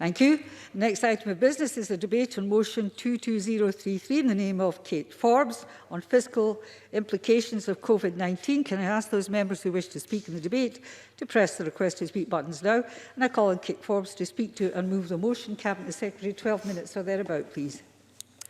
Thank you. Next item of business is a debate on motion 22033 in the name of Kate Forbes on fiscal implications of COVID-19. Can I ask those members who wish to speak in the debate to press the request to speak buttons now? And I call on Kate Forbes to speak to and move the motion. Cabinet Secretary, 12 minutes or thereabout, please.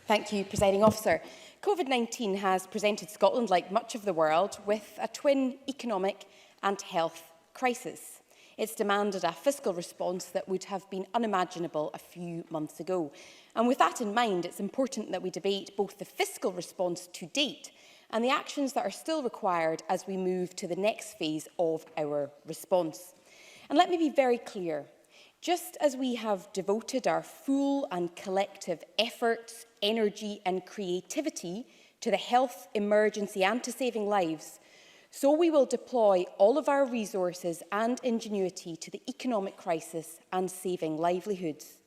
Thank you, Presiding Officer. COVID-19 has presented Scotland, like much of the world, with a twin economic and health crisis. It's demanded a fiscal response that would have been unimaginable a few months ago. And with that in mind, it's important that we debate both the fiscal response to date and the actions that are still required as we move to the next phase of our response. And let me be very clear. Just as we have devoted our full and collective efforts, energy and creativity to the health emergency and to saving lives, so we will deploy all of our resources and ingenuity to the economic crisis and saving livelihoods.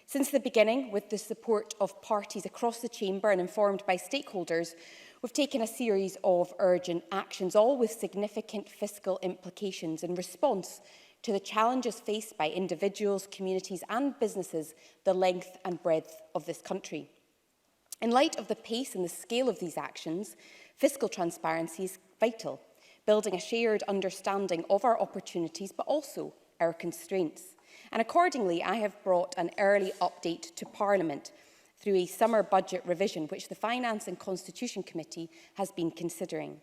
Since the beginning, with the support of parties across the Chamber and informed by stakeholders, we've taken a series of urgent actions, all with significant fiscal implications in response to the challenges faced by individuals, communities and businesses the length and breadth of this country. In light of the pace and the scale of these actions, fiscal transparency is vital, building a shared understanding of our opportunities but also our constraints. And accordingly, I have brought an early update to Parliament through a summer budget revision which the Finance and Constitution Committee has been considering.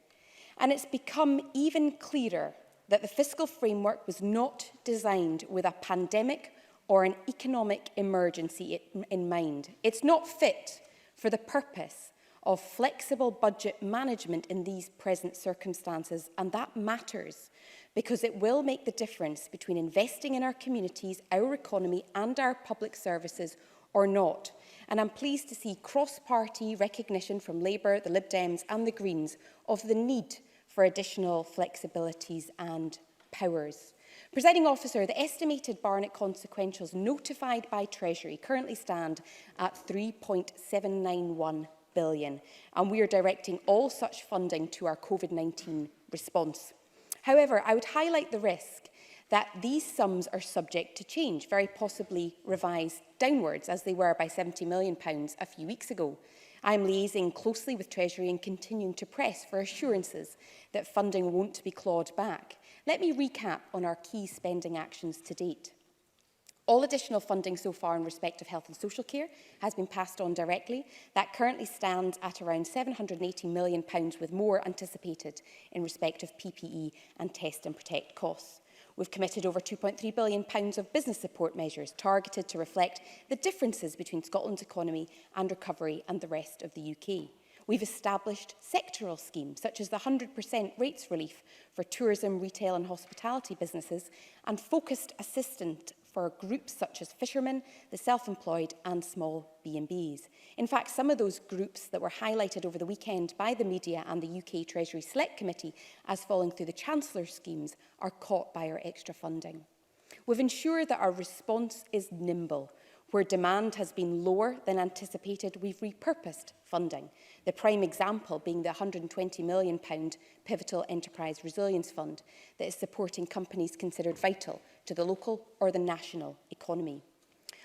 And it's become even clearer that the fiscal framework was not designed with a pandemic or an economic emergency in mind. It's not fit for the purpose of flexible budget management in these present circumstances, and that matters because it will make the difference between investing in our communities, our economy and our public services or not. And I'm pleased to see cross-party recognition from Labour, the Lib Dems and the Greens of the need for additional flexibilities and powers. Presiding Officer, the estimated Barnett consequentials notified by Treasury currently stand at £3.791 billion, and we are directing all such funding to our COVID-19 response. However, I would highlight the risk that these sums are subject to change, very possibly revised downwards, as they were by £70 million a few weeks ago. I am liaising closely with Treasury and continuing to press for assurances that funding won't be clawed back. Let me recap on our key spending actions to date. All additional funding so far in respect of health and social care has been passed on directly. That currently stands at around £780 million, with more anticipated in respect of PPE and test and protect costs. We've committed over £2.3 billion of business support measures targeted to reflect the differences between Scotland's economy and recovery and the rest of the UK. We've established sectoral schemes such as the 100% rates relief for tourism, retail and hospitality businesses and focused assistance for groups such as fishermen, the self-employed and small B&Bs. In fact, some of those groups that were highlighted over the weekend by the media and the UK Treasury Select Committee as falling through the Chancellor's schemes are caught by our extra funding. We've ensured that our response is nimble. Where demand has been lower than anticipated, we've repurposed funding, the prime example being the £120 million Pivotal Enterprise Resilience Fund that is supporting companies considered vital to the local or the national economy.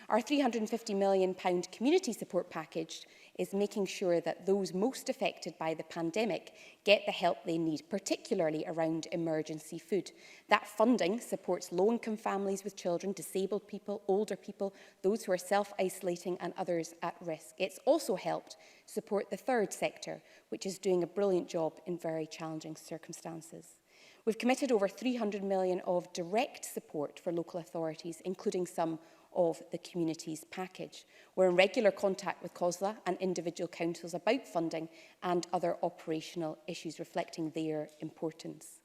Our £350 million community support package is making sure that those most affected by the pandemic get the help they need, particularly around emergency food. That funding supports low-income families with children, disabled people, older people, those who are self-isolating and others at risk. It's also helped support the third sector, which is doing a brilliant job in very challenging circumstances. We've committed over £300 million of direct support for local authorities, including some of the communities package. We're in regular contact with COSLA and individual councils about funding and other operational issues reflecting their importance.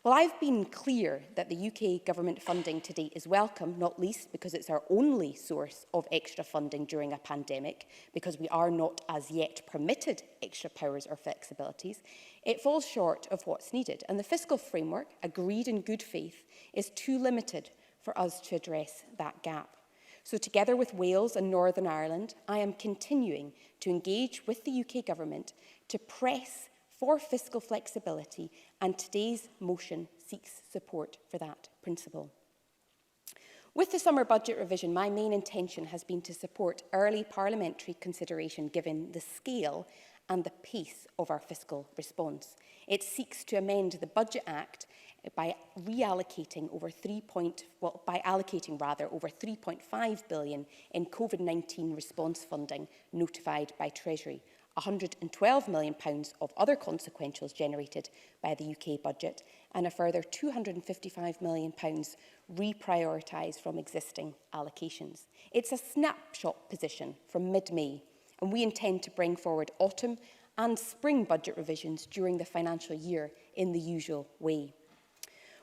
Well, I've been clear that the UK government funding to date is welcome, not least because it's our only source of extra funding during a pandemic, because we are not as yet permitted extra powers or flexibilities. It falls short of what's needed, and the fiscal framework, agreed in good faith, is too limited for us to address that gap. So together with Wales and Northern Ireland, I am continuing to engage with the UK government to press for fiscal flexibility, and today's motion seeks support for that principle. With the summer budget revision, my main intention has been to support early parliamentary consideration given the scale and the pace of our fiscal response. It seeks to amend the Budget Act by allocating over 3.5 billion in COVID-19 response funding notified by Treasury, £112 million of other consequentials generated by the UK budget, and a further £255 million reprioritised from existing allocations. It's a snapshot position from mid-May, and we intend to bring forward autumn and spring budget revisions during the financial year in the usual way.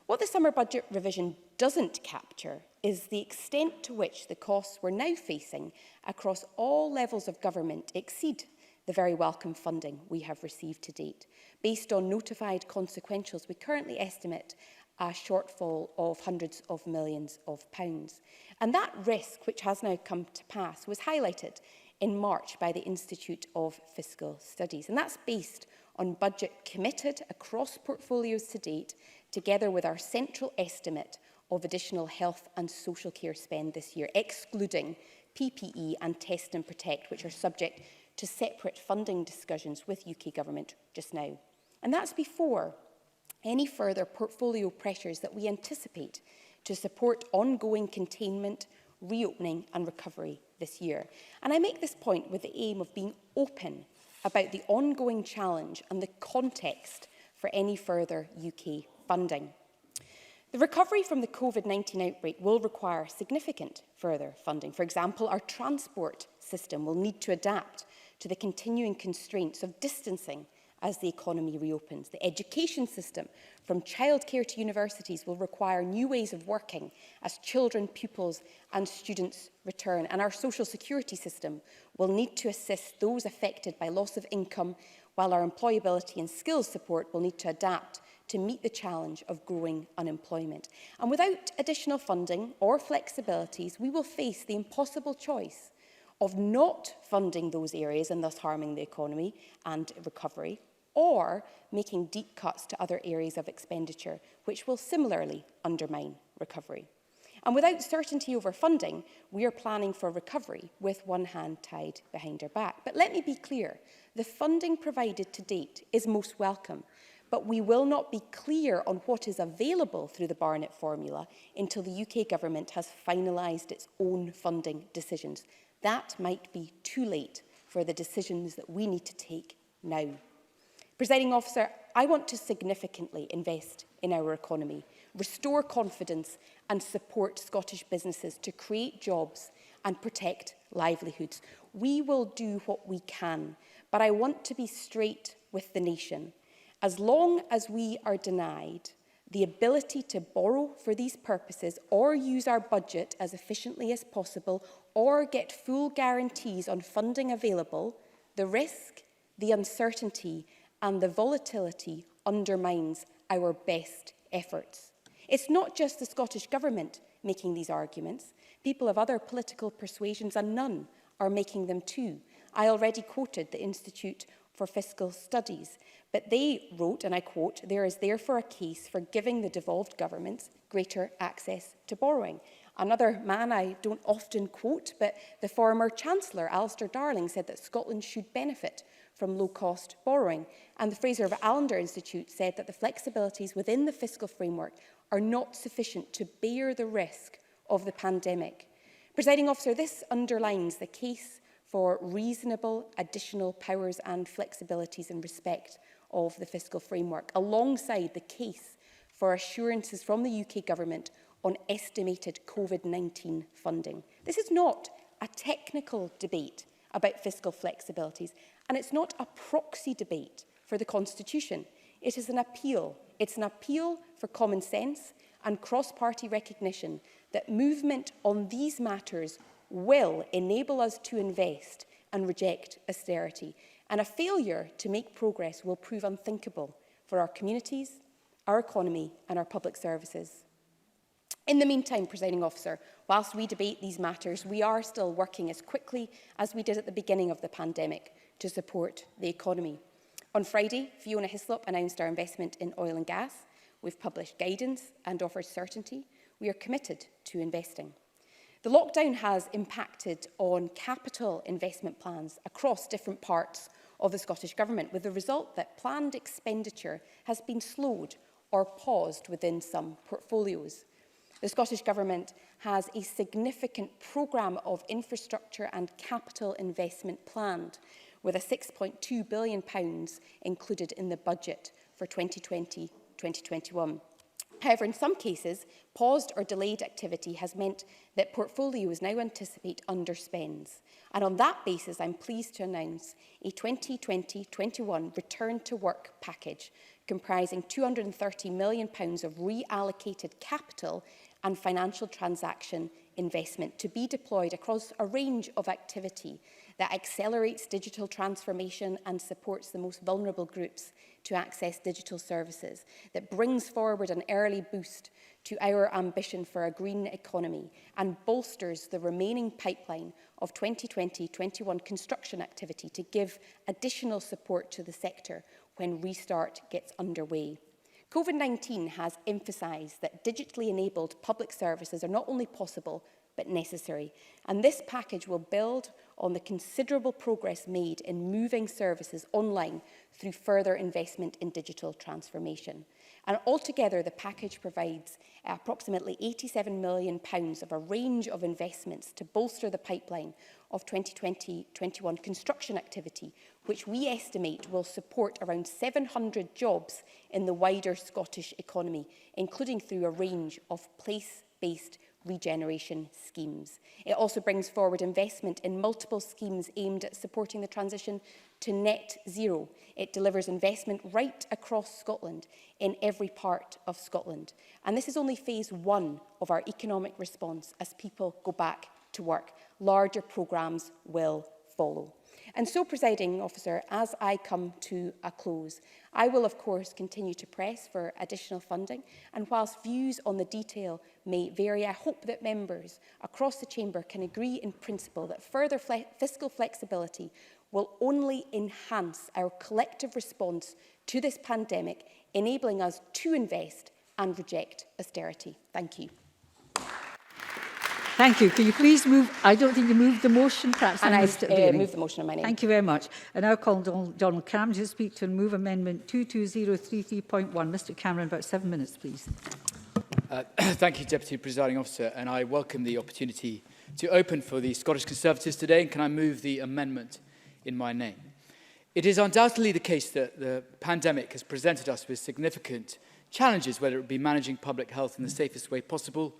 What the summer budget revision doesn't capture is the extent to which the costs we're now facing across all levels of government exceed the very welcome funding we have received to date. Based on notified consequentials, we currently estimate a shortfall of hundreds of millions of pounds. And that risk, which has now come to pass, was highlighted in March by the Institute of Fiscal Studies. And that's based on budget committed across portfolios to date, together with our central estimate of additional health and social care spend this year, excluding PPE and Test and Protect, which are subject to separate funding discussions with UK Government just now. And that's before any further portfolio pressures that we anticipate to support ongoing containment, reopening and recovery this year. And I make this point with the aim of being open about the ongoing challenge and the context for any further UK funding. The recovery from the COVID-19 outbreak will require significant further funding. For example, our transport system will need to adapt to the continuing constraints of distancing as the economy reopens. The education system, from childcare to universities, will require new ways of working as children, pupils and students return. And our social security system will need to assist those affected by loss of income, while our employability and skills support will need to adapt to meet the challenge of growing unemployment. And without additional funding or flexibilities, we will face the impossible choice of not funding those areas and thus harming the economy and recovery, or making deep cuts to other areas of expenditure, which will similarly undermine recovery. And without certainty over funding, we are planning for recovery with one hand tied behind our back. But let me be clear, the funding provided to date is most welcome, but we will not be clear on what is available through the Barnett formula until the UK Government has finalised its own funding decisions. That might be too late for the decisions that we need to take now. Presiding Officer, I want to significantly invest in our economy, restore confidence and support Scottish businesses to create jobs and protect livelihoods. We will do what we can, but I want to be straight with the nation. As long as we are denied the ability to borrow for these purposes or use our budget as efficiently as possible or get full guarantees on funding available, the risk, the uncertainty and the volatility undermines our best efforts. It's not just the Scottish Government making these arguments. People of other political persuasions, and none, are making them too. I already quoted the Institute for Fiscal Studies, but they wrote, and I quote, "There is therefore a case for giving the devolved governments greater access to borrowing." Another man I don't often quote, but the former Chancellor, Alistair Darling, said that Scotland should benefit from low-cost borrowing. And the Fraser Allender Institute said that the flexibilities within the fiscal framework are not sufficient to bear the risk of the pandemic. Presiding Officer, this underlines the case for reasonable additional powers and flexibilities in respect of the fiscal framework, alongside the case for assurances from the UK Government on estimated COVID-19 funding. This is not a technical debate about fiscal flexibilities, and it's not a proxy debate for the Constitution. It is an appeal. It's an appeal for common sense and cross-party recognition that movement on these matters will enable us to invest and reject austerity. And a failure to make progress will prove unthinkable for our communities, our economy and our public services. In the meantime, Presiding Officer, whilst we debate these matters, we are still working as quickly as we did at the beginning of the pandemic to support the economy. On Friday, Fiona Hislop announced our investment in oil and gas. We've published guidance and offered certainty. we are committed to investing. The lockdown has impacted on capital investment plans across different parts of the Scottish Government, with the result that planned expenditure has been slowed or paused within some portfolios. The Scottish Government has a significant programme of infrastructure and capital investment planned, with a £6.2 billion included in the budget for 2020-2021. However, in some cases, paused or delayed activity has meant that portfolios now anticipate underspends. And on that basis, I'm pleased to announce a 2020-21 return to work package comprising £230 million of reallocated capital and financial transaction investment to be deployed across a range of activity that accelerates digital transformation and supports the most vulnerable groups to access digital services, that brings forward an early boost to our ambition for a green economy and bolsters the remaining pipeline of 2020-21 construction activity to give additional support to the sector when restart gets underway. COVID-19 has emphasised that digitally enabled public services are not only possible but necessary, and this package will build on the considerable progress made in moving services online through further investment in digital transformation. And altogether, the package provides approximately £87 million of a range of investments to bolster the pipeline of 2020-21 construction activity, which we estimate will support around 700 jobs in the wider Scottish economy, including through a range of place-based regeneration schemes. It also brings forward investment in multiple schemes aimed at supporting the transition to net zero. It delivers investment right across Scotland, in every part of Scotland. And this is only phase one of our economic response as people go back to work. Larger programmes will follow. And so, Presiding Officer, as I come to a close, I will of course continue to press for additional funding, and whilst views on the detail may vary, I hope that members across the Chamber can agree in principle that further fiscal flexibility will only enhance our collective response to this pandemic, enabling us to invest and reject austerity. Thank you. Thank you. Can you please move? I don't think you moved the motion. Perhaps and I move the motion in my name. Thank you very much. I now call Donald Cameron to speak to and move Amendment 22033.1. Mr Cameron, about 7 minutes, please. Thank you, Deputy Presiding Officer, and I welcome the opportunity to open for the Scottish Conservatives today. And can I move the amendment in my name? It is undoubtedly the case that the pandemic has presented us with significant challenges, whether it be managing public health in the safest way possible,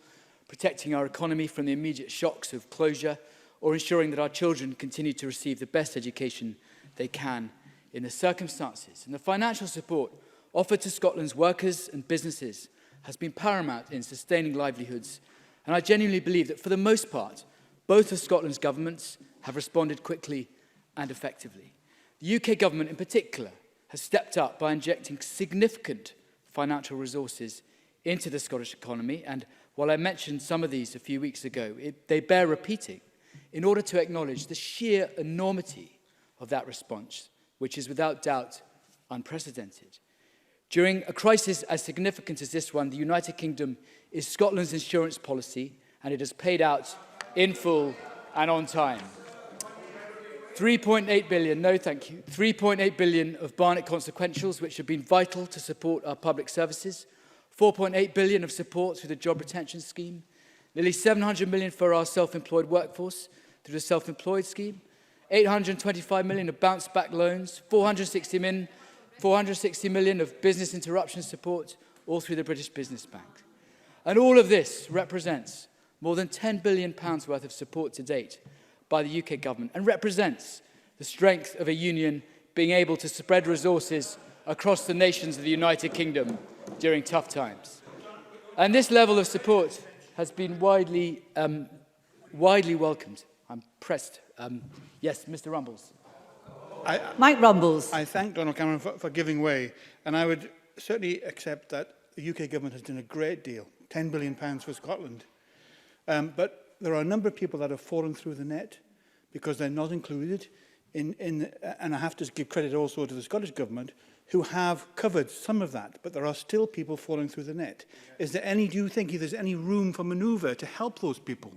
protecting our economy from the immediate shocks of closure, or ensuring that our children continue to receive the best education they can in the circumstances. And the financial support offered to Scotland's workers and businesses has been paramount in sustaining livelihoods. And I genuinely believe that for the most part, both of Scotland's governments have responded quickly and effectively. The UK government in particular has stepped up by injecting significant financial resources into the Scottish economy, and while I mentioned some of these a few weeks ago, they bear repeating in order to acknowledge the sheer enormity of that response, which is without doubt unprecedented. During a crisis as significant as this one, the United Kingdom is Scotland's insurance policy, and it has paid out in full and on time. 3.8 billion, no thank you, 3.8 billion of Barnett consequentials, which have been vital to support our public services, 4.8 billion of support through the job retention scheme, nearly 700 million for our self-employed workforce through the self-employed scheme, 825 million of bounce-back loans, 460 million of business interruption support, all through the British Business Bank. And all of this represents more than £10 billion worth of support to date by the UK government, and represents the strength of a union being able to spread resources across the nations of the United Kingdom during tough times. And this level of support has been widely welcomed. I'm pressed. Yes, Mr Rumbles. Mike Rumbles. I thank Donald Cameron for giving way, and I would certainly accept that the UK government has done a great deal, £10 billion for Scotland. But there are a number of people that have fallen through the net because they're not included and I have to give credit also to the Scottish Government who have covered some of that, but there are still people falling through the net. Is there any, do you think there's any room for manoeuvre to help those people?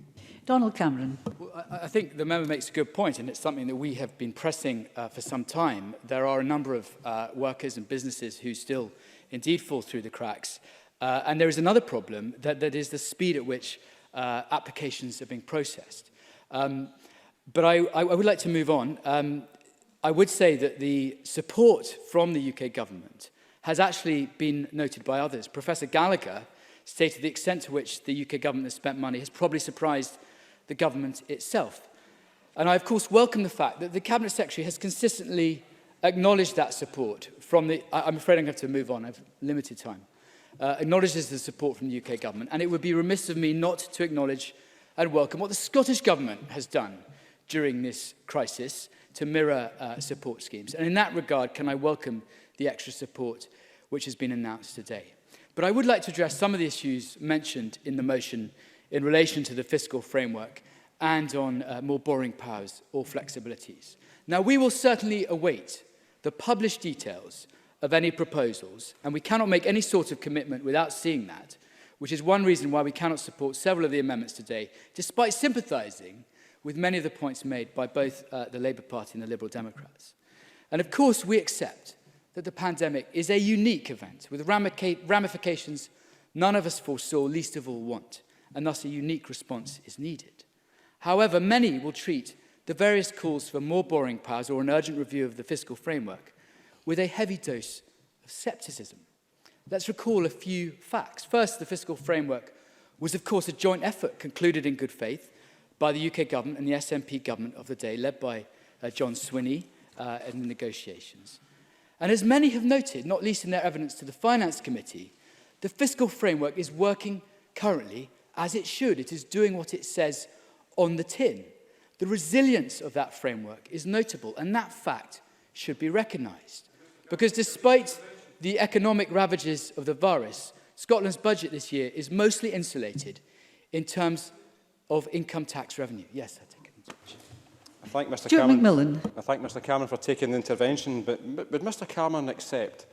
Donald Cameron. Well, I think the member makes a good point, and it's something that we have been pressing for some time. There are a number of workers and businesses who still indeed fall through the cracks. And there is another problem, that is the speed at which applications are being processed. But I would like to move on. I would say that the support from the UK government has actually been noted by others. Professor Gallagher stated the extent to which the UK government has spent money has probably surprised the government itself. And I, of course, welcome the fact that the Cabinet Secretary has consistently acknowledged that support from the... I'm afraid I'm going to have to move on. I have limited time. Acknowledges the support from the UK government. And it would be remiss of me not to acknowledge and welcome what the Scottish government has done during this crisis to mirror support schemes. And in that regard, can I welcome the extra support which has been announced today. But I would like to address some of the issues mentioned in the motion in relation to the fiscal framework and on more borrowing powers or flexibilities. Now, we will certainly await the published details of any proposals, and we cannot make any sort of commitment without seeing that, which is one reason why we cannot support several of the amendments today, despite sympathising with many of the points made by both the Labour Party and the Liberal Democrats. And of course, we accept that the pandemic is a unique event with ramifications none of us foresaw, least of all want, and thus a unique response is needed. However, many will treat the various calls for more borrowing powers or an urgent review of the fiscal framework with a heavy dose of scepticism. Let's recall a few facts. First, the fiscal framework was, of course, a joint effort concluded in good faith by the UK government and the SNP government of the day, led by John Swinney in the negotiations. And as many have noted, not least in their evidence to the Finance Committee, the fiscal framework is working currently as it should. It is doing what it says on the tin. The resilience of that framework is notable, and that fact should be recognised. Because despite the economic ravages of the virus, Scotland's budget this year is mostly insulated in terms of income tax revenue. Yes, I take it. I thank Mr. Stuart Cameron. McMillan. I thank Mr. Cameron for taking the intervention, but would Mr. Cameron accept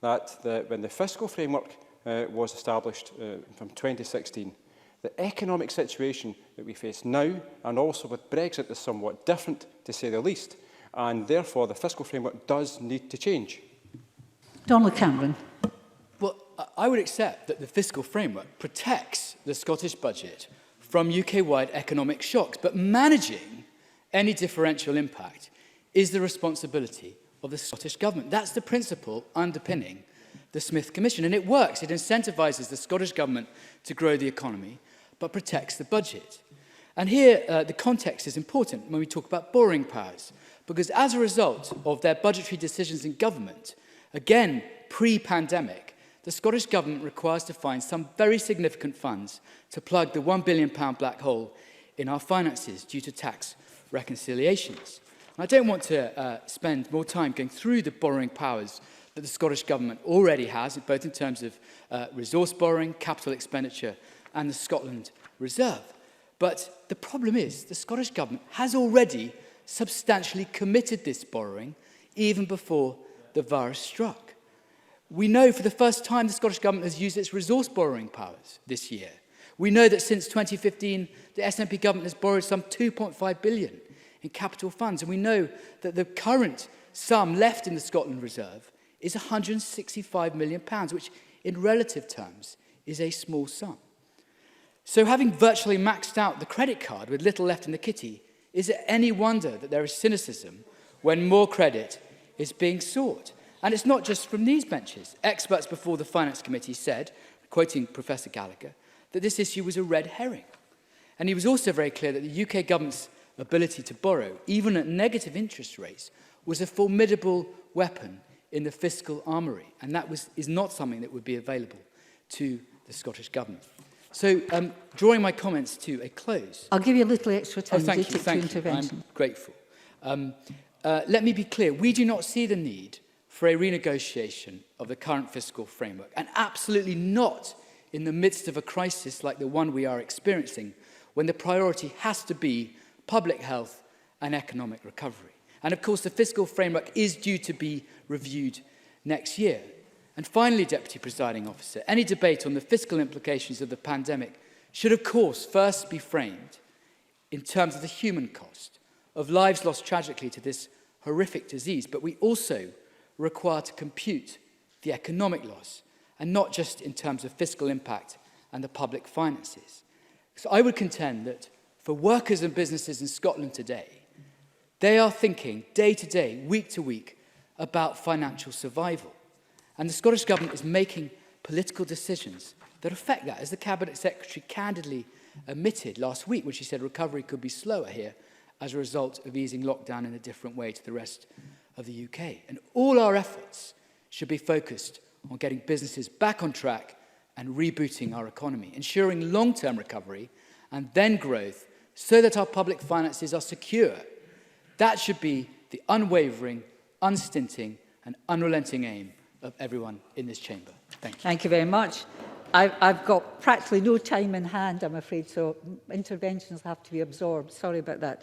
that when the fiscal framework was established from 2016, the economic situation that we face now and also with Brexit is somewhat different, to say the least, and therefore the fiscal framework does need to change? Donald Cameron. Well, I would accept that the fiscal framework protects the Scottish budget from UK-wide economic shocks, but managing any differential impact is the responsibility of the Scottish Government. That's the principle underpinning the Smith Commission, and it works. It incentivises the Scottish Government to grow the economy, but protects the budget. And here, the context is important when we talk about borrowing powers, because as a result of their budgetary decisions in government, again, pre-pandemic, the Scottish Government requires to find some very significant funds to plug the £1 billion black hole in our finances due to tax reconciliations. And I don't want to spend more time going through the borrowing powers that the Scottish Government already has, both in terms of resource borrowing, capital expenditure, and the Scotland Reserve. But the problem is the Scottish Government has already substantially committed this borrowing even before the virus struck. We know for the first time the Scottish Government has used its resource borrowing powers this year. We know that since 2015, the SNP government has borrowed some £2.5 billion in capital funds. And we know that the current sum left in the Scotland Reserve is £165 million, which in relative terms is a small sum. So having virtually maxed out the credit card with little left in the kitty, is it any wonder that there is cynicism when more credit is being sought? And it's not just from these benches. Experts before the Finance Committee said, quoting Professor Gallagher, that this issue was a red herring. And he was also very clear that the UK government's ability to borrow, even at negative interest rates, was a formidable weapon in the fiscal armoury. And that is not something that would be available to the Scottish government. So, drawing my comments to a close... I'll give you a little extra time to thank take you. intervention. I'm grateful. Let me be clear. We do not see the need for a renegotiation of the current fiscal framework, and absolutely not in the midst of a crisis like the one we are experiencing, when the priority has to be public health and economic recovery. And of course, the fiscal framework is due to be reviewed next year. And finally, Deputy Presiding Officer, any debate on the fiscal implications of the pandemic should, of course, first be framed in terms of the human cost of lives lost tragically to this horrific disease, but we also require to compute the economic loss, and not just in terms of fiscal impact and the public finances. So I would contend that for workers and businesses in Scotland today, they are thinking day to day, week to week, about financial survival. And the Scottish Government is making political decisions that affect that, as the Cabinet Secretary candidly admitted last week when she said recovery could be slower here as a result of easing lockdown in a different way to the rest of the UK. And all our efforts should be focused on getting businesses back on track and rebooting our economy, ensuring long-term recovery and then growth so that our public finances are secure. That should be the unwavering, unstinting and unrelenting aim of everyone in this chamber. Thank you. Thank you very much. I've got practically no time in hand, I'm afraid, so interventions have to be absorbed. Sorry about that.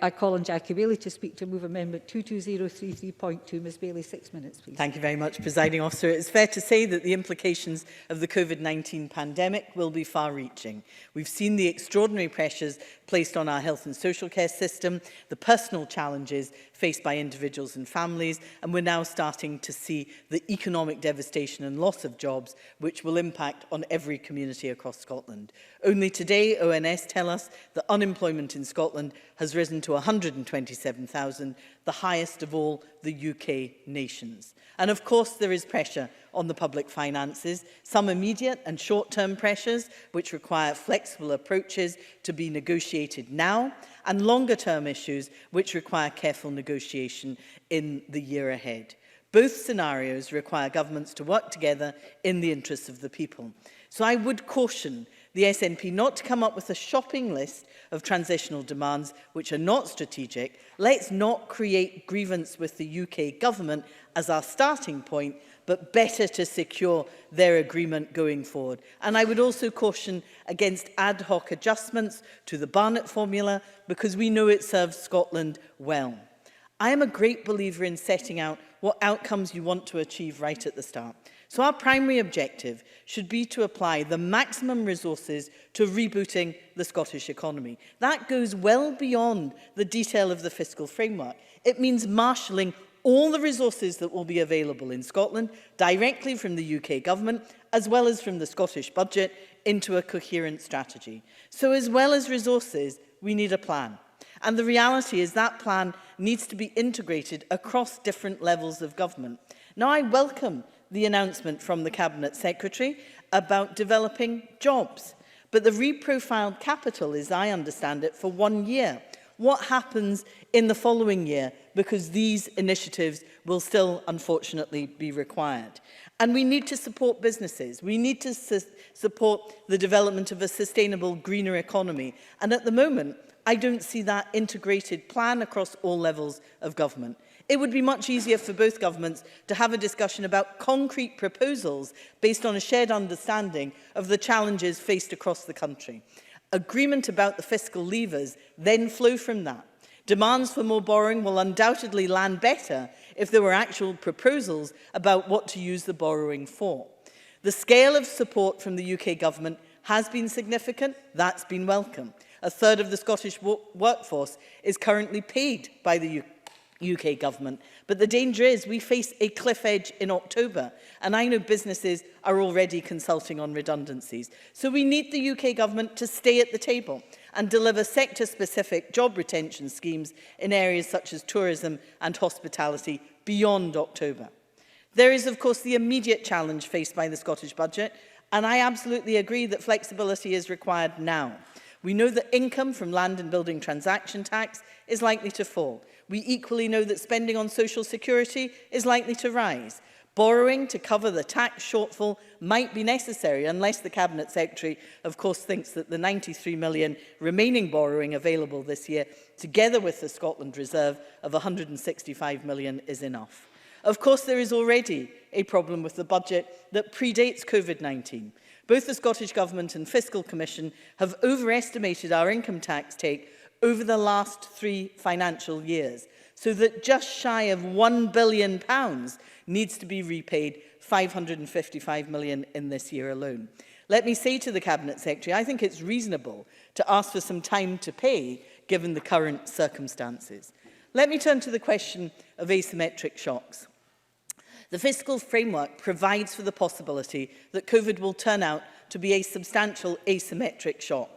I call on Jackie Bailey to speak to move Amendment 22033.2. Ms Bailey, 6 minutes, please. Thank you very much, Presiding Officer. It's fair to say that the implications of the COVID-19 pandemic will be far-reaching. We've seen the extraordinary pressures placed on our health and social care system, the personal challenges faced by individuals and families, and we're now starting to see the economic devastation and loss of jobs, which will impact on every community across Scotland. Only today, ONS tell us that unemployment in Scotland has risen to 127,000, the highest of all the UK nations. And of course, there is pressure on the public finances, some immediate and short-term pressures, which require flexible approaches to be negotiated now, and longer-term issues, which require careful negotiation in the year ahead. Both scenarios require governments to work together in the interests of the people. So I would caution the SNP not to come up with a shopping list of transitional demands which are not strategic. Let's not create grievance with the UK government as our starting point, but better to secure their agreement going forward. And I would also caution against ad hoc adjustments to the Barnett formula, because we know it serves Scotland well. I am a great believer in setting out what outcomes you want to achieve right at the start. So our primary objective should be to apply the maximum resources to rebooting the Scottish economy. That goes well beyond the detail of the fiscal framework. It means marshalling all the resources that will be available in Scotland directly from the UK government, as well as from the Scottish budget, into a coherent strategy. So as well as resources, we need a plan. And the reality is that plan needs to be integrated across different levels of government. Now, I welcome the announcement from the Cabinet Secretary about developing jobs. But the reprofiled capital, as I understand it, for 1 year. What happens in the following year? Because these initiatives will still, unfortunately, be required. And we need to support businesses. We need to support the development of a sustainable, greener economy. And at the moment, I don't see that integrated plan across all levels of government. It would be much easier for both governments to have a discussion about concrete proposals based on a shared understanding of the challenges faced across the country. Agreement about the fiscal levers then flow from that. Demands for more borrowing will undoubtedly land better if there were actual proposals about what to use the borrowing for. The scale of support from the UK government has been significant. That's been welcome. A third of the Scottish workforce is currently paid by the UK government. But the danger is we face a cliff edge in October, and I know businesses are already consulting on redundancies. So we need the UK government to stay at the table and deliver sector-specific job retention schemes in areas such as tourism and hospitality beyond October. There is, of course, the immediate challenge faced by the Scottish budget, and I absolutely agree that flexibility is required now. We know that income from land and building transaction tax is likely to fall. We equally know that spending on social security is likely to rise. Borrowing to cover the tax shortfall might be necessary, unless the Cabinet Secretary, of course, thinks that the 93 million remaining borrowing available this year, together with the Scotland Reserve of 165 million, is enough. Of course, there is already a problem with the budget that predates COVID-19. Both the Scottish Government and Fiscal Commission have overestimated our income tax take, over the last 3 financial years, so that just shy of £1 billion needs to be repaid, 555 million in this year alone. Let me say to the Cabinet Secretary, I think it's reasonable to ask for some time to pay, given the current circumstances. Let me turn to the question of asymmetric shocks. The Fiscal Framework provides for the possibility that COVID will turn out to be a substantial asymmetric shock,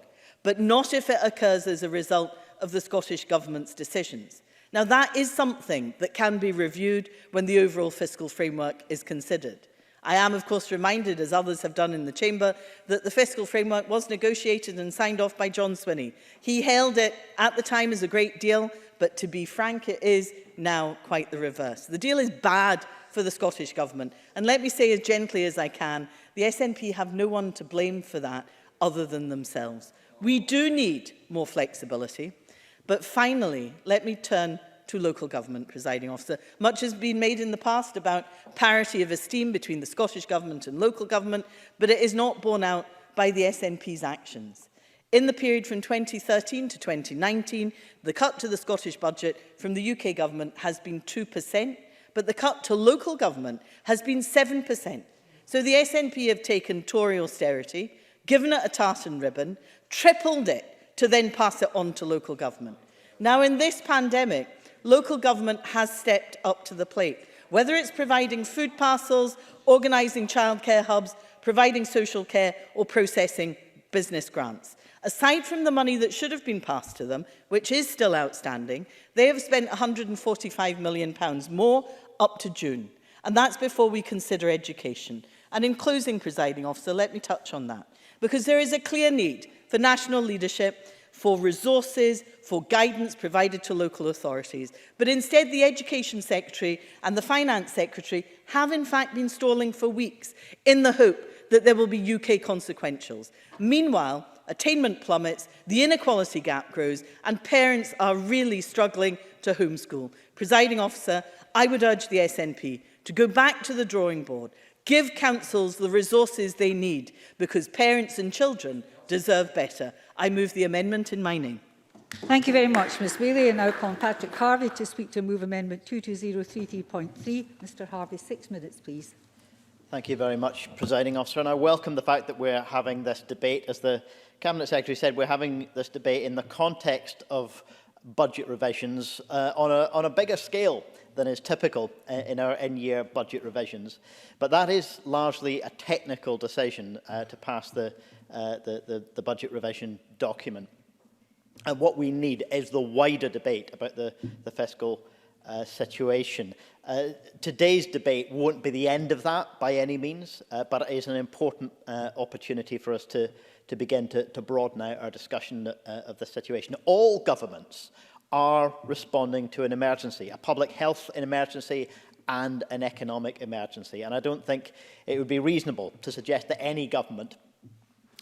but not if it occurs as a result of the Scottish Government's decisions. Now, that is something that can be reviewed when the overall fiscal framework is considered. I am, of course, reminded, as others have done in the Chamber, that the fiscal framework was negotiated and signed off by John Swinney. He hailed it at the time as a great deal, but to be frank, it is now quite the reverse. The deal is bad for the Scottish Government, and let me say as gently as I can, the SNP have no one to blame for that other than themselves. We do need more flexibility, but finally, let me turn to local government, Presiding Officer. Much has been made in the past about parity of esteem between the Scottish Government and local government, but it is not borne out by the SNP's actions. In the period from 2013 to 2019, the cut to the Scottish budget from the UK Government has been 2%, but the cut to local government has been 7%. So the SNP have taken Tory austerity, given it a tartan ribbon, tripled it to then pass it on to local government. Now, in this pandemic, local government has stepped up to the plate, whether it's providing food parcels, organising childcare hubs, providing social care or processing business grants. Aside from the money that should have been passed to them, which is still outstanding, they have spent £145 million more up to June. And that's before we consider education. And in closing, Presiding Officer, let me touch on that, because there is a clear need for national leadership, for resources, for guidance provided to local authorities. But instead, the Education Secretary and the Finance Secretary have in fact been stalling for weeks in the hope that there will be UK consequentials. Meanwhile, attainment plummets, the inequality gap grows, and parents are really struggling to homeschool. Presiding Officer, I would urge the SNP to go back to the drawing board, give councils the resources they need, because parents and children deserve better. I move the amendment in my name. Thank you very much, Ms Whaley. And now calling Patrick Harvey to speak to move amendment 22033.3. Mr Harvey, 6 minutes, please. Thank you very much, Presiding Officer. And I welcome the fact that we're having this debate. As the Cabinet Secretary said, we're having this debate in the context of budget revisions on a bigger scale than is typical in our in-year budget revisions. But that is largely a technical decision to pass the budget revision document. And what we need is the wider debate about the fiscal situation. Today's debate won't be the end of that by any means, but it is an important opportunity for us to begin to broaden out our discussion of the situation. All governments are responding to an emergency, a public health emergency and an economic emergency. And I don't think it would be reasonable to suggest that any government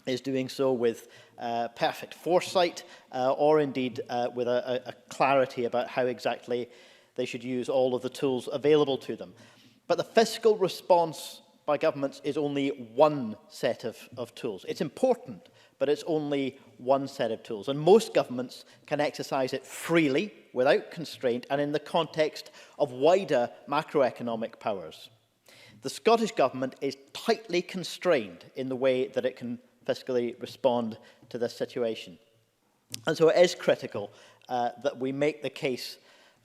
is doing so with perfect foresight or indeed with a clarity about how exactly they should use all of the tools available to them. But the fiscal response by governments is only one set of tools. It's important, but it's only one set of tools. And most governments can exercise it freely, without constraint, and in the context of wider macroeconomic powers. The Scottish Government is tightly constrained in the way that it can fiscally respond to this situation. And so it is critical that we make the case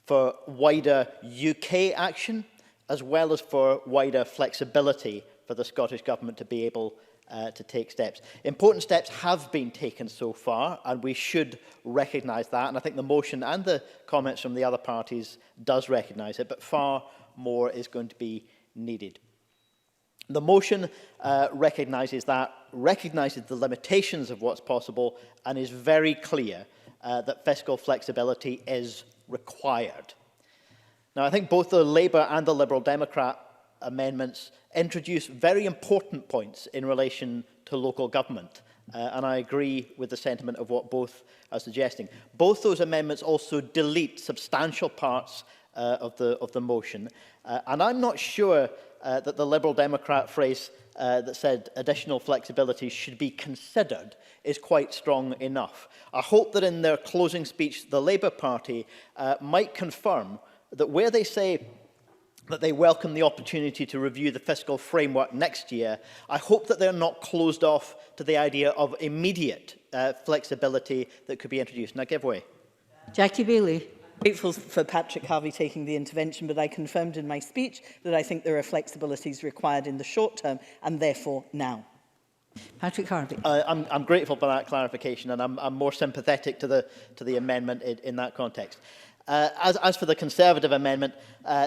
for wider UK action, as well as for wider flexibility for the Scottish Government to be able to take steps. Important steps have been taken so far, and we should recognise that. And I think the motion and the comments from the other parties does recognise it, but far more is going to be needed. The motion recognises that, recognises the limitations of what's possible, and is very clear that fiscal flexibility is required. Now, I think both the Labour and the Liberal Democrat amendments introduce very important points in relation to local government, and I agree with the sentiment of what both are suggesting. Both those amendments also delete substantial parts of the motion, and I'm not sure that the Liberal Democrat phrase that said additional flexibility should be considered is quite strong enough. I hope that in their closing speech, the Labour Party might confirm that where they say that they welcome the opportunity to review the fiscal framework next year, I hope that they're not closed off to the idea of immediate flexibility that could be introduced. Now, give way. Jackie Bailey. Grateful for Patrick Harvey taking the intervention, but I confirmed in my speech that I think there are flexibilities required in the short term and therefore now. Patrick Harvey. I'm grateful for that clarification, and I'm more sympathetic to the amendment in that context. As for the Conservative amendment,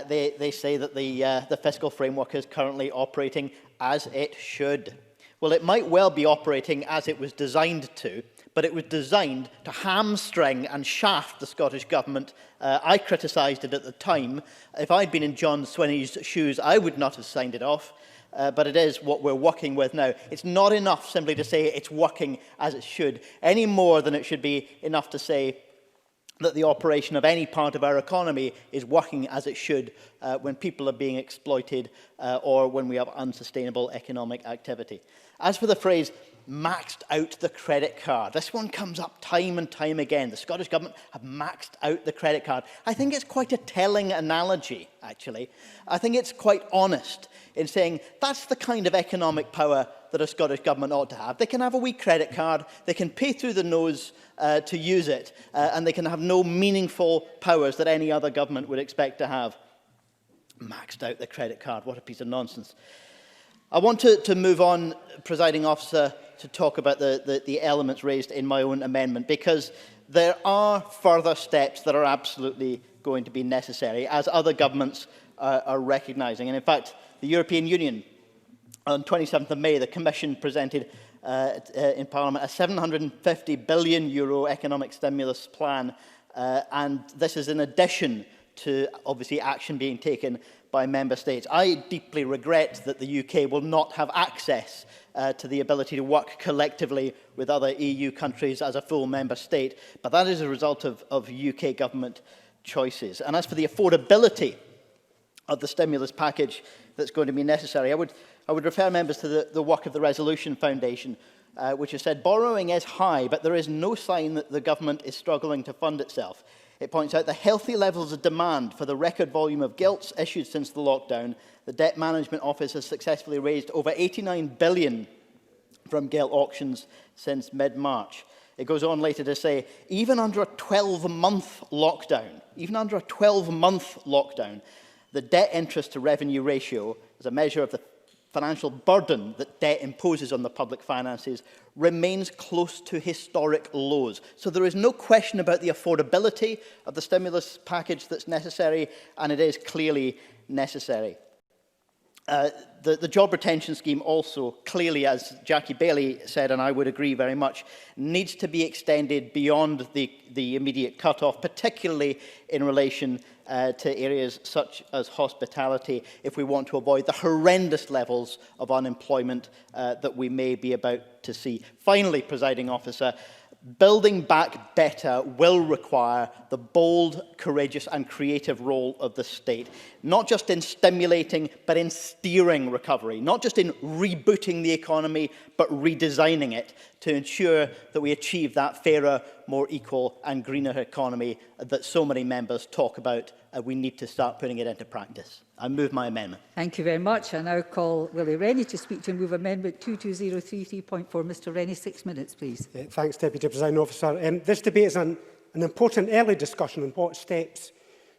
they say that the fiscal framework is currently operating as it should. Well, it might well be operating as it was designed to, but it was designed to hamstring and shaft the Scottish Government. I criticised it at the time. If I'd been in John Swinney's shoes, I would not have signed it off. But it is what we're working with now. It's not enough simply to say it's working as it should, any more than it should be enough to say that the operation of any part of our economy is working as it should when people are being exploited or when we have unsustainable economic activity. As for the phrase, maxed out the credit card, this one comes up time and time again. The Scottish Government have maxed out the credit card. I think it's quite a telling analogy, actually. I think it's quite honest in saying that's the kind of economic power that a Scottish Government ought to have. They can have a wee credit card, they can pay through the nose to use it, and they can have no meaningful powers that any other government would expect to have. Maxed out the credit card, what a piece of nonsense. I want to move on, Presiding Officer, to talk about the elements raised in my own amendment, because there are further steps that are absolutely going to be necessary, as other governments are recognising. And in fact, the European Union, on 27th of May, the Commission presented in Parliament a €750 billion economic stimulus plan, and this is in addition to, obviously, action being taken by Member States. I deeply regret that the UK will not have access to the ability to work collectively with other EU countries as a full Member State, but that is a result of UK government choices. And as for the affordability of the stimulus package that's going to be necessary, I would refer members to the work of the Resolution Foundation, which has said borrowing is high, but there is no sign that the government is struggling to fund itself. It points out the healthy levels of demand for the record volume of gilts issued since the lockdown. The Debt Management Office has successfully raised over £89 billion from gilt auctions since mid-March. It goes on later to say, even under a 12-month lockdown, the debt interest to revenue ratio, as a measure of the financial burden that debt imposes on the public finances, remains close to historic lows. So there is no question about the affordability of the stimulus package that's necessary, and it is clearly necessary. The job retention scheme also clearly, as Jackie Bailey said, and I would agree very much, needs to be extended beyond the immediate cut-off, particularly in relation to areas such as hospitality, if we want to avoid the horrendous levels of unemployment that we may be about to see. Finally, Presiding Officer, building back better will require the bold, courageous and creative role of the state, not just in stimulating, but in steering recovery, not just in rebooting the economy, but redesigning it to ensure that we achieve that fairer, more equal and greener economy that so many members talk about. We need to start putting it into practice. I move my amendment. Thank you very much. I now call Willie Rennie to speak to move amendment 22033.4. Mr Rennie, 6 minutes, please. Thanks, Deputy Presiding Officer. This debate is an important early discussion on what steps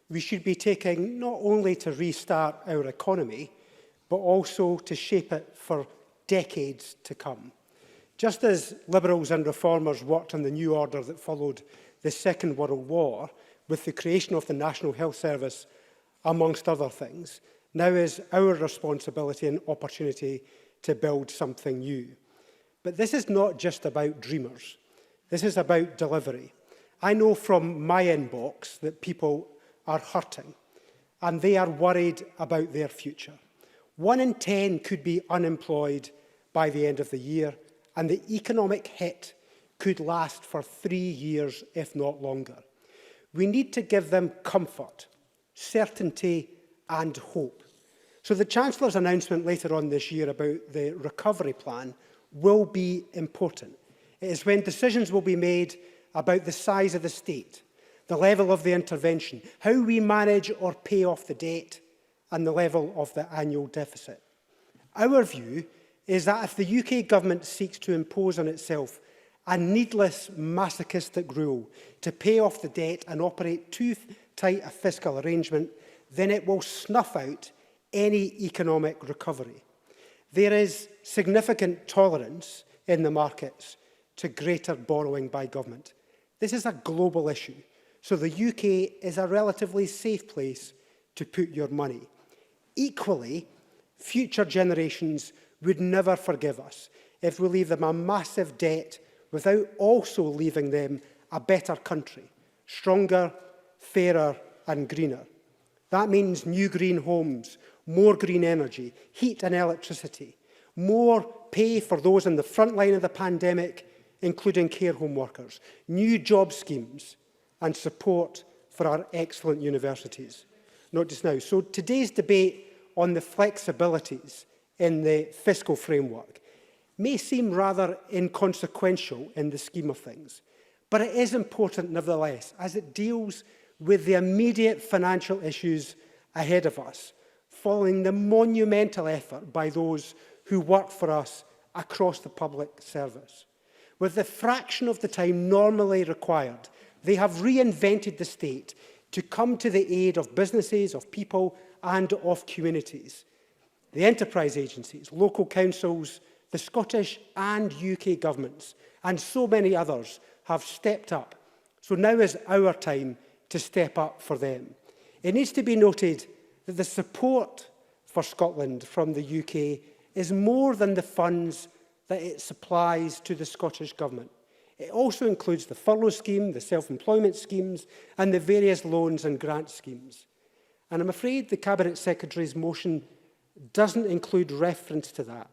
we should be taking not only to restart our economy, but also to shape it for decades to come. Just as Liberals and Reformers worked on the new order that followed the Second World War, with the creation of the National Health Service, amongst other things, now is our responsibility and opportunity to build something new. But this is not just about dreamers. This is about delivery. I know from my inbox that people are hurting and they are worried about their future. 1 in 10 could be unemployed by the end of the year, and the economic hit could last for 3 years, if not longer. We need to give them comfort, certainty and hope. So the Chancellor's announcement later on this year about the recovery plan will be important. It is when decisions will be made about the size of the state, the level of the intervention, how we manage or pay off the debt, and the level of the annual deficit. Our view is that if the UK government seeks to impose on itself a needless, masochistic rule to pay off the debt and operate too tight a fiscal arrangement, then it will snuff out any economic recovery. There is significant tolerance in the markets to greater borrowing by government. This is a global issue, so the UK is a relatively safe place to put your money. Equally, future generations would never forgive us if we leave them a massive debt without also leaving them a better country, stronger, fairer and greener. That means new green homes, more green energy, heat and electricity, more pay for those in the front line of the pandemic, including care home workers, new job schemes and support for our excellent universities. Not just now. So today's debate on the flexibilities in the fiscal framework may seem rather inconsequential in the scheme of things, but it is important nevertheless, as it deals with the immediate financial issues ahead of us, following the monumental effort by those who work for us across the public service. With the fraction of the time normally required, they have reinvented the state to come to the aid of businesses, of people and of communities. The enterprise agencies, local councils, the Scottish and UK governments and so many others have stepped up. So now is our time to step up for them. It needs to be noted that the support for Scotland from the UK is more than the funds that it supplies to the Scottish Government. It also includes the furlough scheme, the self-employment schemes and the various loans and grant schemes. And I'm afraid the Cabinet Secretary's motion doesn't include reference to that.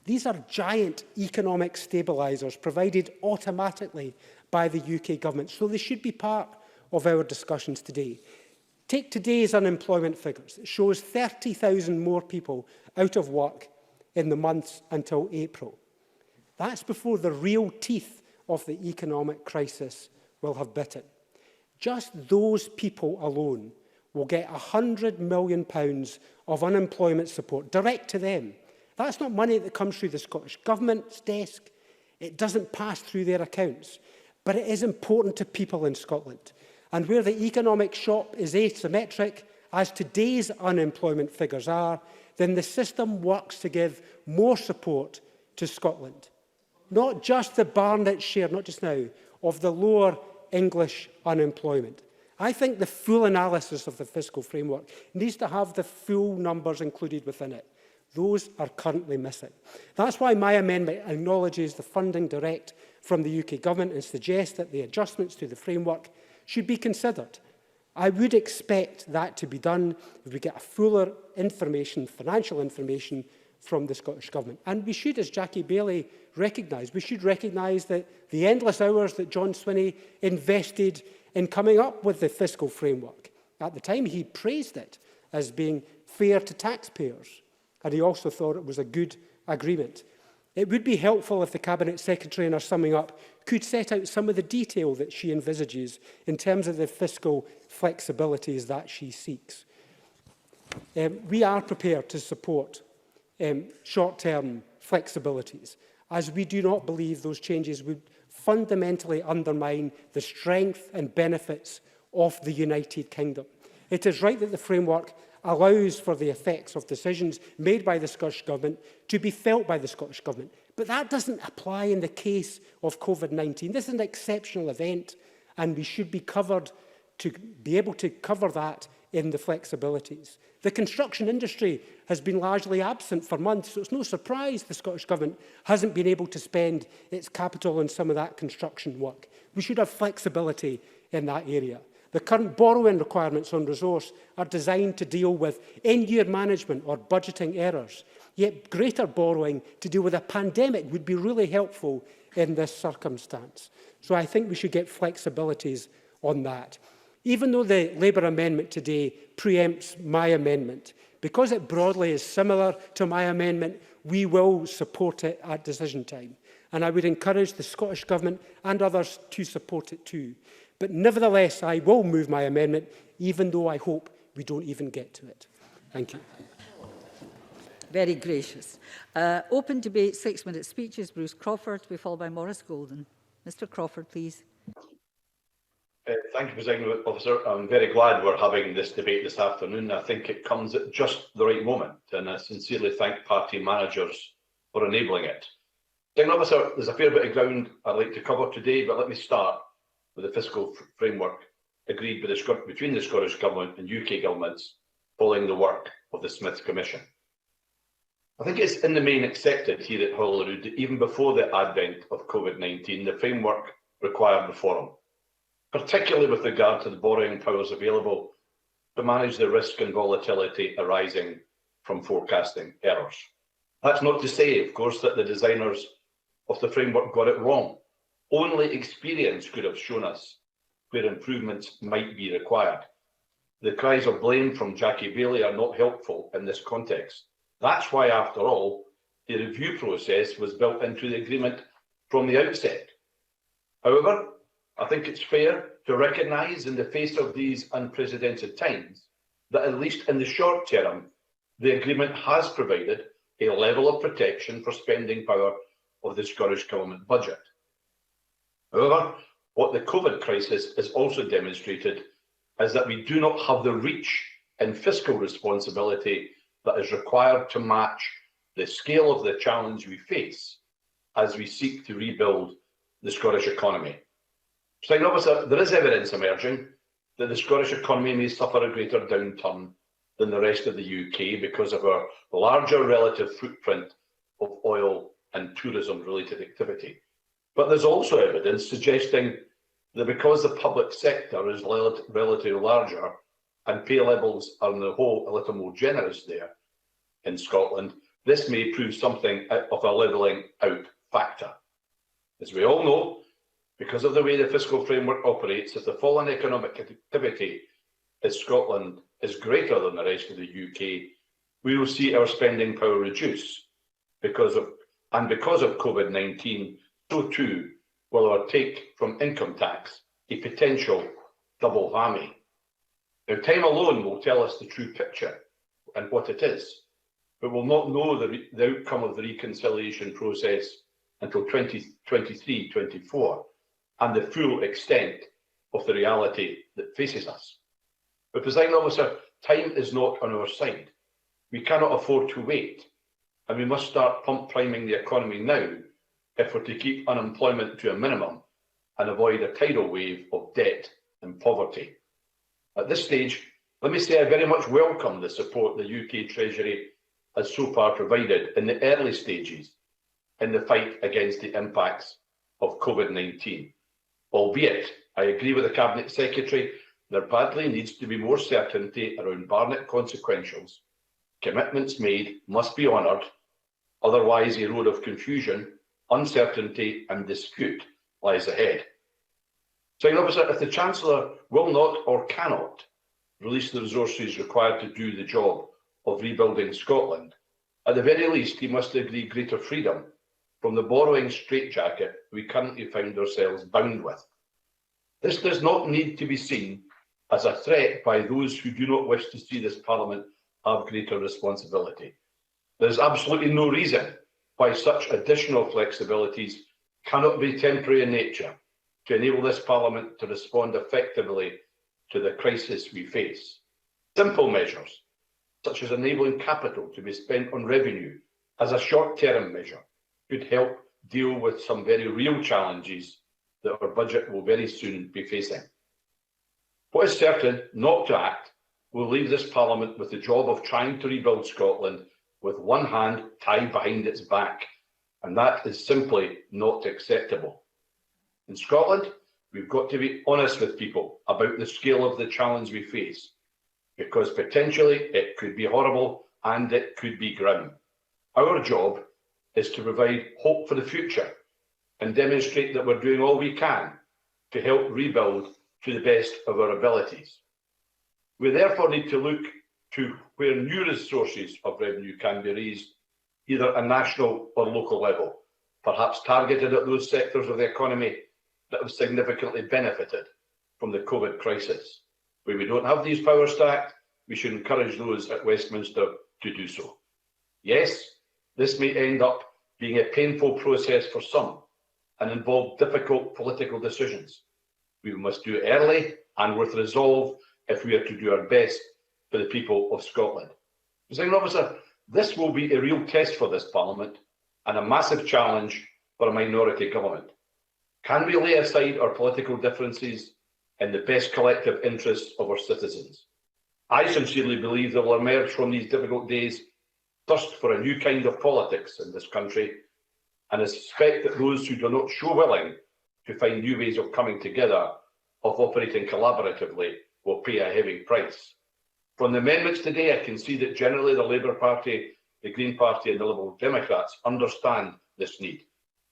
These are giant economic stabilisers provided automatically by the UK Government, so they should be part of our discussions today. Take today's unemployment figures. It shows 30,000 more people out of work in the months until April. That's before the real teeth of the economic crisis will have bitten. Just those people alone will get £100 million of unemployment support direct to them. That's not money that comes through the Scottish Government's desk. It doesn't pass through their accounts. But it is important to people in Scotland. And where the economic shock is asymmetric, as today's unemployment figures are, then the system works to give more support to Scotland. Not just the Barnett share, not just now, of the lower English unemployment. I think the full analysis of the fiscal framework needs to have the full numbers included within it. Those are currently missing. That's why my amendment acknowledges the funding direct from the UK Government and suggests that the adjustments to the framework should be considered. I would expect that to be done if we get a fuller information, financial information from the Scottish Government. And we should, as Jackie Baillie recognised, we should recognise that the endless hours that John Swinney invested in coming up with the fiscal framework. At the time, he praised it as being fair to taxpayers, and he also thought it was a good agreement. It would be helpful if the Cabinet Secretary, in her summing up, could set out some of the detail that she envisages in terms of the fiscal flexibilities that she seeks. We are prepared to support short-term flexibilities, as we do not believe those changes would fundamentally undermine the strength and benefits of the United Kingdom. It is right that the framework allows for the effects of decisions made by the Scottish Government to be felt by the Scottish Government. But that doesn't apply in the case of COVID-19. This is an exceptional event, and we should be covered to be able to cover that in the flexibilities. The construction industry has been largely absent for months, so it's no surprise the Scottish Government hasn't been able to spend its capital on some of that construction work. We should have flexibility in that area. The current borrowing requirements on resource are designed to deal with end-year management or budgeting errors. Yet greater borrowing to deal with a pandemic would be really helpful in this circumstance. So I think we should get flexibilities on that. Even though the Labour amendment today preempts my amendment, because it broadly is similar to my amendment, we will support it at decision time. And I would encourage the Scottish Government and others to support it too. But nevertheless, I will move my amendment, even though I hope we don't even get to it. Thank you. Very gracious. Open debate, 6-minute speeches. Bruce Crawford, to be followed by Maurice Golden. Mr. Crawford, please. Thank you, Presiding Officer. I'm very glad we're having this debate this afternoon. I think it comes at just the right moment, and I sincerely thank party managers for enabling it. Presiding Officer, there's a fair bit of ground I'd like to cover today, but let me start with the fiscal framework agreed between the Scottish Government and UK governments following the work of the Smith Commission. I think it's in the main accepted here at Holyrood that even before the advent of COVID-19, the framework required reform, particularly with regard to the borrowing powers available to manage the risk and volatility arising from forecasting errors. That's not to say, of course, that the designers of the framework got it wrong. Only experience could have shown us where improvements might be required. The cries of blame from Jackie Baillie are not helpful in this context. That's why, after all, the review process was built into the agreement from the outset. However, I think it's fair to recognise in the face of these unprecedented times that at least in the short term, the agreement has provided a level of protection for spending power of the Scottish Government budget. However, what the COVID crisis has also demonstrated is that we do not have the reach and fiscal responsibility that is required to match the scale of the challenge we face as we seek to rebuild the Scottish economy. Presiding Officer, there is evidence emerging that the Scottish economy may suffer a greater downturn than the rest of the UK because of our larger relative footprint of oil and tourism-related activity. But there's also evidence suggesting that because the public sector is relatively larger and pay levels are on the whole a little more generous there in Scotland, this may prove something of a levelling out factor. As we all know, because of the way the fiscal framework operates, if the fall in economic activity in Scotland is greater than the rest of the UK, we will see our spending power reduce. Because of COVID-19, so too will our take from income tax, a potential double whammy. Now, time alone will tell us the true picture and what it is, but we'll not know the outcome of the reconciliation process until 2023-24 and the full extent of the reality that faces us. But, Presiding Officer, time is not on our side. We cannot afford to wait, and we must start pump priming the economy now if we're to keep unemployment to a minimum and avoid a tidal wave of debt and poverty. At this stage, let me say I very much welcome the support the UK Treasury has so far provided in the early stages in the fight against the impacts of COVID-19. Albeit, I agree with the Cabinet Secretary, there badly needs to be more certainty around Barnett consequentials. Commitments made must be honoured, otherwise a road of confusion, uncertainty and dispute lies ahead. Presiding Officer, if the Chancellor will not or cannot release the resources required to do the job of rebuilding Scotland, at the very least he must agree greater freedom from the borrowing straitjacket we currently find ourselves bound with. This does not need to be seen as a threat by those who do not wish to see this Parliament have greater responsibility. There is absolutely no reason why such additional flexibilities cannot be temporary in nature to enable this Parliament to respond effectively to the crisis we face. Simple measures, such as enabling capital to be spent on revenue as a short-term measure, could help deal with some very real challenges that our budget will very soon be facing. What is certain, not to act, will leave this Parliament with the job of trying to rebuild Scotland with one hand tied behind its back, and that is simply not acceptable. In Scotland, we've got to be honest with people about the scale of the challenge we face, because potentially it could be horrible and it could be grim. Our job is to provide hope for the future and demonstrate that we're doing all we can to help rebuild to the best of our abilities. We therefore need to look to where new sources of revenue can be raised, either at a national or local level, perhaps targeted at those sectors of the economy that have significantly benefited from the COVID crisis. Where we don't have these powers stacked, we should encourage those at Westminster to do so. Yes, this may end up being a painful process for some and involve difficult political decisions. We must do it early and with resolve if we are to do our best for the people of Scotland. Presiding Officer, this will be a real test for this Parliament and a massive challenge for a minority government. Can we lay aside our political differences in the best collective interests of our citizens? I sincerely believe there will emerge from these difficult days thirst for a new kind of politics in this country, and I suspect that those who do not show willing to find new ways of coming together, of operating collaboratively, will pay a heavy price. From the amendments today, I can see that generally the Labour Party, the Green Party and the Liberal Democrats understand this need.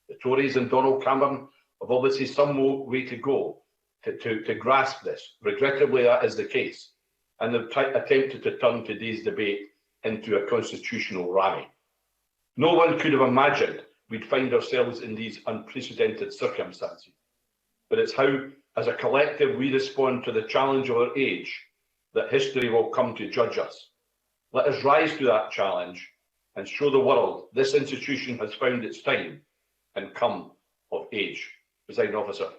The Tories and Donald Cameron have obviously some way to go to grasp this. Regrettably, that is the case, and they've attempted to turn today's debate into a constitutional rally. No one could have imagined we'd find ourselves in these unprecedented circumstances, but it's how, as a collective, we respond to the challenge of our age that history will come to judge us. Let us rise to that challenge and show the world this institution has found its time and come of age. Presiding Officer.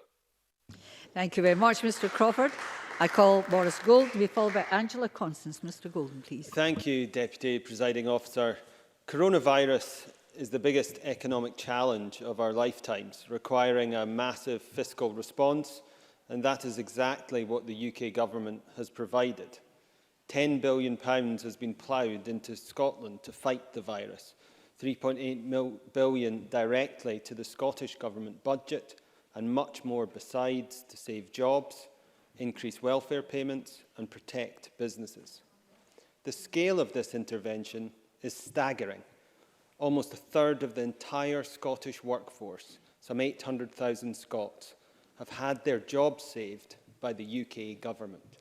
Thank you very much, Mr Crawford. I call Maurice Gold to be followed by Angela Constance. Mr Golden, please. Thank you, Deputy Presiding Officer. Coronavirus is the biggest economic challenge of our lifetimes, requiring a massive fiscal response, and that is exactly what the UK Government has provided. £10 billion has been ploughed into Scotland to fight the virus, £3.8 billion directly to the Scottish Government budget, and much more besides to save jobs, increase welfare payments and protect businesses. The scale of this intervention is staggering. Almost a third of the entire Scottish workforce, some 800,000 Scots, have had their jobs saved by the UK Government.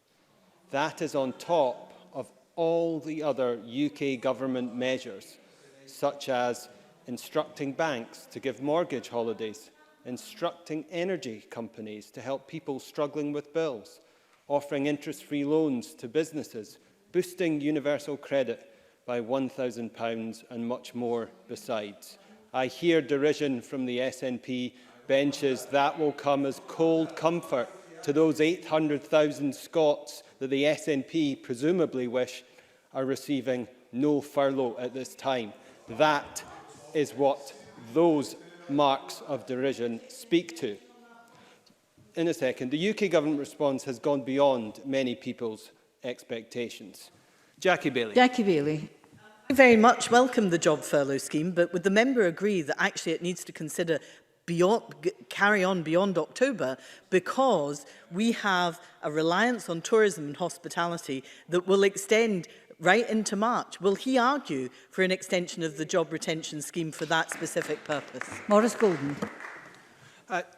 That is on top of all the other UK Government measures, such as instructing banks to give mortgage holidays, instructing energy companies to help people struggling with bills, offering interest-free loans to businesses, boosting universal credit by £1,000 and much more besides. I hear derision from the SNP benches. That will come as cold comfort to those 800,000 Scots that the SNP presumably wish are receiving no furlough at this time. That is what those marks of derision speak to. In a second, the UK Government response has gone beyond many people's expectations. Jackie Baillie. Jackie Baillie. I very much welcome the job furlough scheme, but would the member agree that actually it needs to consider carry on beyond October, because we have a reliance on tourism and hospitality that will extend right into March? Will he argue for an extension of the job retention scheme for that specific purpose? Maurice Golden.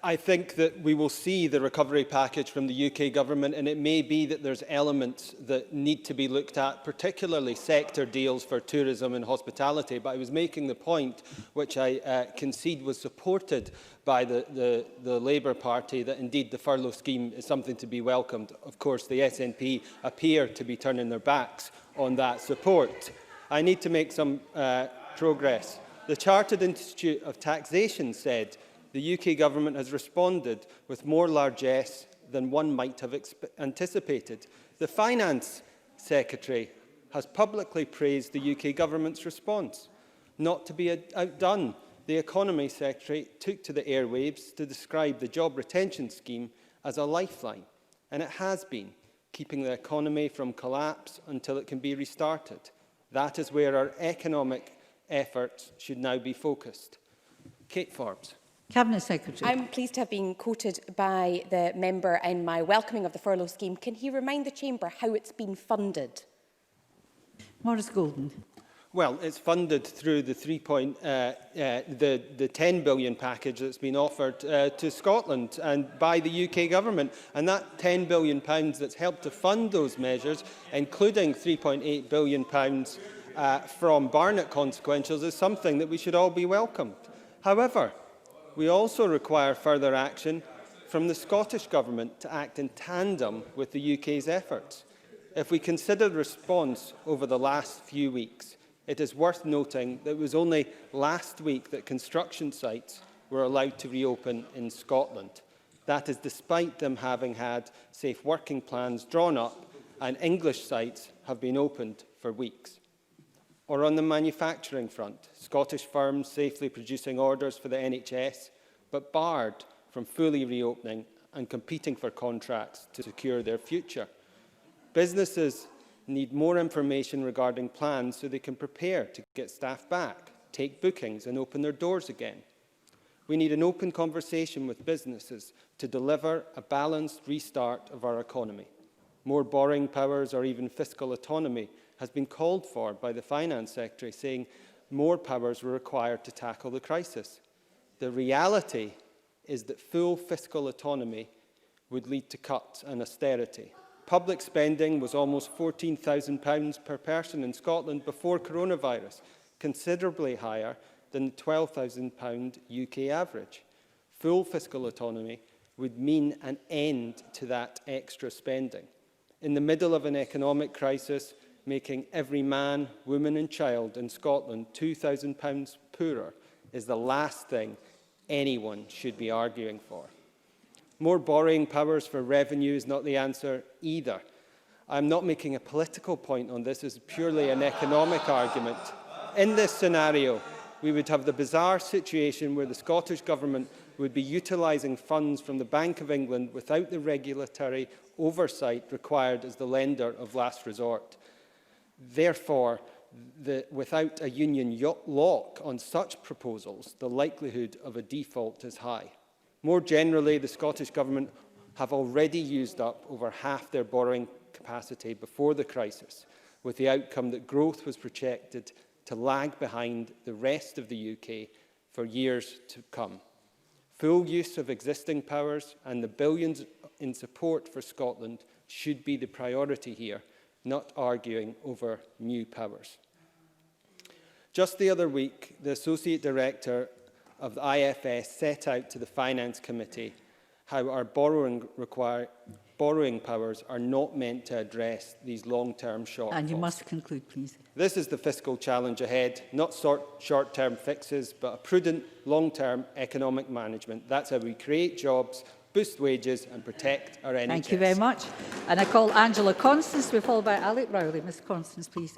I think that we will see the recovery package from the UK Government, and it may be that there's elements that need to be looked at, particularly sector deals for tourism and hospitality. But I was making the point, which I concede was supported by the Labour Party, that indeed the furlough scheme is something to be welcomed. Of course, the SNP appear to be turning their backs on that support. I need to make some progress. The Chartered Institute of Taxation said the UK Government has responded with more largesse than one might have anticipated. The Finance Secretary has publicly praised the UK Government's response. Not to be outdone, the Economy Secretary took to the airwaves to describe the job retention scheme as a lifeline, and it has been, keeping the economy from collapse until it can be restarted. That is where our economic efforts should now be focused. Kate Forbes. Cabinet Secretary. I'm pleased to have been quoted by the member in my welcoming of the furlough scheme. Can he remind the Chamber how it's been funded? Maurice Golden. Well, it's funded through the the 10 billion package that's been offered to Scotland and by the UK government. And that £10 billion that's helped to fund those measures, including £3.8 billion from Barnett consequentials, is something that we should all be welcomed. However, we also require further action from the Scottish Government to act in tandem with the UK's efforts. If we consider the response over the last few weeks, it is worth noting that it was only last week that construction sites were allowed to reopen in Scotland. That is despite them having had safe working plans drawn up and English sites have been opened for weeks. Or on the manufacturing front, Scottish firms safely producing orders for the NHS, but barred from fully reopening and competing for contracts to secure their future. Businesses need more information regarding plans so they can prepare to get staff back, take bookings and open their doors again. We need an open conversation with businesses to deliver a balanced restart of our economy. More borrowing powers or even fiscal autonomy has been called for by the Finance Secretary, saying more powers were required to tackle the crisis. The reality is that full fiscal autonomy would lead to cuts and austerity. Public spending was almost £14,000 per person in Scotland before coronavirus, considerably higher than the £12,000 UK average. Full fiscal autonomy would mean an end to that extra spending. In the middle of an economic crisis, making every man, woman and child in Scotland £2,000 poorer is the last thing anyone should be arguing for. More borrowing powers for revenue is not the answer either. I'm not making a political point on this, it's purely an economic argument. In this scenario, we would have the bizarre situation where the Scottish Government would be utilising funds from the Bank of England without the regulatory oversight required as the lender of last resort. Therefore, without a union lock on such proposals, the likelihood of a default is high. More generally, the Scottish Government have already used up over half their borrowing capacity before the crisis, with the outcome that growth was projected to lag behind the rest of the UK for years to come. Full use of existing powers and the billions in support for Scotland should be the priority here, not arguing over new powers. Just the other week, the Associate Director of the IFS set out to the Finance Committee how our borrowing powers are not meant to address these long-term shortfalls. And you must conclude, please. This is the fiscal challenge ahead, not short-term fixes, but a prudent, long-term economic management. That's how we create jobs, boost wages and protect our NHS. Thank you very much. And I call Angela Constance, we're followed by Alec Rowley. Ms Constance, please.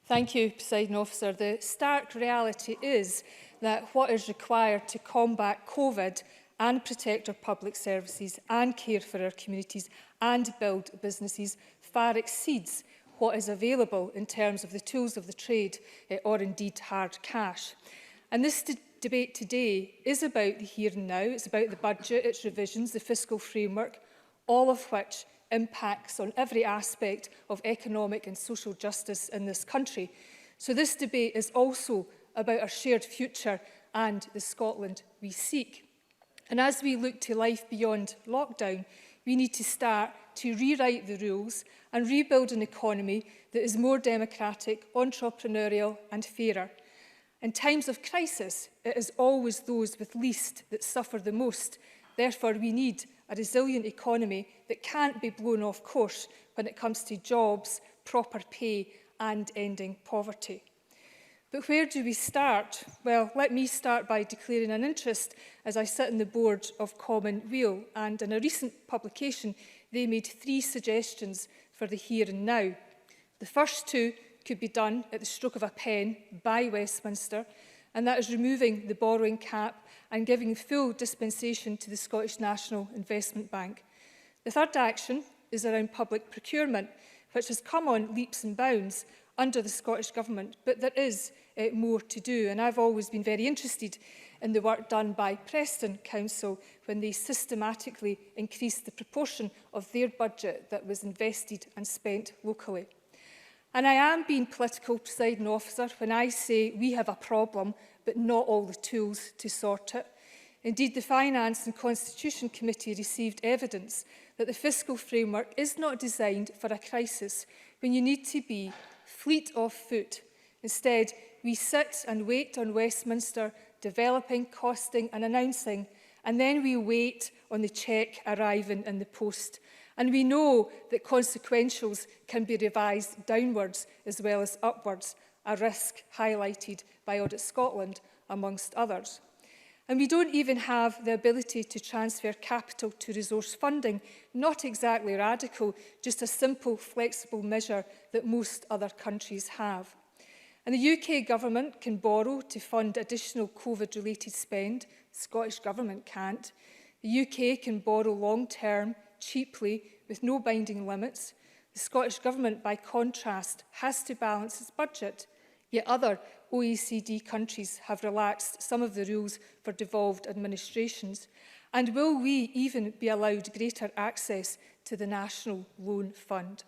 Thank you, Presiding Officer. The stark reality is that what is required to combat COVID and protect our public services and care for our communities and build businesses far exceeds what is available in terms of the tools of the trade or indeed hard cash. And this debate today is about the here and now. It's about the budget, its revisions, the fiscal framework, all of which impacts on every aspect of economic and social justice in this country. So this debate is also about our shared future and the Scotland we seek. And as we look to life beyond lockdown, we need to start to rewrite the rules and rebuild an economy that is more democratic, entrepreneurial and fairer. In times of crisis, it is always those with least that suffer the most. Therefore, we need a resilient economy that can't be blown off course when it comes to jobs, proper pay and ending poverty. But where do we start? Well, let me start by declaring an interest as I sit on the board of Commonweal, and in a recent publication they made 3 suggestions for the here and now. The first 2 could be done at the stroke of a pen by Westminster, and that is removing the borrowing cap and giving full dispensation to the Scottish National Investment Bank. The third action is around public procurement, which has come on leaps and bounds under the Scottish Government, but there is more to do. And I've always been very interested in the work done by Preston Council when they systematically increased the proportion of their budget that was invested and spent locally. And I am being political, presiding officer, when I say we have a problem, but not all the tools to sort it. Indeed, the Finance and Constitution Committee received evidence that the fiscal framework is not designed for a crisis when you need to be fleet of foot. Instead, we sit and wait on Westminster, developing, costing and announcing, and then we wait on the cheque arriving in the post. And we know that consequentials can be revised downwards as well as upwards, a risk highlighted by Audit Scotland, amongst others. And we don't even have the ability to transfer capital to resource funding, not exactly radical, just a simple, flexible measure that most other countries have. And the UK Government can borrow to fund additional COVID-related spend. The Scottish Government can't. The UK can borrow long-term, cheaply, with no binding limits. The Scottish Government, by contrast, has to balance its budget, yet other OECD countries have relaxed some of the rules for devolved administrations. And will we even be allowed greater access to the National Loan Fund?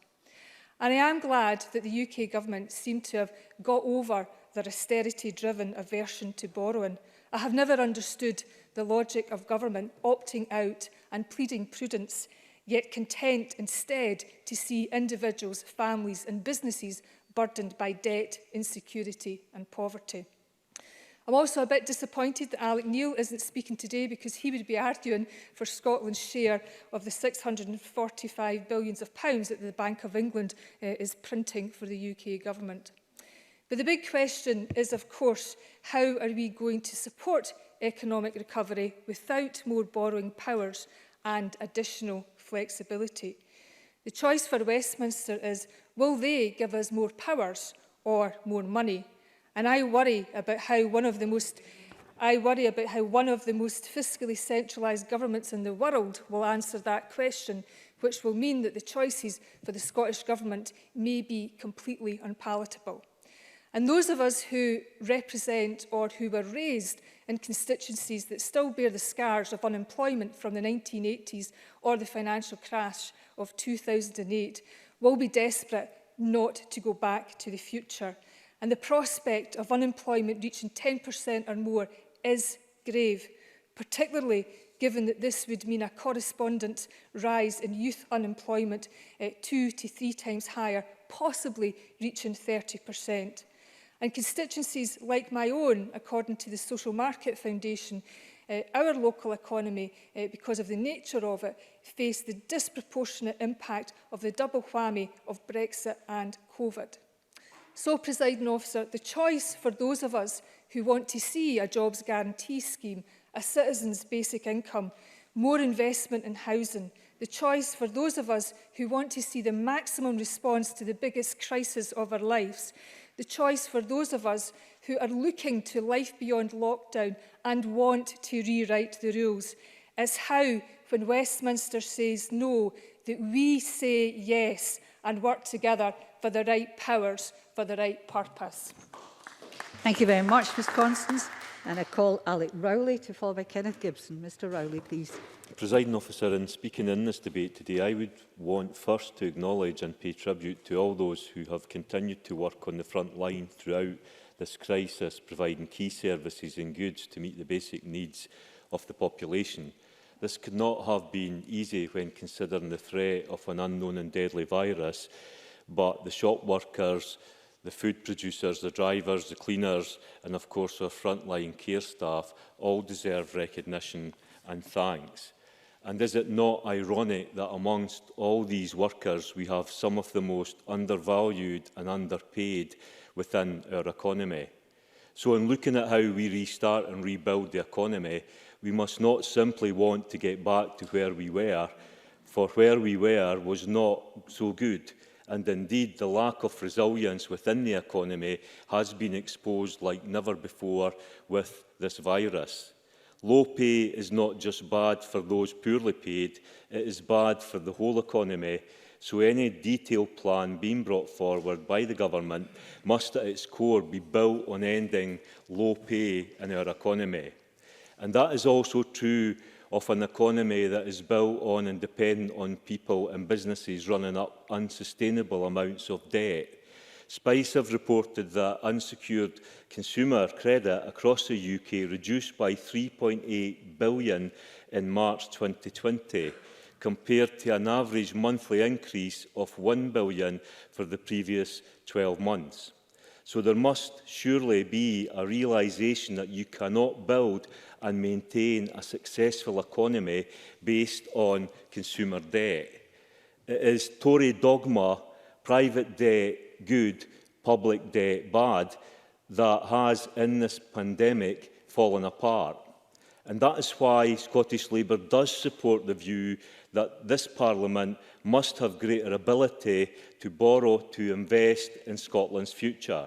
And I am glad that the UK Government seemed to have got over their austerity-driven aversion to borrowing. I have never understood the logic of government opting out and pleading prudence, yet content instead to see individuals, families and businesses burdened by debt, insecurity and poverty. I'm also a bit disappointed that Alec Neil isn't speaking today, because he would be arguing for Scotland's share of the £645 billion that the Bank of England is printing for the UK Government. But the big question is, of course, how are we going to support economic recovery without more borrowing powers and additional flexibility? The choice for Westminster is, will they give us more powers or more money? And I worry about how one of the most fiscally centralised governments in the world will answer that question, which will mean that the choices for the Scottish Government may be completely unpalatable. And those of us who represent or who were raised in constituencies that still bear the scars of unemployment from the 1980s or the financial crash of 2008 will be desperate not to go back to the future. And the prospect of unemployment reaching 10% or more is grave, particularly given that this would mean a correspondent rise in youth unemployment 2 to 3 times higher, possibly reaching 30%. And constituencies like my own, according to the Social Market Foundation, our local economy, because of the nature of it, face the disproportionate impact of the double whammy of Brexit and COVID. So, Presiding Officer, the choice for those of us who want to see a jobs guarantee scheme, a citizen's basic income, more investment in housing, the choice for those of us who want to see the maximum response to the biggest crisis of our lives, the choice for those of us who are looking to life beyond lockdown and want to rewrite the rules, is how, when Westminster says no, that we say yes and work together for the right powers, for the right purpose. Thank you very much, Ms Constance. And I call Alec Rowley to follow by Kenneth Gibson. Mr Rowley, please. Presiding Officer, in speaking in this debate today, I would want first to acknowledge and pay tribute to all those who have continued to work on the front line throughout this crisis, providing key services and goods to meet the basic needs of the population. This could not have been easy when considering the threat of an unknown and deadly virus, but the shop workers, the food producers, the drivers, the cleaners and of course our frontline care staff all deserve recognition and thanks. And is it not ironic that amongst all these workers we have some of the most undervalued and underpaid within our economy? So in looking at how we restart and rebuild the economy, we must not simply want to get back to where we were, for where we were was not so good. And indeed, the lack of resilience within the economy has been exposed like never before with this virus. Low pay is not just bad for those poorly paid, it is bad for the whole economy. So any detailed plan being brought forward by the government must at its core be built on ending low pay in our economy. And that is also true of an economy that is built on and dependent on people and businesses running up unsustainable amounts of debt. Spice have reported that unsecured consumer credit across the UK reduced by £3.8 billion in March 2020, compared to an average monthly increase of £1 billion for the previous 12 months. So there must surely be a realisation that you cannot build and maintain a successful economy based on consumer debt. It is Tory dogma, private debt good, public debt bad, that has in this pandemic fallen apart. And that is why Scottish Labour does support the view that this Parliament must have greater ability to borrow to invest in Scotland's future.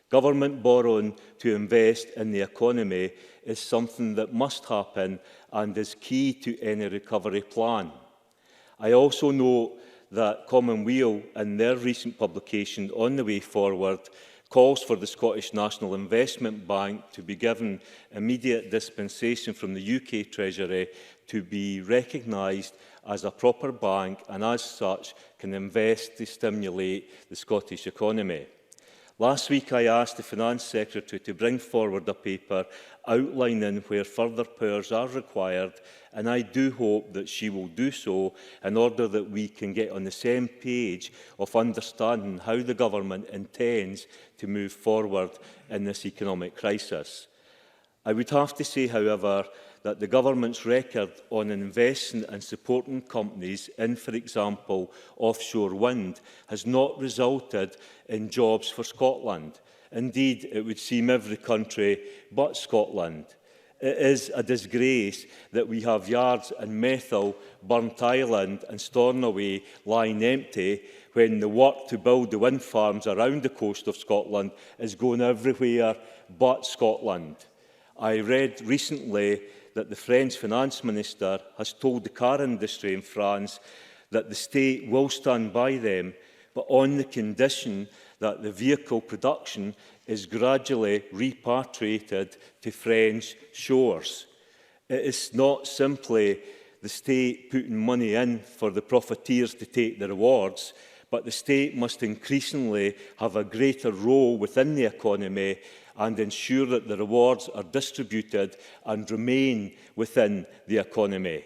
Government borrowing to invest in the economy is something that must happen and is key to any recovery plan. I also note that Commonweal, in their recent publication on the way forward, calls for the Scottish National Investment Bank to be given immediate dispensation from the UK Treasury to be recognised as a proper bank and as such can invest to stimulate the Scottish economy. Last week I asked the Finance Secretary to bring forward a paper outlining where further powers are required, and I do hope that she will do so in order that we can get on the same page of understanding how the Government intends to move forward in this economic crisis. I would have to say, however, that the Government's record on investing and supporting companies in, for example, offshore wind, has not resulted in jobs for Scotland. Indeed, it would seem every country but Scotland. It is a disgrace that we have yards in Methil, Burnt Island and Stornoway lying empty when the work to build the wind farms around the coast of Scotland is going everywhere but Scotland. I read recently that the French Finance Minister has told the car industry in France that the state will stand by them, but on the condition that the vehicle production is gradually repatriated to French shores. It is not simply the state putting money in for the profiteers to take the rewards, but the state must increasingly have a greater role within the economy and ensure that the rewards are distributed and remain within the economy.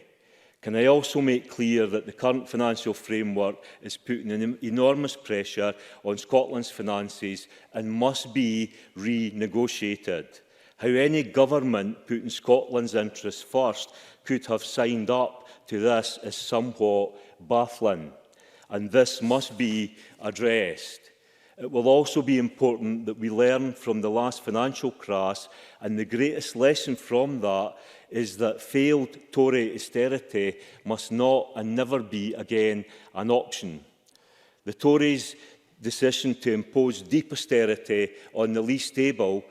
Can I also make clear that the current financial framework is putting enormous pressure on Scotland's finances and must be renegotiated? How any government putting Scotland's interests first could have signed up to this is somewhat baffling, and this must be addressed. It will also be important that we learn from the last financial crash, and the greatest lesson from that is that failed Tory austerity must not and never be again an option. The Tories' decision to impose deep austerity on the least able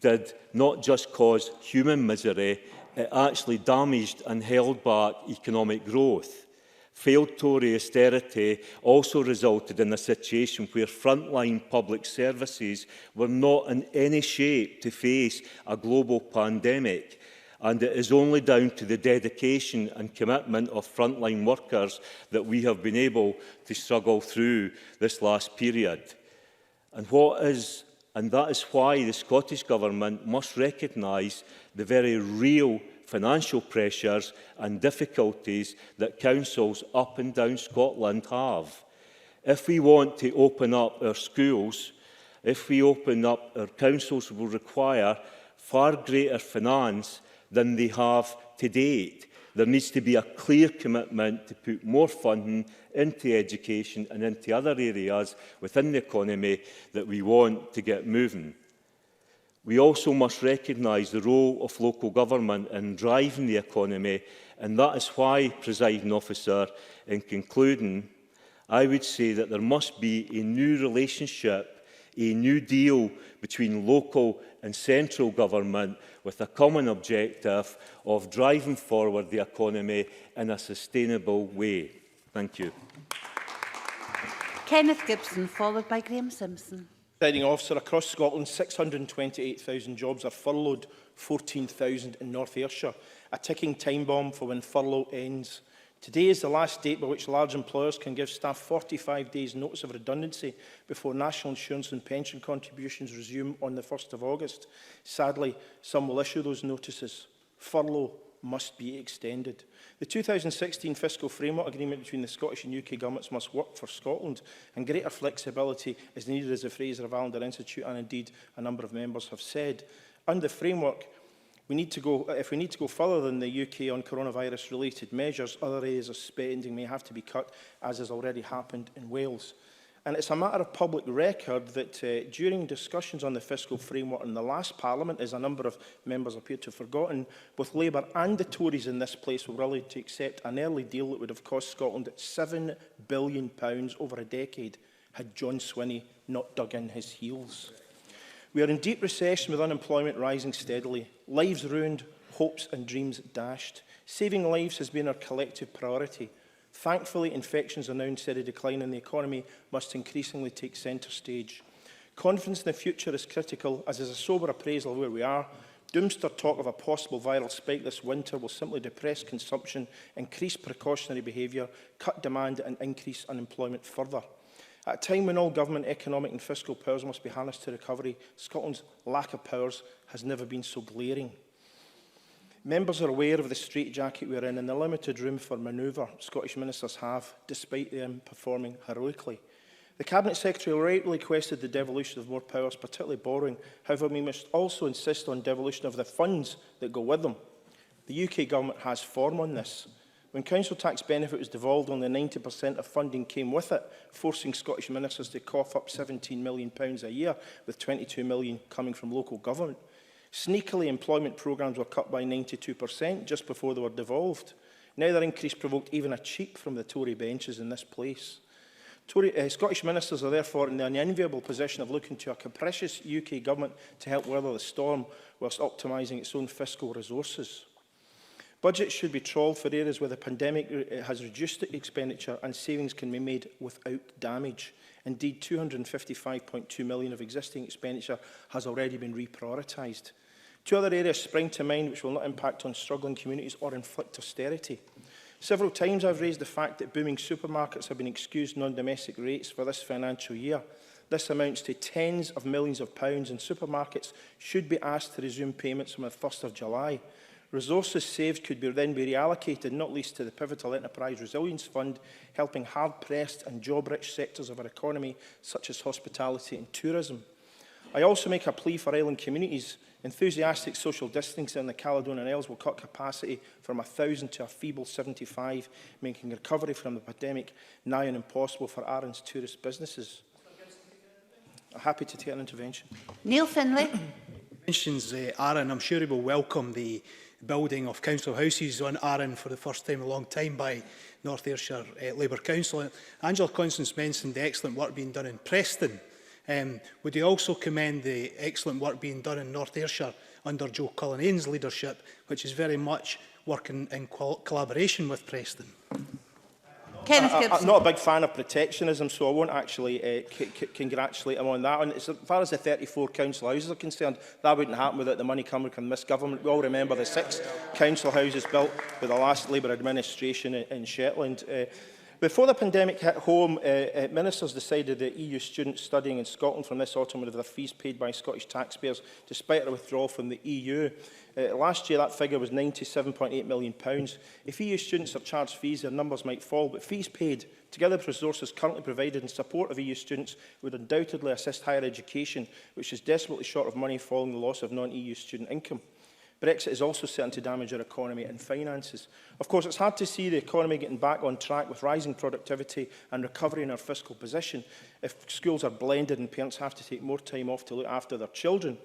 did not just cause human misery, it actually damaged and held back economic growth. Failed Tory austerity also resulted in a situation where frontline public services were not in any shape to face a global pandemic, and it is only down to the dedication and commitment of frontline workers that we have been able to struggle through this last period. And that is why the Scottish Government must recognise the very real financial pressures and difficulties that councils up and down Scotland have. If we want to open up our schools, if we open up our councils will require far greater finance than they have to date. There needs to be a clear commitment to put more funding into education and into other areas within the economy that we want to get moving. We also must recognise the role of local government in driving the economy, and that is why, Presiding Officer, in concluding, I would say that there must be a new relationship, a new deal between local and central government with a common objective of driving forward the economy in a sustainable way. Thank you. Kenneth Gibson, followed by Graham Simpson. Presiding Officer, across Scotland, 628,000 jobs are furloughed, 14,000 in North Ayrshire. A ticking time bomb for when furlough ends. Today is the last date by which large employers can give staff 45 days notice of redundancy before national insurance and pension contributions resume on the 1st of August. Sadly, some will issue those notices. Furlough must be extended. The 2016 Fiscal Framework Agreement between the Scottish and UK governments must work for Scotland, and greater flexibility is needed, as the Fraser of Allender Institute and indeed a number of members have said. Under the framework, if we need to go further than the UK on coronavirus-related measures, other areas of spending may have to be cut, as has already happened in Wales. And it's a matter of public record that during discussions on the fiscal framework in the last Parliament, as a number of members appear to have forgotten, both Labour and the Tories in this place were willing to accept an early deal that would have cost Scotland £7 billion over a decade had John Swinney not dug in his heels. We are in deep recession with unemployment rising steadily, lives ruined, hopes and dreams dashed. Saving lives has been our collective priority. Thankfully, infections are now in steady decline and the economy must increasingly take centre stage. Confidence in the future is critical, as is a sober appraisal of where we are. Doomster talk of a possible viral spike this winter will simply depress consumption, increase precautionary behaviour, cut demand and increase unemployment further. At a time when all government, economic and fiscal powers must be harnessed to recovery, Scotland's lack of powers has never been so glaring. Members are aware of the straitjacket we are in and the limited room for manoeuvre Scottish ministers have, despite them performing heroically. The Cabinet Secretary rightly requested the devolution of more powers, particularly borrowing. However, we must also insist on devolution of the funds that go with them. The UK Government has form on this. When council tax benefit was devolved, only 90% of funding came with it, forcing Scottish ministers to cough up £17 million a year, with £22 million coming from local government. Sneakily, employment programmes were cut by 92% just before they were devolved. Now their increase provoked even a cheep from the Tory benches in this place. Scottish ministers are therefore in the unenviable position of looking to a capricious UK government to help weather the storm whilst optimising its own fiscal resources. Budgets should be trawled for areas where the pandemic has reduced expenditure and savings can be made without damage. Indeed, £255.2 million of existing expenditure has already been reprioritised. Two other areas spring to mind which will not impact on struggling communities or inflict austerity. Several times I've raised the fact that booming supermarkets have been excused non-domestic rates for this financial year. This amounts to tens of millions of pounds, and supermarkets should be asked to resume payments from the 1st of July. Resources saved could then be reallocated, not least to the pivotal Enterprise Resilience Fund, helping hard-pressed and job-rich sectors of our economy, such as hospitality and tourism. I also make a plea for island communities. Enthusiastic social distancing in the Caledonian Isles will cut capacity from 1,000 to a feeble 75, making recovery from the pandemic nigh and impossible for Arran's tourist businesses. I'm happy to take an intervention. Neil Finlay. Mentions Arran, I'm sure he will welcome the building of council houses on Arran for the first time in a long time by North Ayrshire Labour Council. Angela Constance mentioned the excellent work being done in Preston. Would you also commend the excellent work being done in North Ayrshire under Joe Cullinane's leadership, which is very much working in collaboration with Preston? I'm not a big fan of protectionism, so I won't actually congratulate him on that. And as far as the 34 council houses are concerned, that wouldn't happen without the money coming from this government. We all remember the 6 council houses built with the last Labour administration in Shetland. Before the pandemic hit home, ministers decided that EU students studying in Scotland from this autumn would have their fees paid by Scottish taxpayers, despite their withdrawal from the EU. Last year, that figure was £97.8 million. If EU students are charged fees, their numbers might fall, but fees paid, together with resources currently provided in support of EU students, would undoubtedly assist higher education, which is desperately short of money following the loss of non-EU student income. Brexit is also certain to damage our economy and finances. Of course, it's hard to see the economy getting back on track with rising productivity and recovery in our fiscal position if schools are blended and parents have to take more time off to look after their children.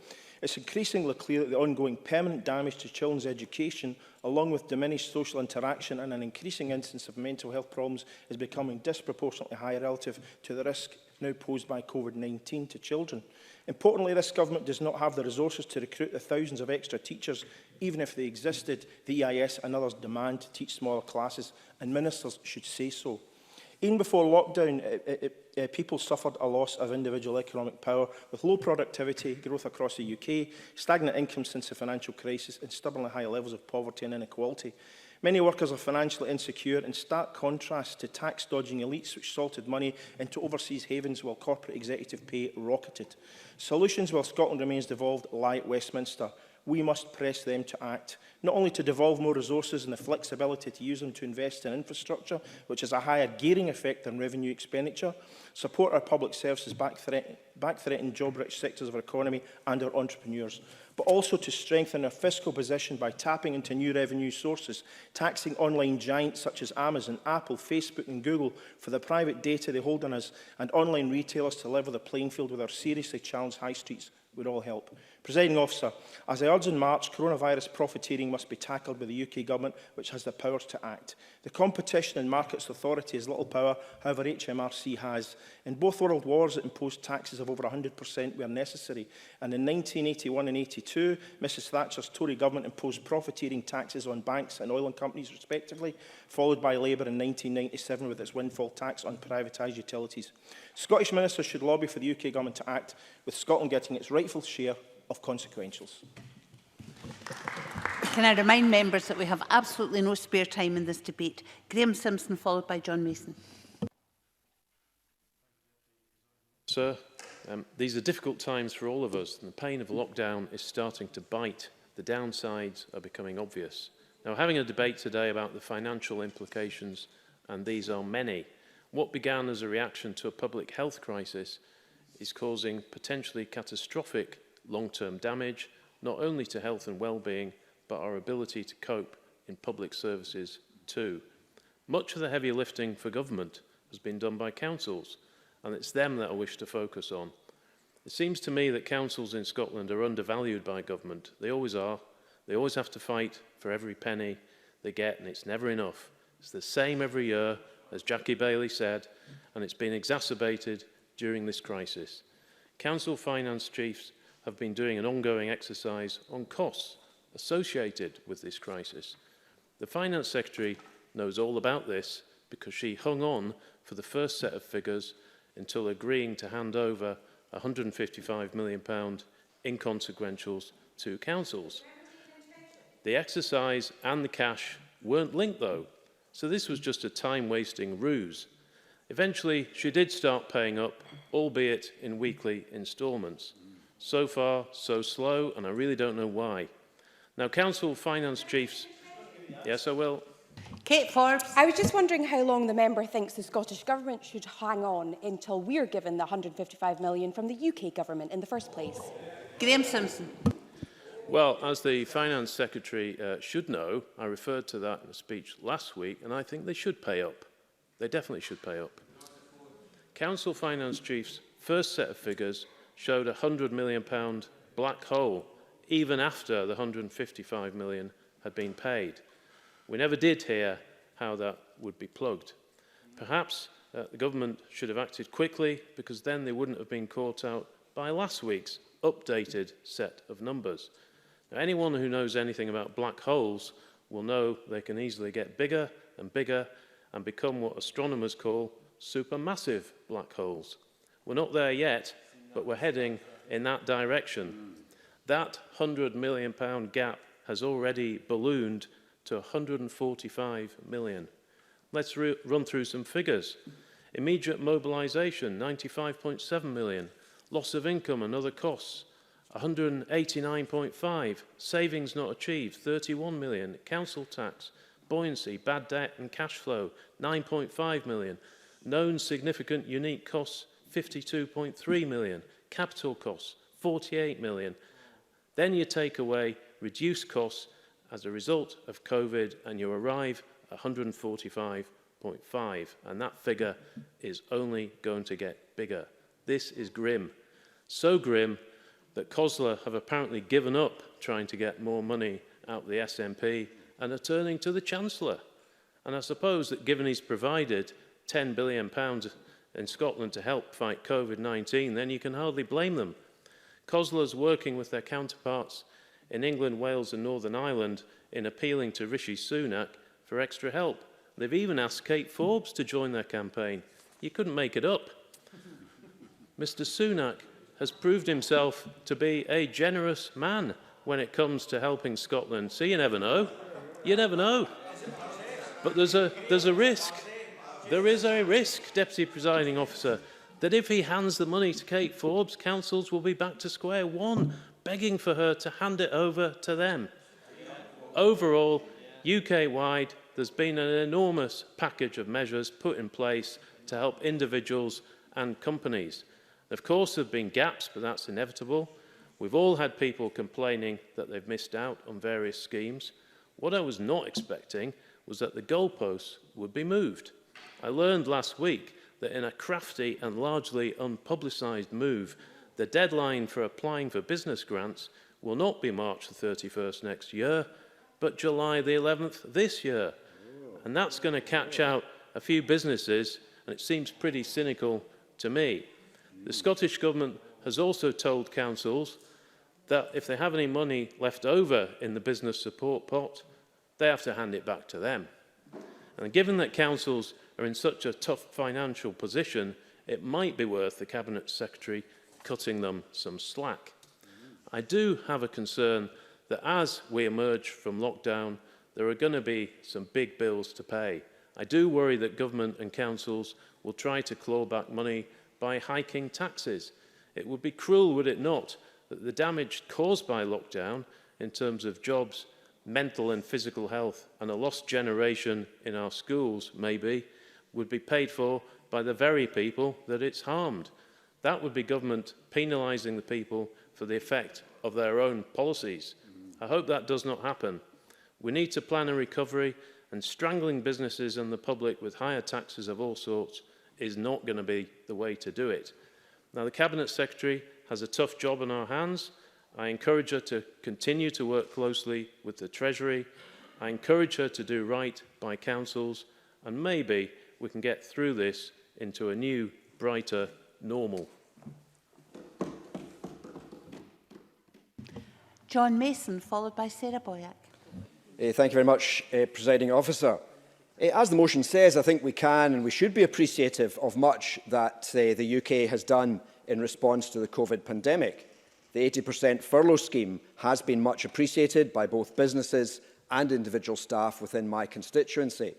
It's increasingly clear that the ongoing permanent damage to children's education, along with diminished social interaction and an increasing instance of mental health problems, is becoming disproportionately high relative to the risk now posed by COVID-19 to children. Importantly, this government does not have the resources to recruit the thousands of extra teachers, even if they existed. The EIS and others demand to teach smaller classes, and ministers should say so. Even before lockdown, people suffered a loss of individual economic power, with low productivity, growth across the UK, stagnant income since the financial crisis, and stubbornly high levels of poverty and inequality. Many workers are financially insecure, in stark contrast to tax-dodging elites which salted money into overseas havens while corporate executive pay rocketed. Solutions, while Scotland remains devolved, lie at Westminster. We must press them to act, not only to devolve more resources and the flexibility to use them to invest in infrastructure, which has a higher gearing effect on revenue expenditure, support our public services, back-threaten job-rich sectors of our economy and our entrepreneurs, but also to strengthen our fiscal position by tapping into new revenue sources, taxing online giants such as Amazon, Apple, Facebook and Google for the private data they hold on us, and online retailers to level the playing field with our seriously challenged high streets would all help. Presiding Officer, as I urged in March, coronavirus profiteering must be tackled by the UK Government, which has the powers to act. The Competition and Markets Authority has little power, however HMRC has. In both world wars, it imposed taxes of over 100% where necessary. And in 1981 and 82, Mrs Thatcher's Tory Government imposed profiteering taxes on banks and oil companies, respectively, followed by Labour in 1997 with its windfall tax on privatised utilities. Scottish ministers should lobby for the UK Government to act, with Scotland getting its rightful share of consequentials. Can I remind members that we have absolutely no spare time in this debate? Graham Simpson, followed by John Mason. Sir, these are difficult times for all of us, and the pain of lockdown is starting to bite. The downsides are becoming obvious. Now, having a debate today about the financial implications, and these are many, what began as a reaction to a public health crisis is causing potentially catastrophic long-term damage, not only to health and well-being, but our ability to cope in public services too. Much of the heavy lifting for government has been done by councils, and it's them that I wish to focus on. It seems to me that councils in Scotland are undervalued by government. They always are. They always have to fight for every penny they get, and it's never enough. It's the same every year, as Jackie Bailey said, and it's been exacerbated during this crisis. Council finance chiefs have been doing an ongoing exercise on costs associated with this crisis. The Finance Secretary knows all about this because she hung on for the first set of figures until agreeing to hand over £155 million inconsequentials to councils. The exercise and the cash weren't linked though, so this was just a time-wasting ruse. Eventually, she did start paying up, albeit in weekly instalments. So far, so slow, and I really don't know why. Now, council finance chiefs... Yes, I will. Kate Forbes. I was just wondering how long the member thinks the Scottish Government should hang on until we're given the £155 million from the UK Government in the first place. Graham Simpson. Well, as the Finance Secretary should know, I referred to that in a speech last week, and I think they should pay up. They definitely should pay up. Council finance chiefs' first set of figures showed a £100 million black hole, even after the £155 million had been paid. We never did hear how that would be plugged. Perhaps the government should have acted quickly, because then they wouldn't have been caught out by last week's updated set of numbers. Now, anyone who knows anything about black holes will know they can easily get bigger and become what astronomers call supermassive black holes. We're not there yet, but we're heading in that direction. That £100 million gap has already ballooned to £145 million. Let's run through some figures. Immediate mobilisation, £95.7 million. Loss of income and other costs, £189.5. Savings not achieved, £31 million. Council tax, buoyancy, bad debt and cash flow, £9.5 million. Known significant unique costs, £52.3 million. Capital costs, £48 million. Then you take away reduced costs as a result of COVID and you arrive at 145.5, and that figure is only going to get bigger. This is grim. So grim that COSLA have apparently given up trying to get more money out of the SNP and are turning to the Chancellor. And I suppose that given he's provided £10 billion in Scotland to help fight COVID-19, then you can hardly blame them. COSLA's working with their counterparts in England, Wales and Northern Ireland in appealing to Rishi Sunak for extra help. They've even asked Kate Forbes to join their campaign. You couldn't make it up. Mr. Sunak has proved himself to be a generous man when it comes to helping Scotland. So you never know. You never know. But there's a risk. There is a risk, Deputy Presiding Officer, that if he hands the money to Kate Forbes, councils will be back to square one, begging for her to hand it over to them. Overall, UK-wide, there's been an enormous package of measures put in place to help individuals and companies. Of course, there have been gaps, but that's inevitable. We've all had people complaining that they've missed out on various schemes. What I was not expecting was that the goalposts would be moved. I learned last week that in a crafty and largely unpublicised move, the deadline for applying for business grants will not be March the 31st next year, but July the 11th this year. And that's going to catch out a few businesses, and it seems pretty cynical to me. The Scottish Government has also told councils that if they have any money left over in the business support pot, they have to hand it back to them. And given that councils are in such a tough financial position, it might be worth the Cabinet Secretary cutting them some slack. I do have a concern that as we emerge from lockdown, there are going to be some big bills to pay. I do worry that government and councils will try to claw back money by hiking taxes. It would be cruel, would it not, that the damage caused by lockdown in terms of jobs, mental and physical health, and a lost generation in our schools, maybe, would be paid for by the very people that it's harmed. That would be government penalising the people for the effect of their own policies. I hope that does not happen. We need to plan a recovery, and strangling businesses and the public with higher taxes of all sorts is not going to be the way to do it. Now, the Cabinet Secretary has a tough job on our hands. I encourage her to continue to work closely with the Treasury. I encourage her to do right by councils, and maybe we can get through this into a new, brighter normal. John Mason, followed by Sarah Boyack. Thank you very much, Presiding Officer. As the motion says, I think we can and we should be appreciative of much that the UK has done in response to the COVID pandemic. The 80% furlough scheme has been much appreciated by both businesses and individual staff within my constituency.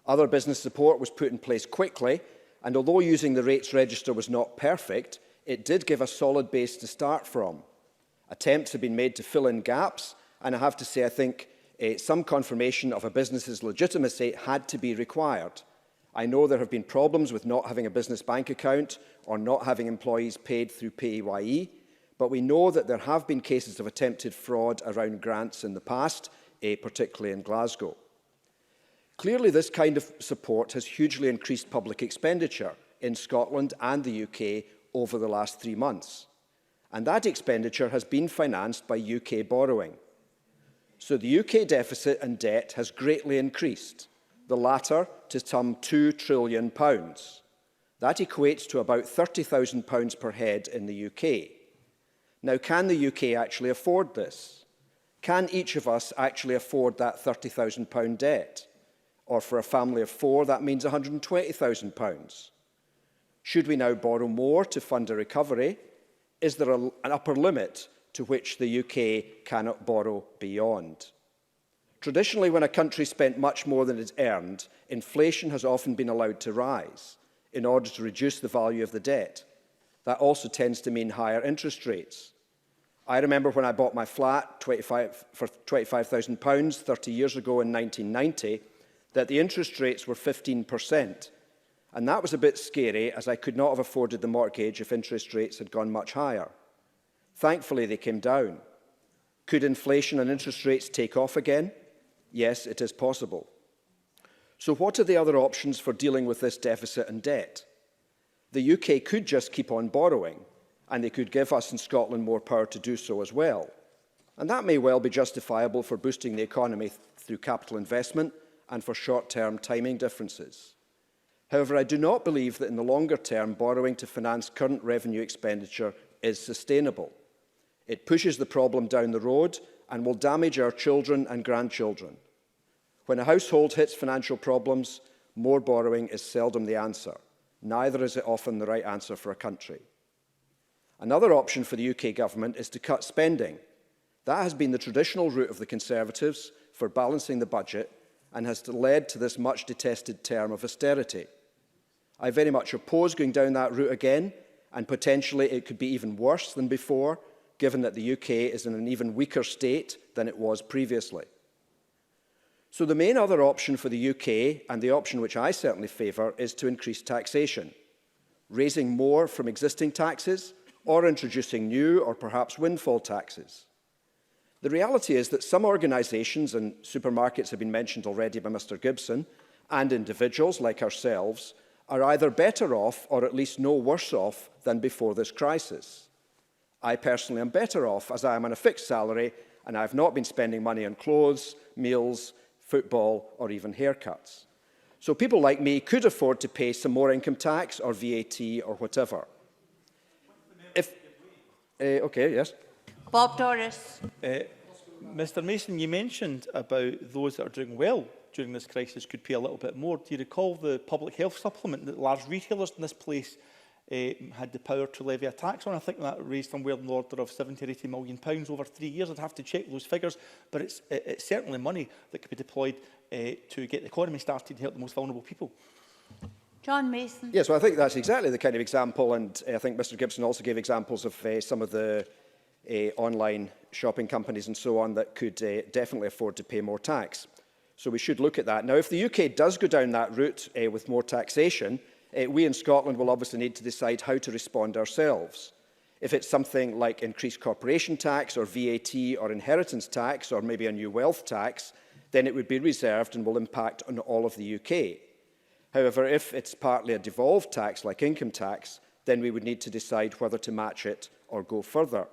Other business support was put in place quickly, and although using the rates register was not perfect, it did give a solid base to start from. Attempts have been made to fill in gaps, and I have to say I think some confirmation of a business's legitimacy had to be required. I know there have been problems with not having a business bank account or not having employees paid through PAYE, but we know that there have been cases of attempted fraud around grants in the past, particularly in Glasgow. Clearly, this kind of support has hugely increased public expenditure in Scotland and the UK over the last 3 months. And that expenditure has been financed by UK borrowing. So the UK deficit and debt has greatly increased, the latter to some £2 trillion. That equates to about £30,000 per head in the UK. Now, can the UK actually afford this? Can each of us actually afford that £30,000 debt? Or for a family of 4, that means £120,000. Should we now borrow more to fund a recovery? Is there an upper limit to which the UK cannot borrow beyond? Traditionally, when a country spent much more than it earned, inflation has often been allowed to rise in order to reduce the value of the debt. That also tends to mean higher interest rates. I remember when I bought my flat for £25,000 30 years ago in 1990, that the interest rates were 15%. And that was a bit scary, as I could not have afforded the mortgage if interest rates had gone much higher. Thankfully, they came down. Could inflation and interest rates take off again? Yes, it is possible. So what are the other options for dealing with this deficit and debt? The UK could just keep on borrowing, and they could give us in Scotland more power to do so as well. And that may well be justifiable for boosting the economy through capital investment and for short-term timing differences. However, I do not believe that in the longer term, borrowing to finance current revenue expenditure is sustainable. It pushes the problem down the road and will damage our children and grandchildren. When a household hits financial problems, more borrowing is seldom the answer. Neither is it often the right answer for a country. Another option for the UK government is to cut spending. That has been the traditional route of the Conservatives for balancing the budget, and has led to this much detested term of austerity. I very much oppose going down that route again, and potentially it could be even worse than before, given that the UK is in an even weaker state than it was previously. So the main other option for the UK, and the option which I certainly favour, is to increase taxation, raising more from existing taxes or introducing new or perhaps windfall taxes. The reality is that some organisations, and supermarkets have been mentioned already by Mr Gibson, and individuals like ourselves, are either better off or at least no worse off than before this crisis. I personally am better off as I am on a fixed salary and I have not been spending money on clothes, meals, football or even haircuts. So people like me could afford to pay some more income tax or VAT or whatever. Okay, yes. Bob Doris. Mr Mason, you mentioned about those that are doing well during this crisis could pay a little bit more. Do you recall the public health supplement that large retailers in this place had the power to levy a tax on? I think that raised somewhere in the order of £70 or £80 million over 3 years. I'd have to check those figures, but it's certainly money that could be deployed to get the economy started and help the most vulnerable people. John Mason. Yes, well, I think that's exactly the kind of example, and I think Mr Gibson also gave examples of some of the online shopping companies and so on that could definitely afford to pay more tax. So we should look at that. Now, if the UK does go down that route with more taxation, we in Scotland will obviously need to decide how to respond ourselves. If it's something like increased corporation tax or VAT or inheritance tax or maybe a new wealth tax, then it would be reserved and will impact on all of the UK. However, if it's partly a devolved tax like income tax, then we would need to decide whether to match it or go further.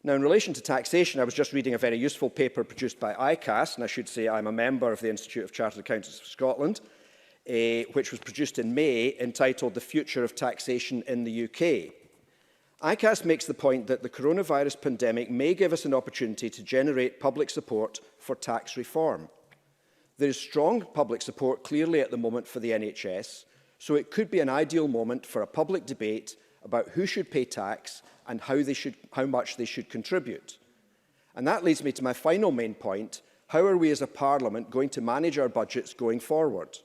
Now, in relation to taxation, I was just reading a very useful paper produced by ICAS, and I should say I'm a member of the Institute of Chartered Accountants of Scotland, which was produced in May, entitled The Future of Taxation in the UK. ICAS makes the point that the coronavirus pandemic may give us an opportunity to generate public support for tax reform. There is strong public support clearly at the moment for the NHS, so it could be an ideal moment for a public debate about who should pay tax and how much they should contribute. And that leads me to my final main point: how are we as a Parliament going to manage our budgets going forward?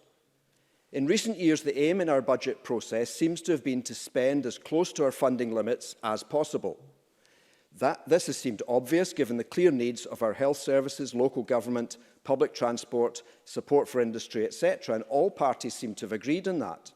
In recent years, the aim in our budget process seems to have been to spend as close to our funding limits as possible. This has seemed obvious given the clear needs of our health services, local government, public transport, support for industry, etc., and all parties seem to have agreed on that.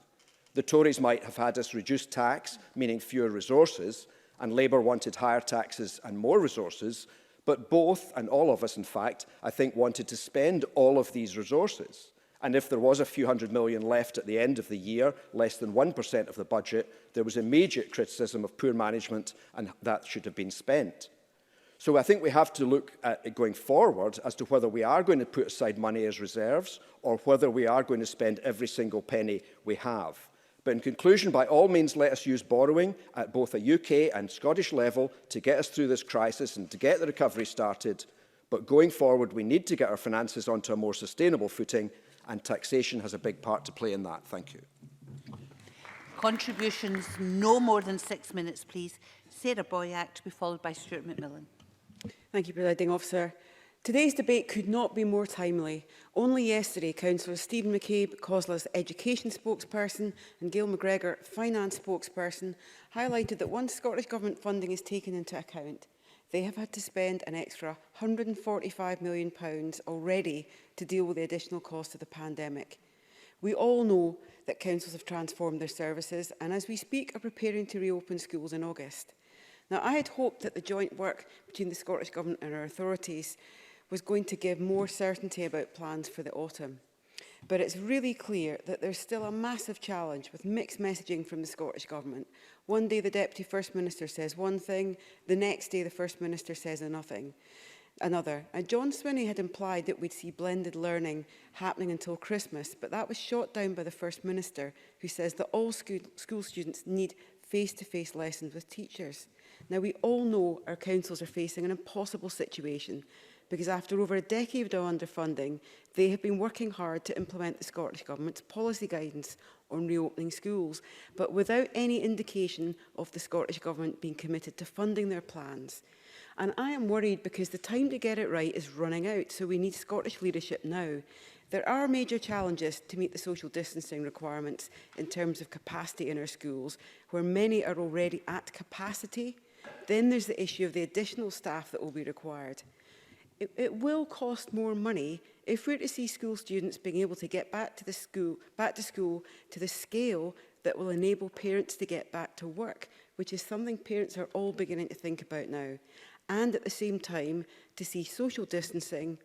The Tories might have had us reduce tax, meaning fewer resources, and Labour wanted higher taxes and more resources, but both, and all of us in fact, I think wanted to spend all of these resources. And if there was a few hundred million left at the end of the year, less than 1% of the budget, there was immediate criticism of poor management, and that should have been spent. So I think we have to look at it going forward as to whether we are going to put aside money as reserves or whether we are going to spend every single penny we have. But in conclusion, by all means, let us use borrowing at both a UK and Scottish level to get us through this crisis and to get the recovery started. But going forward, we need to get our finances onto a more sustainable footing, and taxation has a big part to play in that. Thank you. Contributions, no more than 6 minutes, please. Sarah Boyack to be followed by Stuart McMillan. Thank you, Presiding Officer. Today's debate could not be more timely. Only yesterday, Councillors Stephen McCabe, COSLA's education spokesperson, and Gail McGregor, finance spokesperson, highlighted that once Scottish Government funding is taken into account, they have had to spend an extra £145 million already to deal with the additional cost of the pandemic. We all know that councils have transformed their services and, as we speak, are preparing to reopen schools in August. Now, I had hoped that the joint work between the Scottish Government and our authorities was going to give more certainty about plans for the autumn. But it's really clear that there's still a massive challenge with mixed messaging from the Scottish Government. One day the Deputy First Minister says one thing, the next day the First Minister says another. And John Swinney had implied that we'd see blended learning happening until Christmas, but that was shot down by the First Minister, who says that all school students need face-to-face lessons with teachers. Now, we all know our councils are facing an impossible situation, because after over a decade of underfunding, they have been working hard to implement the Scottish Government's policy guidance on reopening schools, but without any indication of the Scottish Government being committed to funding their plans. And I am worried because the time to get it right is running out, so we need Scottish leadership now. There are major challenges to meet the social distancing requirements in terms of capacity in our schools, where many are already at capacity. Then there's the issue of the additional staff that will be required. It will cost more money if we're to see school students being able to get back to school to the scale that will enable parents to get back to work, which is something parents are all beginning to think about now. And at the same time, to see social distancing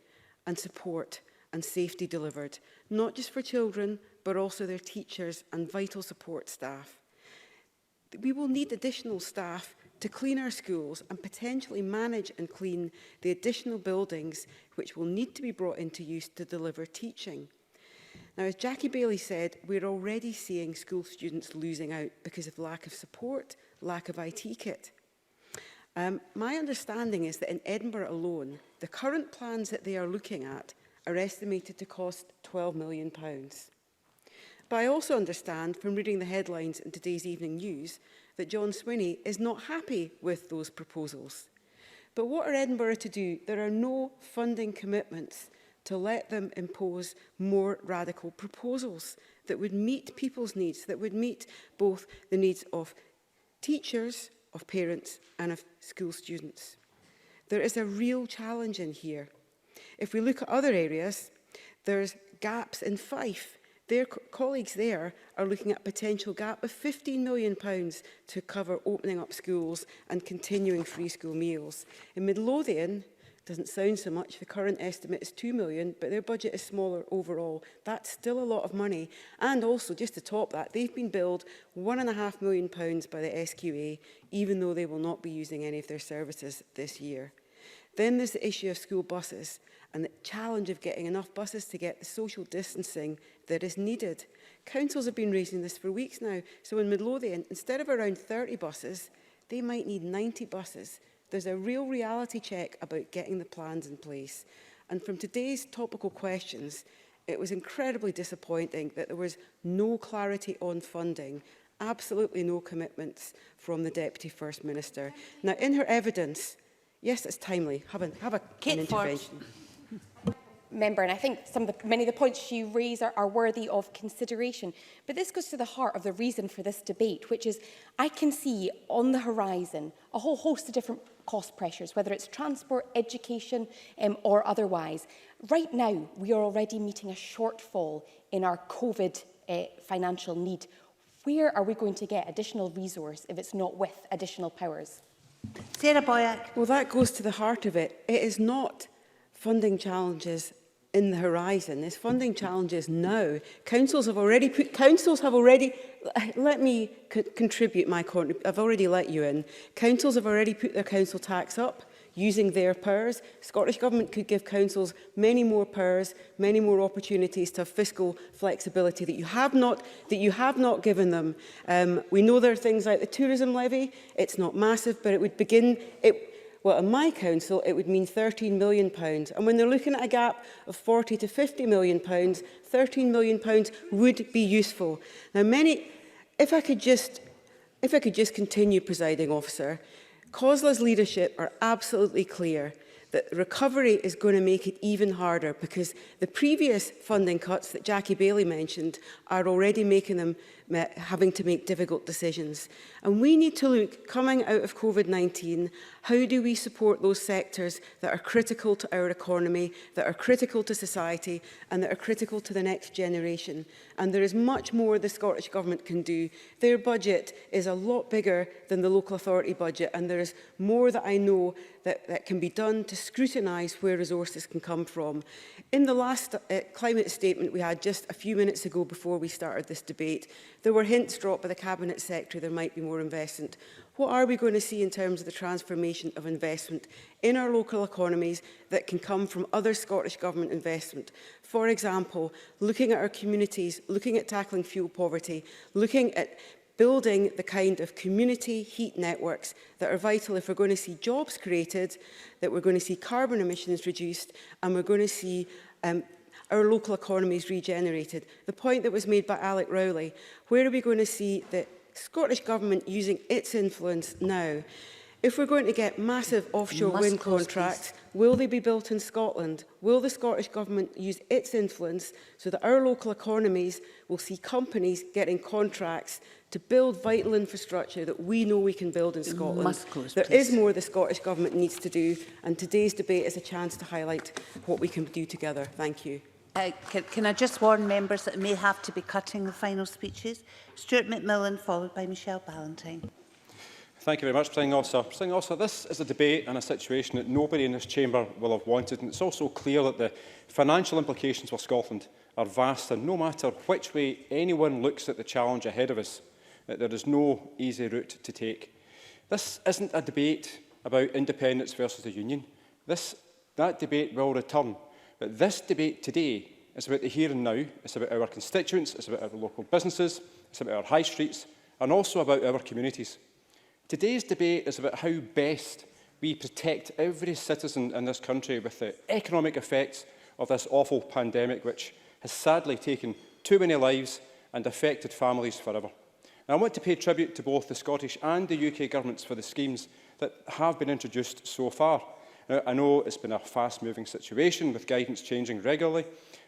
and support and safety delivered, not just for children, but also their teachers and vital support staff. We will need additional staff to clean our schools and potentially manage and clean the additional buildings which will need to be brought into use to deliver teaching. Now, as Jackie Bailey said, we're already seeing school students losing out because of lack of support, lack of IT kit. My understanding is that in Edinburgh alone, the current plans that they are looking at are estimated to cost £12 million. But I also understand from reading the headlines in today's evening news that John Swinney is not happy with those proposals. But what are Edinburgh to do? There are no funding commitments to let them impose more radical proposals that would meet people's needs, that would meet both the needs of teachers, of parents and of school students. There is a real challenge in here. If we look at other areas, there's gaps in Fife. Their colleagues there are looking at a potential gap of £15 million to cover opening up schools and continuing free school meals. In Midlothian, doesn't sound so much, the current estimate is £2 million, but their budget is smaller overall. That's still a lot of money. And also, just to top that, they've been billed £1.5 million by the SQA, even though they will not be using any of their services this year. Then there's the issue of school buses and the challenge of getting enough buses to get the social distancing that is needed. Councils have been raising this for weeks now. So in Midlothian, instead of around 30 buses, they might need 90 buses. There's a real reality check about getting the plans in place. And from today's topical questions, it was incredibly disappointing that there was no clarity on funding, absolutely no commitments from the Deputy First Minister. Now, in her evidence, yes, it's timely. Have an intervention. Member, and I think many of the points you raise are worthy of consideration. But this goes to the heart of the reason for this debate, which is I can see on the horizon a whole host of different cost pressures, whether it's transport, education or otherwise. Right now, we are already meeting a shortfall in our COVID financial need. Where are we going to get additional resource if it's not with additional powers? Sarah Boyack. Well, that goes to the heart of it. It is not funding challenges in the horizon. It's funding challenges now. Councils have already, let me contribute my contribution. I've already let you in. Councils have already put their council tax up using their powers. Scottish Government could give councils many more powers, many more opportunities to have fiscal flexibility that you have not given them. We know there are things like the tourism levy. It's not massive, but it would begin. Well, in my council, it would mean £13 million. And when they're looking at a gap of £40 to £50 million, £13 million would be useful. Now, if I could just continue, Presiding Officer, COSLA's leadership are absolutely clear that recovery is going to make it even harder because the previous funding cuts that Jackie Bailey mentioned are already making them having to make difficult decisions. And we need to look, coming out of COVID-19, how do we support those sectors that are critical to our economy, that are critical to society, and that are critical to the next generation. And there is much more the Scottish Government can do. Their budget is a lot bigger than the local authority budget, and there is more that I know that can be done to scrutinise where resources can come from. In the last climate statement we had just a few minutes ago before we started this debate, there were hints dropped by the Cabinet Secretary there might be more investment. What are we going to see in terms of the transformation of investment in our local economies that can come from other Scottish Government investment? For example, looking at our communities, looking at tackling fuel poverty, looking at building the kind of community heat networks that are vital if we're going to see jobs created, that we're going to see carbon emissions reduced, and we're going to see our local economies regenerated. The point that was made by Alec Rowley, where are we going to see the Scottish Government using its influence now? If we're going to get massive offshore wind contracts, will they be built in Scotland? Will the Scottish Government use its influence so that our local economies will see companies getting contracts to build vital infrastructure that we know we can build in Scotland? There is more the Scottish Government needs to do, and today's debate is a chance to highlight what we can do together. Thank you. Can I just warn members that I may have to be cutting the final speeches? Stuart McMillan, followed by Michelle Ballantyne. Thank you very much, Presiding Officer. Presiding Officer, this is a debate and a situation that nobody in this chamber will have wanted, and it's also clear that the financial implications for Scotland are vast, and no matter which way anyone looks at the challenge ahead of us, there is no easy route to take. This isn't a debate about independence versus the Union. That debate will return, but this debate today is about the here and now. It's about our constituents, it's about our local businesses, it's about our high streets, and also about our communities. Today's debate is about how best we protect every citizen in this country with the economic effects of this awful pandemic, which has sadly taken too many lives and affected families forever. Now, I want to pay tribute to both the Scottish and the UK governments for the schemes that have been introduced so far. Now, I know it's been a fast-moving situation with guidance changing regularly,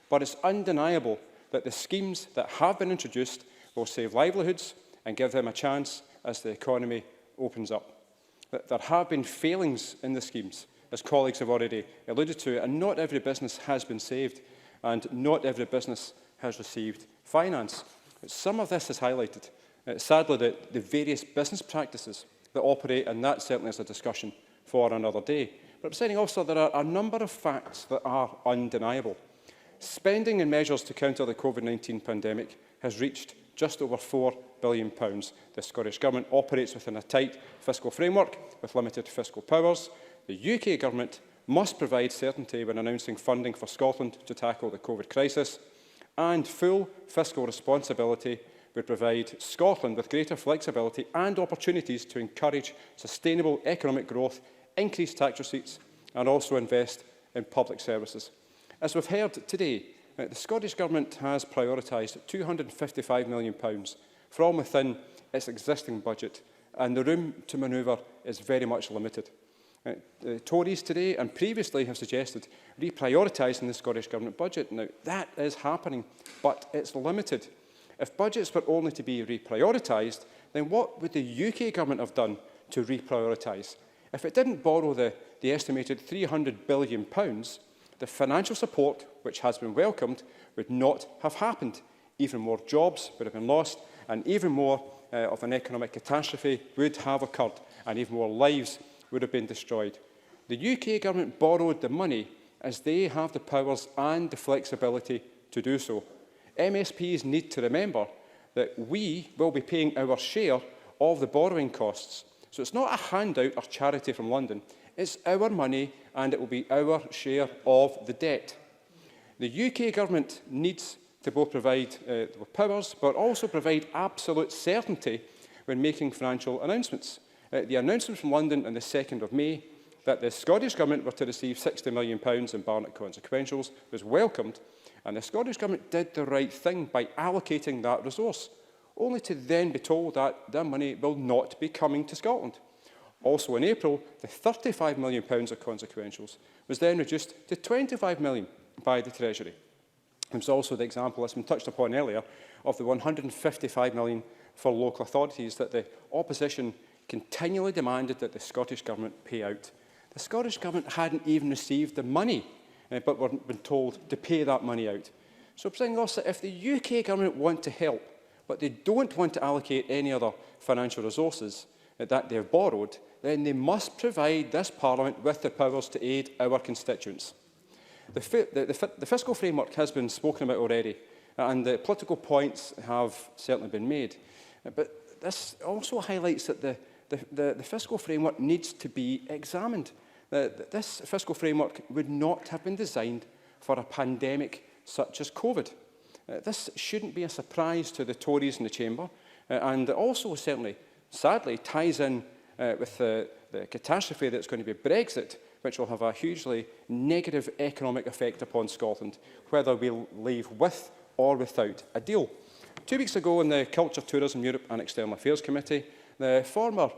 but it's undeniable that the schemes that have been introduced will save livelihoods and give them a chance as the economy opens up. There have been failings in the schemes, as colleagues have already alluded to, and not every business has been saved, and not every business has received finance. But some of this is highlighted, sadly, the various business practices that operate, and that certainly is a discussion for another day. But, Presiding Officer, there are a number of facts that are undeniable. Spending and measures to counter the COVID-19 pandemic has reached just over £4 billion. The Scottish Government operates within a tight fiscal framework with limited fiscal powers. The UK Government must provide certainty when announcing funding for Scotland to tackle the COVID crisis, and full fiscal responsibility would provide Scotland with greater flexibility and opportunities to encourage sustainable economic growth, increase tax receipts and also invest in public services. As we've heard today, the Scottish Government has prioritised £255 million from within its existing budget, and the room to manoeuvre is very much limited. The Tories today and previously have suggested reprioritising the Scottish Government budget. Now, that is happening, but it's limited. If budgets were only to be reprioritised, then what would the UK Government have done to reprioritise? If it didn't borrow the estimated £300 billion, the financial support, which has been welcomed, would not have happened. Even more jobs would have been lost, and even more of an economic catastrophe would have occurred, and even more lives would have been destroyed. The UK Government borrowed the money as they have the powers and the flexibility to do so. MSPs need to remember that we will be paying our share of the borrowing costs. So it's not a handout or charity from London. It's our money, and it will be our share of the debt. The UK Government needs to both provide the powers, but also provide absolute certainty when making financial announcements. The announcement from London on the 2nd of May that the Scottish Government were to receive £60 million in Barnett consequentials was welcomed, and the Scottish Government did the right thing by allocating that resource, only to then be told that their money will not be coming to Scotland. Also in April, the £35 million of consequentials was then reduced to £25 million by the Treasury. There was also the example that's been touched upon earlier of the £155 million for local authorities that the opposition continually demanded that the Scottish Government pay out. The Scottish Government hadn't even received the money, but were been told to pay that money out. So, Presiding Officer, if the UK Government want to help, but they don't want to allocate any other financial resources that they've borrowed, then they must provide this Parliament with the powers to aid our constituents. The fiscal framework has been spoken about already, and the political points have certainly been made. But this also highlights that the fiscal framework needs to be examined. This fiscal framework would not have been designed for a pandemic such as COVID. This shouldn't be a surprise to the Tories in the Chamber, and also certainly, sadly, ties in with the catastrophe that's going to be Brexit, which will have a hugely negative economic effect upon Scotland, whether we leave with or without a deal. 2 weeks ago in the Culture, Tourism, Europe and External Affairs Committee, The former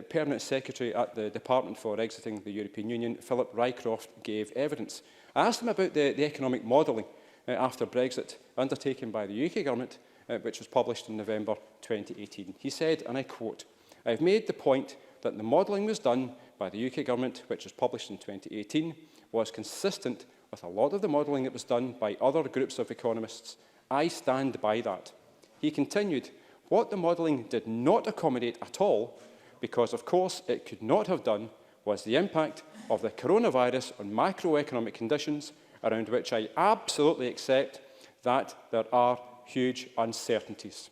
Permanent Secretary at the Department for Exiting the European Union, Philip Rycroft, gave evidence. I asked him about the economic modelling after Brexit undertaken by the UK Government, which was published in November 2018. He said, and I quote, "I have made the point that the modelling was done by the UK Government, which was published in 2018, was consistent with a lot of the modelling that was done by other groups of economists. I stand by that." He continued, "What the modelling did not accommodate at all, because of course it could not have done, was the impact of the coronavirus on macroeconomic conditions, around which I absolutely accept that there are huge uncertainties."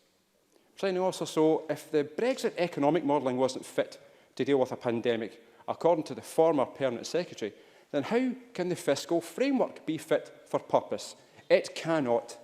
Presiding Officer, so if the Brexit economic modelling wasn't fit to deal with a pandemic, according to the former Permanent Secretary, then how can the fiscal framework be fit for purpose? It cannot.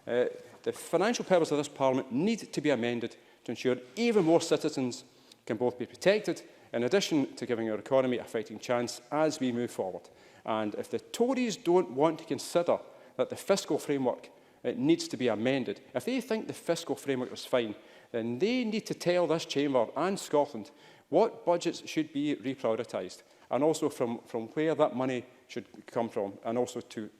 The financial purpose of this Parliament need to be amended to ensure even more citizens can both be protected, in addition to giving our economy a fighting chance as we move forward. And if the Tories don't want to consider that the fiscal framework needs to be amended, if they think the fiscal framework was fine, then they need to tell this chamber and Scotland what budgets should be reprioritised, and also from where that money should come from. And also, do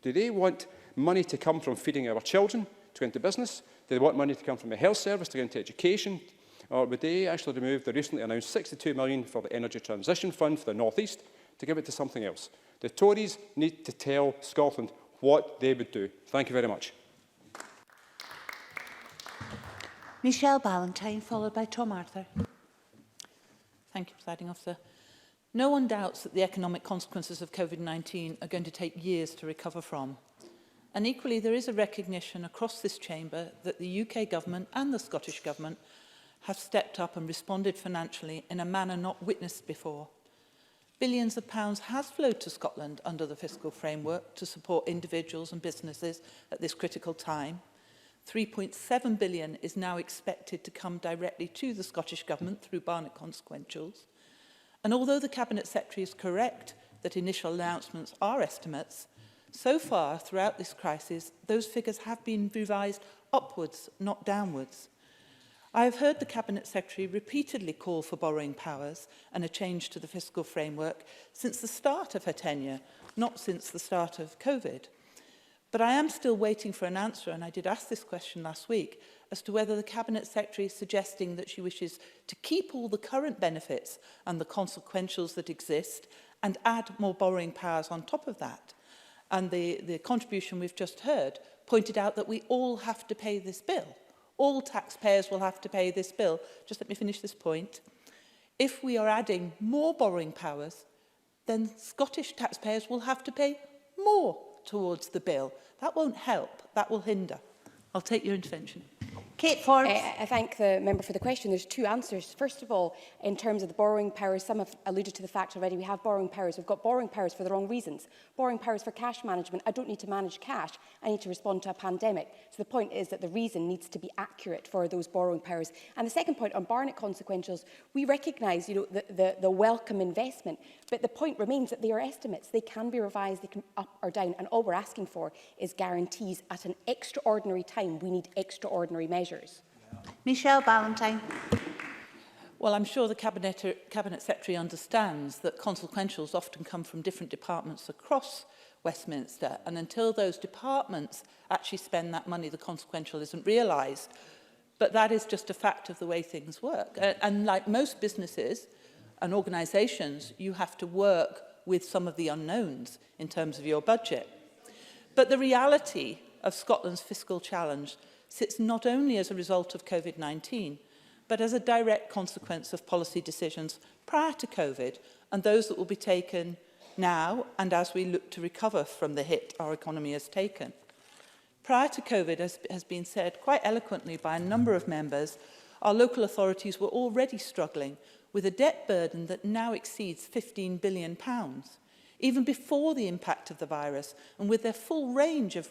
they want money to come from feeding our children to go into business? Do they want money to come from the health service to go into education? Or would they actually remove the recently announced £62 million for the Energy Transition Fund for the North East to give it to something else? The Tories need to tell Scotland what they would do. Thank you very much. Michelle Ballantyne, followed by Tom Arthur. Thank you, Presiding Officer. No one doubts that the economic consequences of COVID-19 are going to take years to recover from. And equally, there is a recognition across this chamber that the UK Government and the Scottish Government have stepped up and responded financially in a manner not witnessed before. Billions of pounds has flowed to Scotland under the Fiscal Framework to support individuals and businesses at this critical time. £3.7 billion is now expected to come directly to the Scottish Government through Barnett consequentials. And although the Cabinet Secretary is correct that initial announcements are estimates, so far throughout this crisis, those figures have been revised upwards, not downwards. I have heard the Cabinet Secretary repeatedly call for borrowing powers and a change to the fiscal framework since the start of her tenure, not since the start of COVID. But I am still waiting for an answer, and I did ask this question last week, as to whether the Cabinet Secretary is suggesting that she wishes to keep all the current benefits and the consequentials that exist and add more borrowing powers on top of that. And the contribution we've just heard pointed out that we all have to pay this bill. All taxpayers will have to pay this bill. Just let me finish this point. If we are adding more borrowing powers, then Scottish taxpayers will have to pay more towards the bill. That won't help, that will hinder. I'll take your intervention. Kate Forbes. I thank the member for the question. There's two answers. First of all, in terms of the borrowing powers, some have alluded to the fact already we have borrowing powers. We've got borrowing powers for the wrong reasons. Borrowing powers for cash management. I don't need to manage cash. I need to respond to a pandemic. So the point is that the reason needs to be accurate for those borrowing powers. And the second point on Barnett consequentials, we recognise, the welcome investment, but the point remains that they are estimates. They can be revised, they can up or down, and all we're asking for is guarantees. At an extraordinary time, we need extraordinary measures. Michelle Ballantyne. Well, I'm sure the Cabinet Secretary understands that consequentials often come from different departments across Westminster, and until those departments actually spend that money, the consequential isn't realised. But that is just a fact of the way things work. And like most businesses and organisations, you have to work with some of the unknowns in terms of your budget. But the reality of Scotland's fiscal challenge sits not only as a result of COVID-19, but as a direct consequence of policy decisions prior to COVID and those that will be taken now and as we look to recover from the hit our economy has taken. Prior to COVID, as has been said quite eloquently by a number of members, our local authorities were already struggling with a debt burden that now exceeds £15 billion, even before the impact of the virus, and with their full range of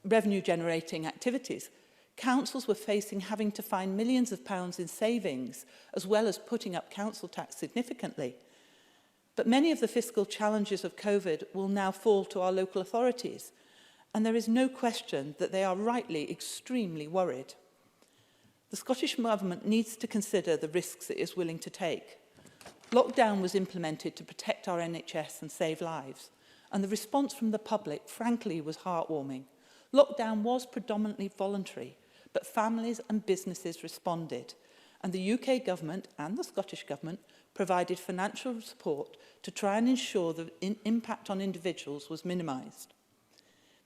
revenue-generating activities. Councils were facing having to find millions of pounds in savings, as well as putting up council tax significantly. But many of the fiscal challenges of COVID will now fall to our local authorities, and there is no question that they are rightly extremely worried. The Scottish Government needs to consider the risks it is willing to take. Lockdown was implemented to protect our NHS and save lives, and the response from the public, frankly, was heartwarming. Lockdown was predominantly voluntary, but families and businesses responded, and the UK Government and the Scottish Government provided financial support to try and ensure the impact on individuals was minimised.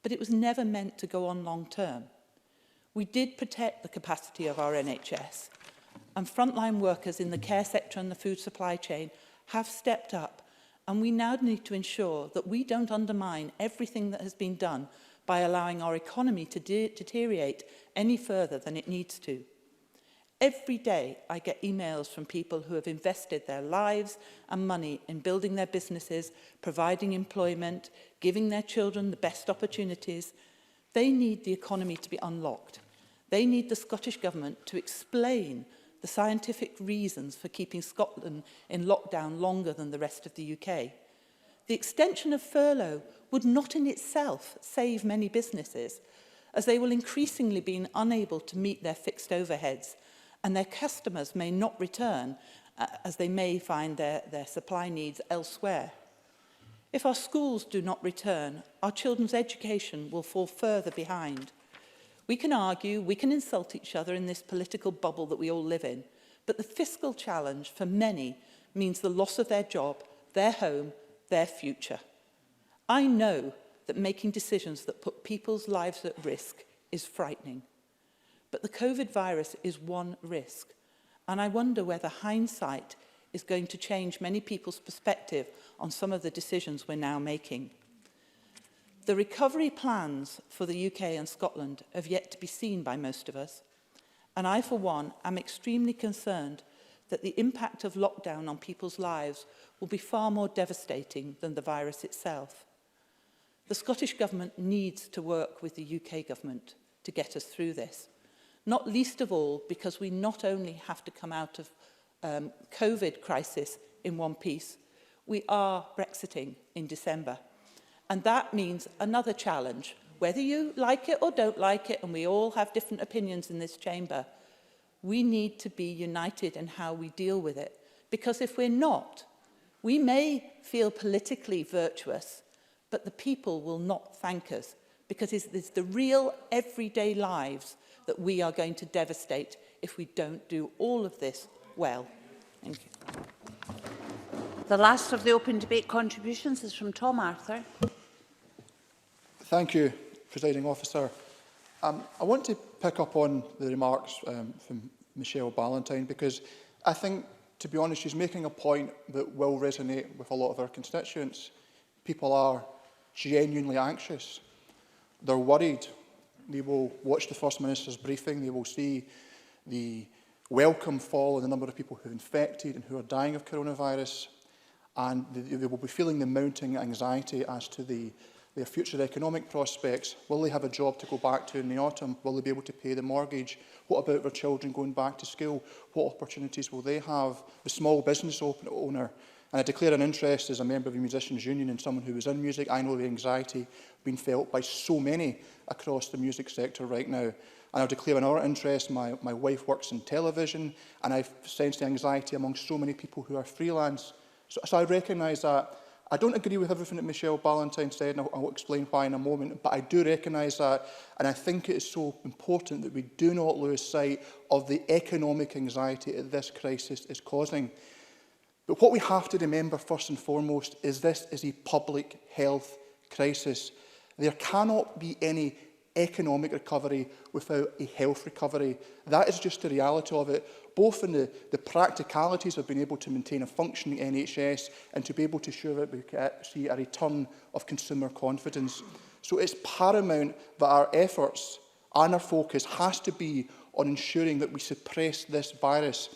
But it was never meant to go on long term. We did protect the capacity of our NHS, and frontline workers in the care sector and the food supply chain have stepped up, and we now need to ensure that we don't undermine everything that has been done by allowing our economy to deteriorate any further than it needs to. Every day I get emails from people who have invested their lives and money in building their businesses, providing employment, giving their children the best opportunities. They need the economy to be unlocked. They need the Scottish Government to explain the scientific reasons for keeping Scotland in lockdown longer than the rest of the UK. The extension of furlough would not in itself save many businesses, as they will increasingly be unable to meet their fixed overheads, and their customers may not return as they may find their supply needs elsewhere. If our schools do not return, our children's education will fall further behind. We can argue, we can insult each other in this political bubble that we all live in, but the fiscal challenge for many means the loss of their job, their home, their future. I know that making decisions that put people's lives at risk is frightening. But the COVID virus is one risk, and I wonder whether hindsight is going to change many people's perspective on some of the decisions we're now making. The recovery plans for the UK and Scotland have yet to be seen by most of us, and I, for one, am extremely concerned that the impact of lockdown on people's lives will be far more devastating than the virus itself. The Scottish Government needs to work with the UK Government to get us through this. Not least of all because we not only have to come out of COVID crisis in one piece, we are Brexiting in December. And that means another challenge, whether you like it or don't like it, and we all have different opinions in this chamber, we need to be united in how we deal with it. Because if we're not, we may feel politically virtuous, but the people will not thank us, because it's the real everyday lives that we are going to devastate if we don't do all of this well. Thank you. The last of the open debate contributions is from Tom Arthur. Thank you, Presiding Officer. I want to pick up on the remarks from Michelle Ballantyne, because I think, to be honest, she's making a point that will resonate with a lot of our constituents. People are genuinely anxious. They're worried. They will watch the First Minister's briefing. They will see the welcome fall in the number of people who are infected and who are dying of coronavirus. And they will be feeling the mounting anxiety as to their future economic prospects. Will they have a job to go back to in the autumn? Will they be able to pay the mortgage? What about their children going back to school? What opportunities will they have? The small business owner. And I declare an interest as a member of the Musicians' Union and someone who is in music. I know the anxiety being felt by so many across the music sector right now. And I'll declare another interest. My wife works in television, and I've sensed the anxiety among so many people who are freelance. So I recognise that. I don't agree with everything that Michelle Ballantyne said, and I'll explain why in a moment, but I do recognise that, and I think it is so important that we do not lose sight of the economic anxiety that this crisis is causing. But what we have to remember first and foremost is this is a public health crisis. There cannot be any economic recovery without a health recovery. That is just the reality of it, both in the practicalities of being able to maintain a functioning NHS and to be able to ensure that we see a return of consumer confidence. So it's paramount that our efforts and our focus has to be on ensuring that we suppress this virus.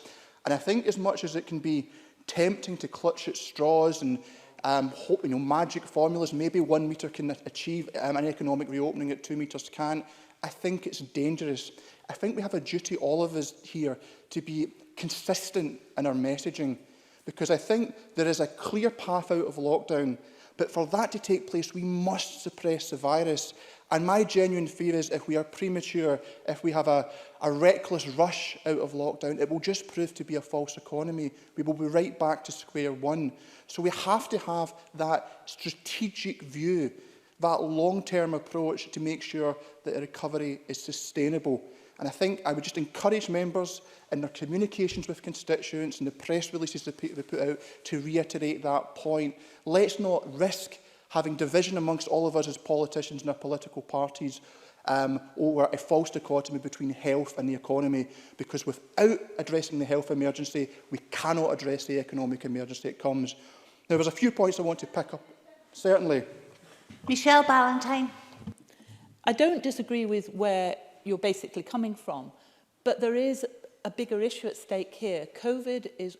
And I think as much as it can be tempting to clutch at straws and hope, magic formulas, maybe 1 metre can achieve an economic reopening at 2 metres can't, I think it's dangerous. I think we have a duty, all of us here, to be consistent in our messaging, because I think there is a clear path out of lockdown, But for that to take place, we must suppress the virus. And my genuine fear is if we are premature, if we have a reckless rush out of lockdown, it will just prove to be a false economy. We will be right back to square one. So we have to have that strategic view, that long-term approach to make sure that a recovery is sustainable. And I think I would just encourage members in their communications with constituents and the press releases they put out to reiterate that point. Let's not risk having division amongst all of us as politicians and our political parties over a false dichotomy between health and the economy, because without addressing the health emergency, we cannot address the economic emergency that comes. Now, there's a few points I want to pick up. Certainly. Michelle Ballantyne. I don't disagree with where you're basically coming from, but there is a bigger issue at stake here. COVID is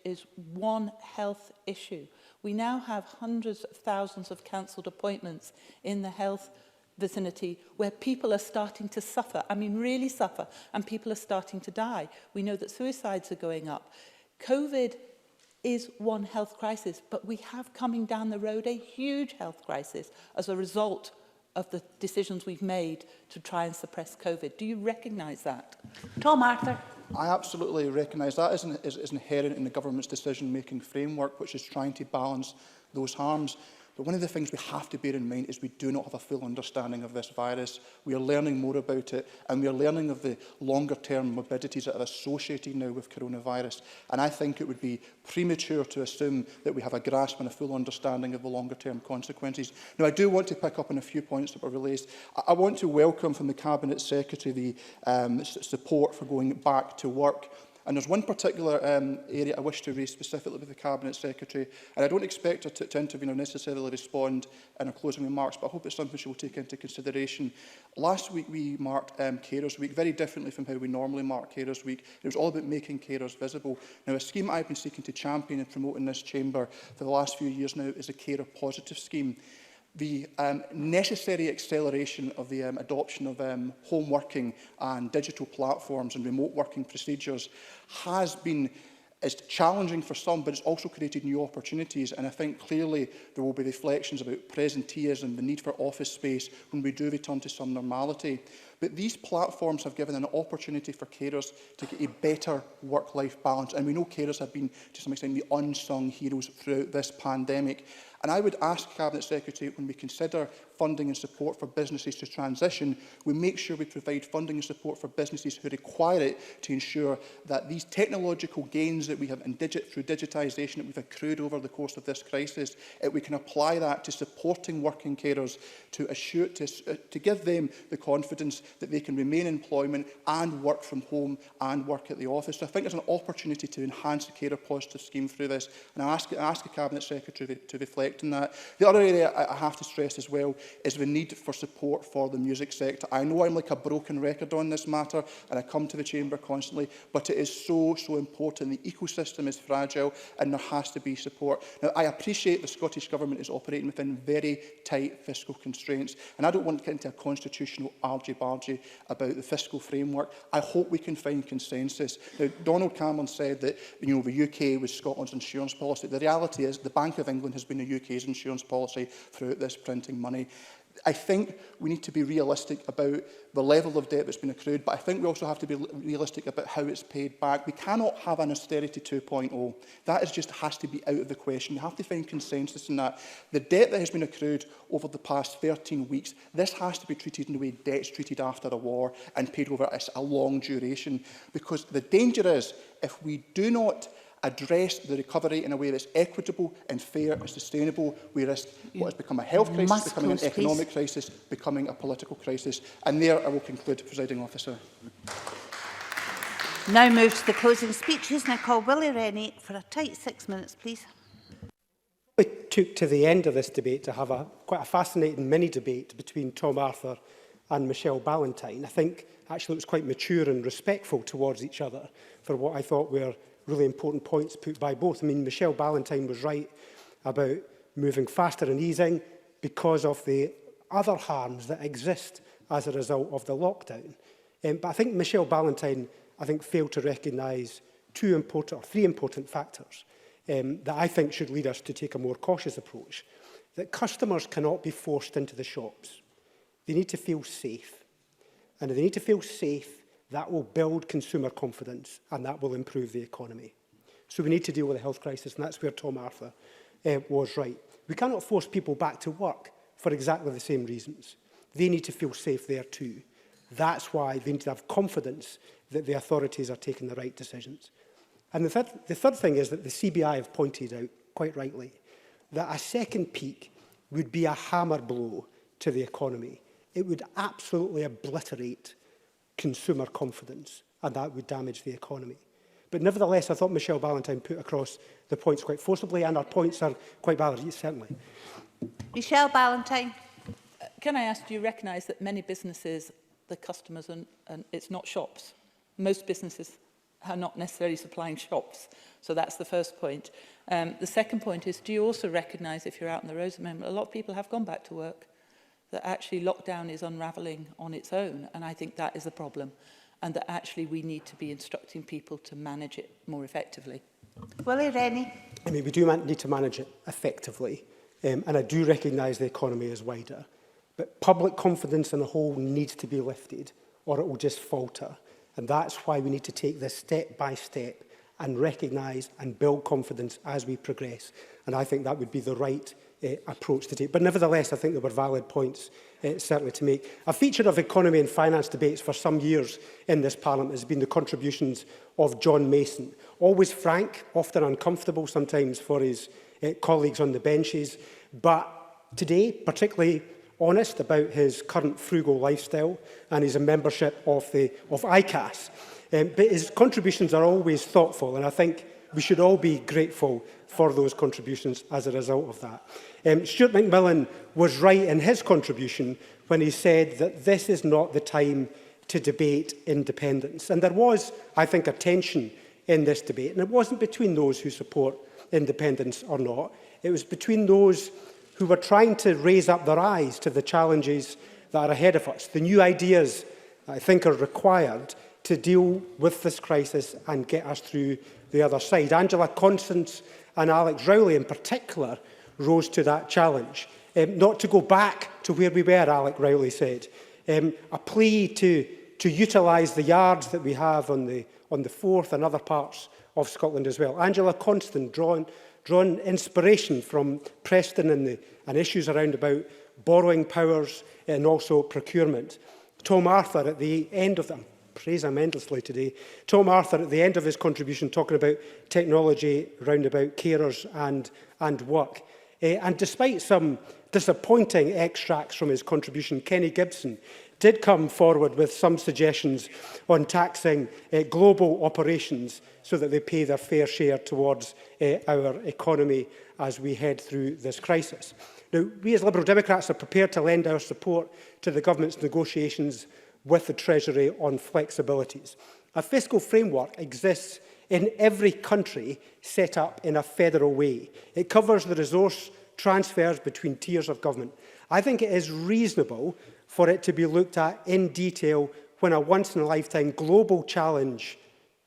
one health issue. We now have hundreds of thousands of cancelled appointments in the health vicinity where people are starting to suffer, I mean really suffer, and people are starting to die. We know that suicides are going up. COVID is one health crisis, but we have coming down the road a huge health crisis as a result of the decisions we've made to try and suppress COVID. Do you recognise that? Tom Arthur. I absolutely recognise that is inherent in the government's decision-making framework, which is trying to balance those harms. But one of the things we have to bear in mind is we do not have a full understanding of this virus. We are learning more about it, and we are learning of the longer-term morbidities that are associated now with coronavirus. And I think it would be premature to assume that we have a grasp and a full understanding of the longer-term consequences. Now, I do want to pick up on a few points that were released. I want to welcome from the Cabinet Secretary the support for going back to work. And there's one particular area I wish to raise specifically with the Cabinet Secretary, and I don't expect her to intervene or necessarily respond in her closing remarks, but I hope it's something she will take into consideration. Last week we marked Carers Week, very differently from how we normally mark Carers Week. It was all about making carers visible. Now, a scheme I've been seeking to champion and promote in this chamber for the last few years now is a carer positive scheme. The necessary acceleration of the adoption of home working and digital platforms and remote working procedures has been challenging for some, but it's also created new opportunities. And I think clearly there will be reflections about presenteeism, the need for office space when we do return to some normality. But these platforms have given an opportunity for carers to get a better work-life balance. And we know carers have been, to some extent, the unsung heroes throughout this pandemic. And I would ask Cabinet Secretary, when we consider funding and support for businesses to transition, we make sure we provide funding and support for businesses who require it to ensure that these technological gains that we have through digitisation that we've accrued over the course of this crisis, we can apply that to supporting working carers to give them the confidence that they can remain in employment and work from home and work at the office. So I think there's an opportunity to enhance the carer positive scheme through this, and I ask the Cabinet Secretary to reflect on that. The other area I have to stress as well is the need for support for the music sector. I know I'm like a broken record on this matter, and I come to the chamber constantly, but it is so important. The ecosystem is fragile, and there has to be support. Now, I appreciate the Scottish Government is operating within very tight fiscal constraints, and I don't want to get into a constitutional argy-bargy about the fiscal framework. I hope we can find consensus. Now, Donald Cameron said that the UK was Scotland's insurance policy. The reality is the Bank of England has been the UK's insurance policy throughout this printing money. I think we need to be realistic about the level of debt that's been accrued, but I think we also have to be realistic about how it's paid back. We cannot have an austerity 2.0. That just has to be out of the question. We have to find consensus in that. The debt that has been accrued over the past 13 weeks, this has to be treated in the way debt's treated after a war and paid over a long duration. Because the danger is, if we do not address the recovery in a way that's equitable and fair and sustainable, we risk what has become a health crisis becoming an economic crisis, becoming a political crisis. And there I will conclude, Presiding Officer. Now move to the closing speeches, and I call Willie Rennie for a tight 6 minutes, please. It took to the end of this debate to have quite a fascinating mini-debate between Tom Arthur and Michelle Ballantyne. I think actually it was quite mature and respectful towards each other for what I thought were really important points put by both. I mean, Michelle Ballantyne was right about moving faster and easing because of the other harms that exist as a result of the lockdown. But I think Michelle Ballantyne, failed to recognise three important factors that I think should lead us to take a more cautious approach. that customers cannot be forced into the shops. They need to feel safe. And if they need to feel safe, that will build consumer confidence and that will improve the economy. So we need to deal with the health crisis, and that's where Tom Arthur was right. We cannot force people back to work for exactly the same reasons. They need to feel safe there too. That's why they need to have confidence that the authorities are taking the right decisions. And the third thing is that the CBI have pointed out, quite rightly, that a second peak would be a hammer blow to the economy. It would absolutely obliterate consumer confidence, and that would damage the economy. But nevertheless, I thought Michelle Ballantyne put across the points quite forcibly, and our points are quite valid, certainly. Michelle Ballantyne. Can I ask, do you recognise that many businesses, the customers, and it's not shops? Most businesses are not necessarily supplying shops. So that's the first point. The second point is, do you also recognise, if you're out on the roads at the moment, a lot of people have gone back to work, that actually lockdown is unravelling on its own, and I think that is a problem, and that actually we need to be instructing people to manage it more effectively. Willie Rennie. I mean, we do need to manage it effectively, and I do recognise the economy is wider, but public confidence in the whole needs to be lifted, or it will just falter. And that's why we need to take this step by step and recognise and build confidence as we progress. And I think that would be the right approach to take. But nevertheless, I think there were valid points certainly to make. A feature of economy and finance debates for some years in this Parliament has been the contributions of John Mason. Always frank, often uncomfortable sometimes for his colleagues on the benches, but today particularly honest about his current frugal lifestyle and his membership of ICAS. But his contributions are always thoughtful, and I think we should all be grateful for those contributions as a result of that. Stuart McMillan was right in his contribution when he said that this is not the time to debate independence. And there was, I think, a tension in this debate, and it wasn't between those who support independence or not. It was between those who were trying to raise up their eyes to the challenges that are ahead of us. The new ideas, I think, are required to deal with this crisis and get us through the other side. Angela Constance and Alex Rowley in particular rose to that challenge. Not to go back to where we were, Alex Rowley said. A plea to utilise the yards that we have on the Forth and other parts of Scotland as well. Angela Constance drawn inspiration from Preston and issues around about borrowing powers and also procurement. Tom Arthur at the end of them, praise him endlessly today, Tom Arthur at the end of his contribution talking about technology round about carers and work. And despite some disappointing extracts from his contribution, Kenny Gibson did come forward with some suggestions on taxing global operations so that they pay their fair share towards our economy as we head through this crisis. Now, we as Liberal Democrats are prepared to lend our support to the government's negotiations with the Treasury on flexibilities. A fiscal framework exists in every country set up in a federal way. It covers the resource transfers between tiers of government. I think it is reasonable for it to be looked at in detail when a once-in-a-lifetime global challenge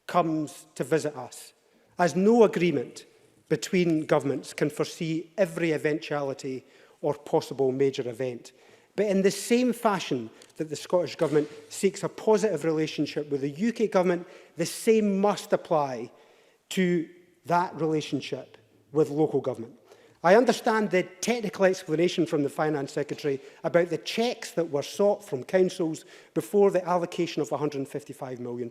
comes to visit us, as no agreement between governments can foresee every eventuality or possible major event. But in the same fashion that the Scottish Government seeks a positive relationship with the UK Government, the same must apply to that relationship with local government. I understand the technical explanation from the Finance Secretary about the cheques that were sought from councils before the allocation of £155 million.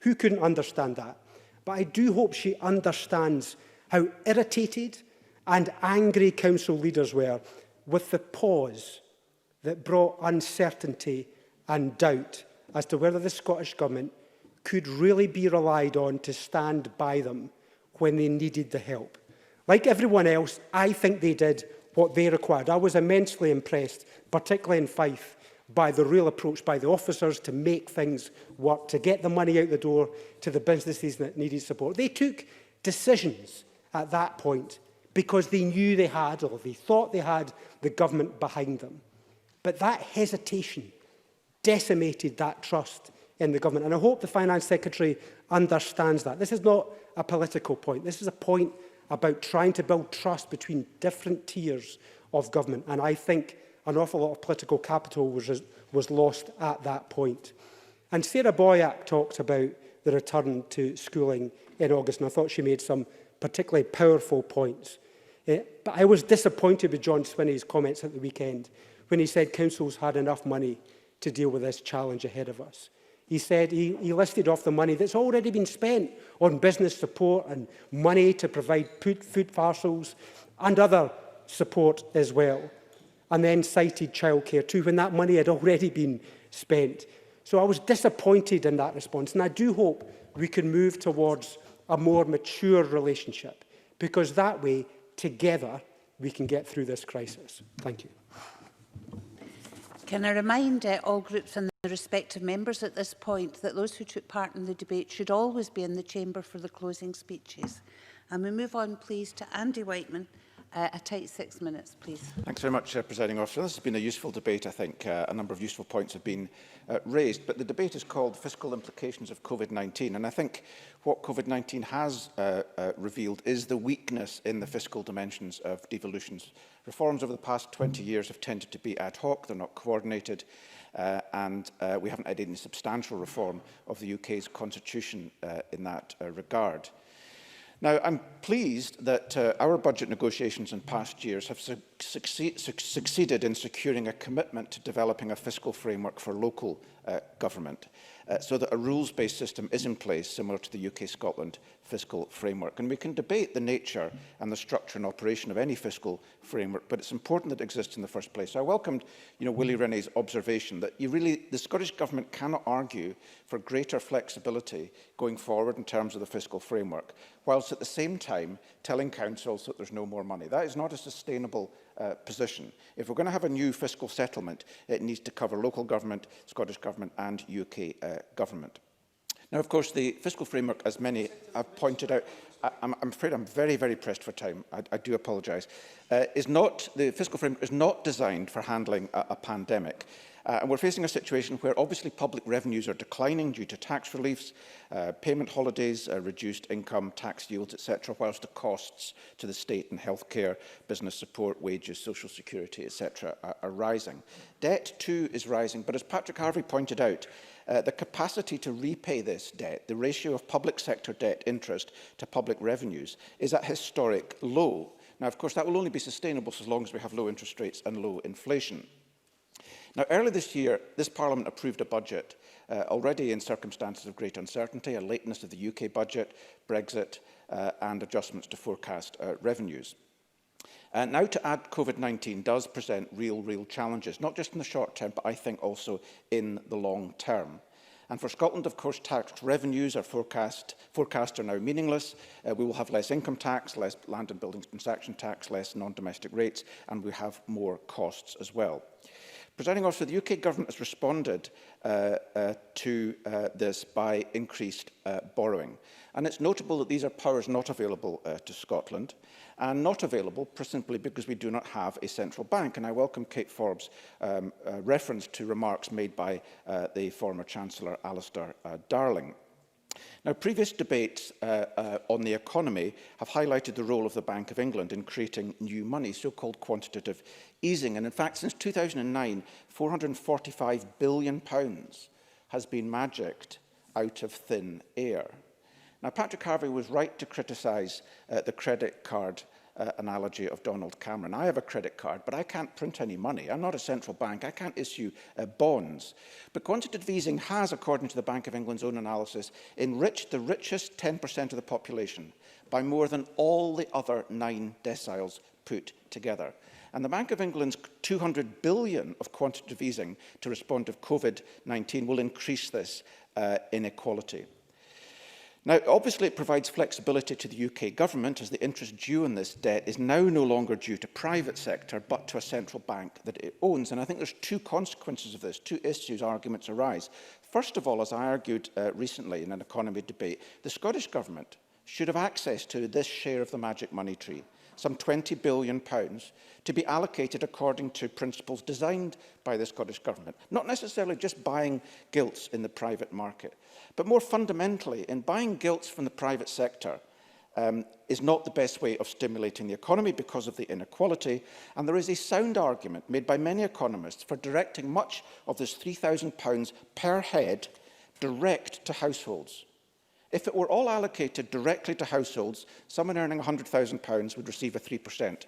Who couldn't understand that? But I do hope she understands how irritated and angry council leaders were with the pause that brought uncertainty and doubt as to whether the Scottish Government could really be relied on to stand by them when they needed the help. Like everyone else, I think they did what they required. I was immensely impressed, particularly in Fife, by the real approach by the officers to make things work, to get the money out the door to the businesses that needed support. They took decisions at that point because they knew they had, or they thought they had, the government behind them. But that hesitation decimated that trust in the government. And I hope the Finance Secretary understands that. This is not a political point. This is a point about trying to build trust between different tiers of government. And I think an awful lot of political capital was lost at that point. And Sarah Boyack talked about the return to schooling in August, and I thought she made some particularly powerful points. But I was disappointed with John Swinney's comments at the weekend when he said councils had enough money to deal with this challenge ahead of us. He said he listed off the money that's already been spent on business support and money to provide food parcels and other support as well, and then cited childcare too, when that money had already been spent. So I was disappointed in that response, and I do hope we can move towards a more mature relationship, because that way, together, we can get through this crisis. Thank you. Can I remind all groups and the respective members at this point that those who took part in the debate should always be in the chamber for the closing speeches. And we move on, please, to Andy Whiteman. A tight 6 minutes, please. Thanks very much, Presiding Officer. This has been a useful debate, I think. A number of useful points have been raised, but the debate is called Fiscal Implications of COVID-19, and I think what COVID-19 has revealed is the weakness in the fiscal dimensions of devolutions. Reforms over the past 20 years have tended to be ad hoc, they're not coordinated, and we haven't had any substantial reform of the UK's constitution in that regard. Now, I'm pleased that our budget negotiations in past years have succeeded in securing a commitment to developing a fiscal framework for local government, so that a rules-based system is in place, similar to the UK-Scotland fiscal framework. And we can debate the nature and the structure and operation of any fiscal framework, but it's important that it exists in the first place. So I welcomed, Willie Rennie's observation that the Scottish Government cannot argue for greater flexibility going forward in terms of the fiscal framework, whilst at the same time telling councils that there's no more money. That is not a sustainable position. If we're going to have a new fiscal settlement, it needs to cover local government, Scottish Government and UK government. Now, of course, the fiscal framework, as many have pointed out, I'm afraid I'm very, very pressed for time. I do apologise. The fiscal framework is not designed for handling a pandemic. And we're facing a situation where obviously public revenues are declining due to tax reliefs, payment holidays, reduced income, tax yields, etc., whilst the costs to the state in healthcare, business support, wages, social security, etc., are rising. Debt too is rising, but as Patrick Harvey pointed out, the capacity to repay this debt, the ratio of public sector debt interest to public revenues, is at historic low. Now, of course, that will only be sustainable so long as we have low interest rates and low inflation. Now, earlier this year, this Parliament approved a budget already in circumstances of great uncertainty, a lateness of the UK budget, Brexit and adjustments to forecast revenues. Now to add, COVID-19 does present real challenges, not just in the short term, but I think also in the long term. And for Scotland, of course, tax revenues are forecast are now meaningless. We will have less income tax, less land and buildings transaction tax, less non-domestic rates, and we have more costs as well. Presiding Officer, the UK Government has responded to this by increased borrowing. And it's notable that these are powers not available to Scotland, and not available simply because we do not have a central bank. And I welcome Kate Forbes' reference to remarks made by the former Chancellor Alistair Darling. Now, previous debates on the economy have highlighted the role of the Bank of England in creating new money, so-called quantitative easing. And in fact, since 2009, £445 billion has been magicked out of thin air. Now, Patrick Harvey was right to criticise the credit card analogy of Donald Cameron. I have a credit card, but I can't print any money. I'm not a central bank. I can't issue bonds. But quantitative easing has, according to the Bank of England's own analysis, enriched the richest 10% of the population by more than all the other 9 deciles put together. And the Bank of England's £200 billion of quantitative easing to respond to COVID-19 will increase this inequality. Now, obviously, it provides flexibility to the UK government as the interest due on this debt is now no longer due to private sector, but to a central bank that it owns. And I think there's 2 consequences of this, 2 issues, arguments arise. First of all, as I argued recently in an economy debate, the Scottish Government should have access to this share of the magic money tree, some £20 billion, to be allocated according to principles designed by the Scottish Government, not necessarily just buying gilts in the private market, but more fundamentally, in buying gilts from the private sector, is not the best way of stimulating the economy because of the inequality, and there is a sound argument made by many economists for directing much of this £3,000 per head direct to households. If it were all allocated directly to households, someone earning £100,000 would receive a 3%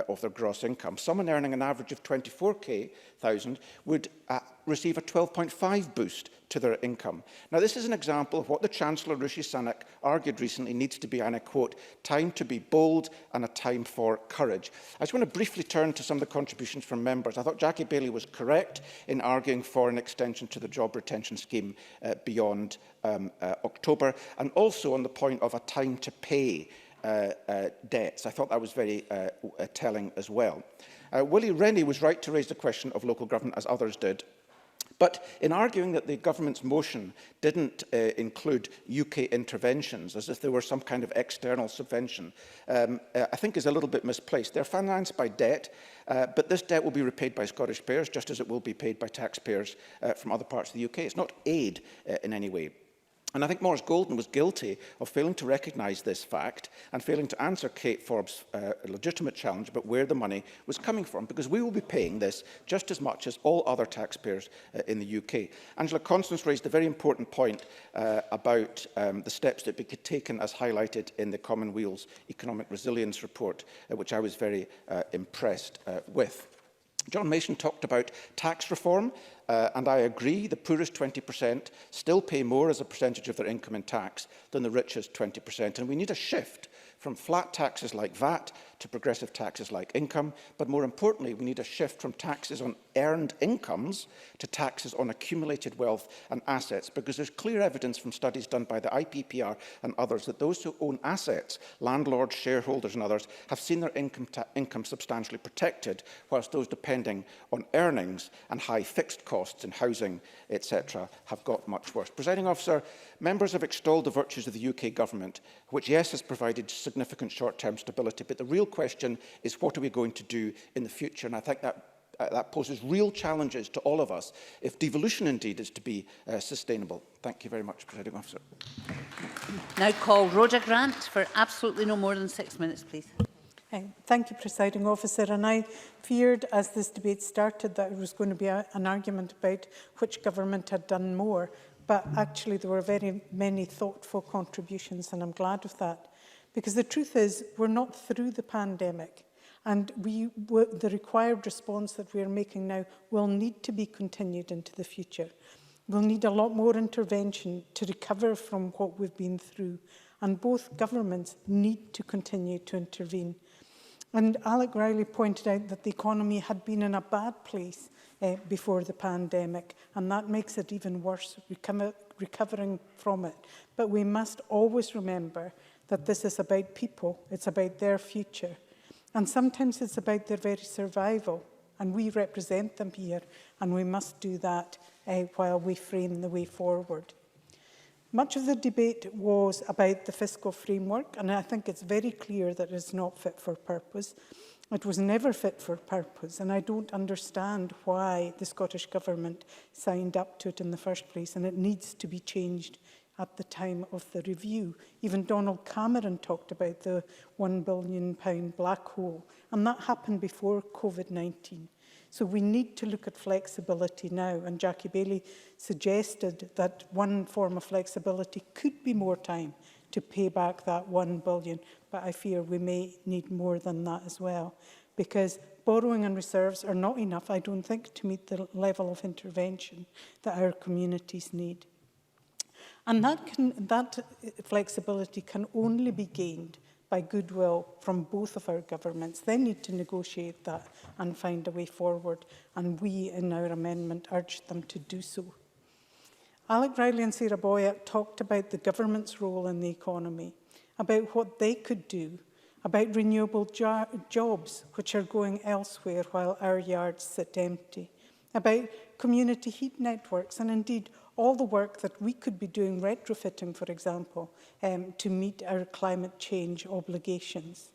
of their gross income. Someone earning an average of £24,000 would receive a 12.5 boost to their income. Now, this is an example of what the Chancellor Rishi Sunak argued recently needs to be, and I quote, time to be bold and a time for courage. I just want to briefly turn to some of the contributions from members. I thought Jackie Baillie was correct in arguing for an extension to the job retention scheme beyond October, and also on the point of a time to pay debts. I thought that was very telling as well. Willie Rennie was right to raise the question of local government, as others did. But in arguing that the government's motion didn't include UK interventions, as if there were some kind of external subvention, I think is a little bit misplaced. They're financed by debt, but this debt will be repaid by Scottish payers, just as it will be paid by taxpayers from other parts of the UK. It's not aid in any way. And I think Maurice Golden was guilty of failing to recognise this fact and failing to answer Kate Forbes' legitimate challenge about where the money was coming from, because we will be paying this just as much as all other taxpayers in the UK. Angela Constance raised a very important point about the steps that be taken as highlighted in the Commonwealth's Economic Resilience Report, which I was very impressed with. John Mason talked about tax reform, and I agree the poorest 20% still pay more as a percentage of their income in tax than the richest 20%, and we need a shift from flat taxes like VAT to progressive taxes like income, but more importantly, we need a shift from taxes on earned incomes to taxes on accumulated wealth and assets, because there's clear evidence from studies done by the IPPR and others that those who own assets, landlords, shareholders and others, have seen their income substantially protected, whilst those depending on earnings and high fixed costs in housing, etc., have got much worse. Presiding Officer, members have extolled the virtues of the UK government, which, yes, has provided significant short-term stability, but the real question is, what are we going to do in the future? And I think that poses real challenges to all of us if devolution indeed is to be sustainable. Thank you very much, Presiding Officer. Now call Rhoda Grant for absolutely no more than 6 minutes, please. Thank you, Presiding Officer. And I feared as this debate started that it was going to be an argument about which government had done more. But actually there were very many thoughtful contributions, and I'm glad of that. Because the truth is, we're not through the pandemic. And the required response that we are making now will need to be continued into the future. We'll need a lot more intervention to recover from what we've been through. And both governments need to continue to intervene. And Alec Riley pointed out that the economy had been in a bad place before the pandemic, and that makes it even worse, recovering from it. But we must always remember that this is about people, it's about their future. And sometimes it's about their very survival, and we represent them here, and we must do that while we frame the way forward. Much of the debate was about the fiscal framework, and I think it's very clear that it's not fit for purpose. It was never fit for purpose, and I don't understand why the Scottish Government signed up to it in the first place, and it needs to be changed at the time of the review. Even Donald Cameron talked about the £1 billion black hole, and that happened before COVID-19. So we need to look at flexibility now, and Jackie Baillie suggested that one form of flexibility could be more time to pay back that £1 billion, but I fear we may need more than that as well, because borrowing and reserves are not enough, I don't think, to meet the level of intervention that our communities need. And that flexibility can only be gained by goodwill from both of our governments. They need to negotiate that and find a way forward, and we, in our amendment, urge them to do so. Alec Riley and Sarah Boyack talked about the government's role in the economy, about what they could do, about renewable jobs, which are going elsewhere while our yards sit empty, about community heat networks, and indeed all the work that we could be doing, retrofitting, for example, to meet our climate change obligations.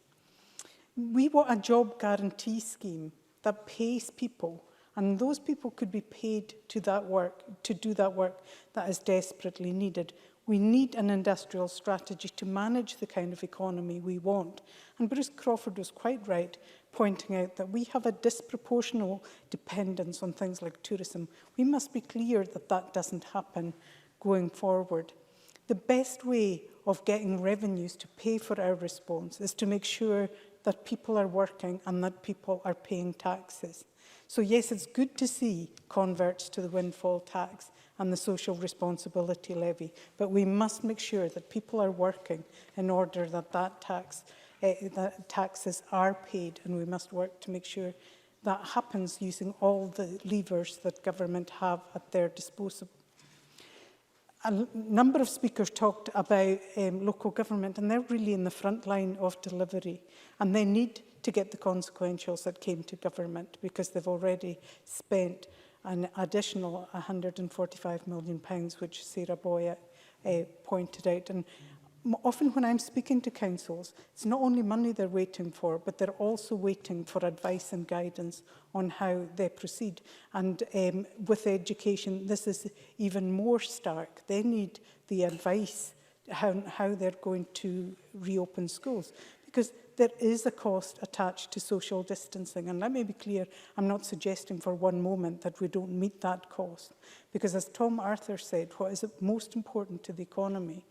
We want a job guarantee scheme that pays people, and those people could be paid to do that work that is desperately needed. We need an industrial strategy to manage the kind of economy we want. And Bruce Crawford was quite right, pointing out that we have a disproportional dependence on things like tourism. We must be clear that that doesn't happen going forward. The best way of getting revenues to pay for our response is to make sure that people are working and that people are paying taxes. So yes, it's good to see converts to the windfall tax and the social responsibility levy, but we must make sure that people are working in order that that taxes are paid, and we must work to make sure that happens using all the levers that government have at their disposal. A number of speakers talked about local government, and they're really in the front line of delivery, and they need to get the consequentials that came to government because they've already spent an additional £145 million, which Sarah Boya pointed out. And often when I'm speaking to councils, it's not only money they're waiting for, but they're also waiting for advice and guidance on how they proceed. And with education, this is even more stark. They need the advice how they're going to reopen schools, because there is a cost attached to social distancing. And let me be clear, I'm not suggesting for one moment that we don't meet that cost. Because as Tom Arthur said, what is most important to the economy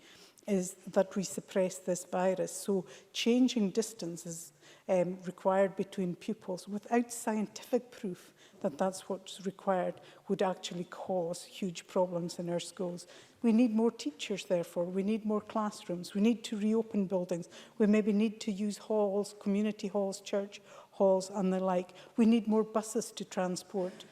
is that we suppress this virus. So changing distances required between pupils without scientific proof that that's what's required would actually cause huge problems in our schools. We need more teachers, therefore. We need more classrooms. We need to reopen buildings. We maybe need to use halls, community halls, church halls and the like. We need more buses to transport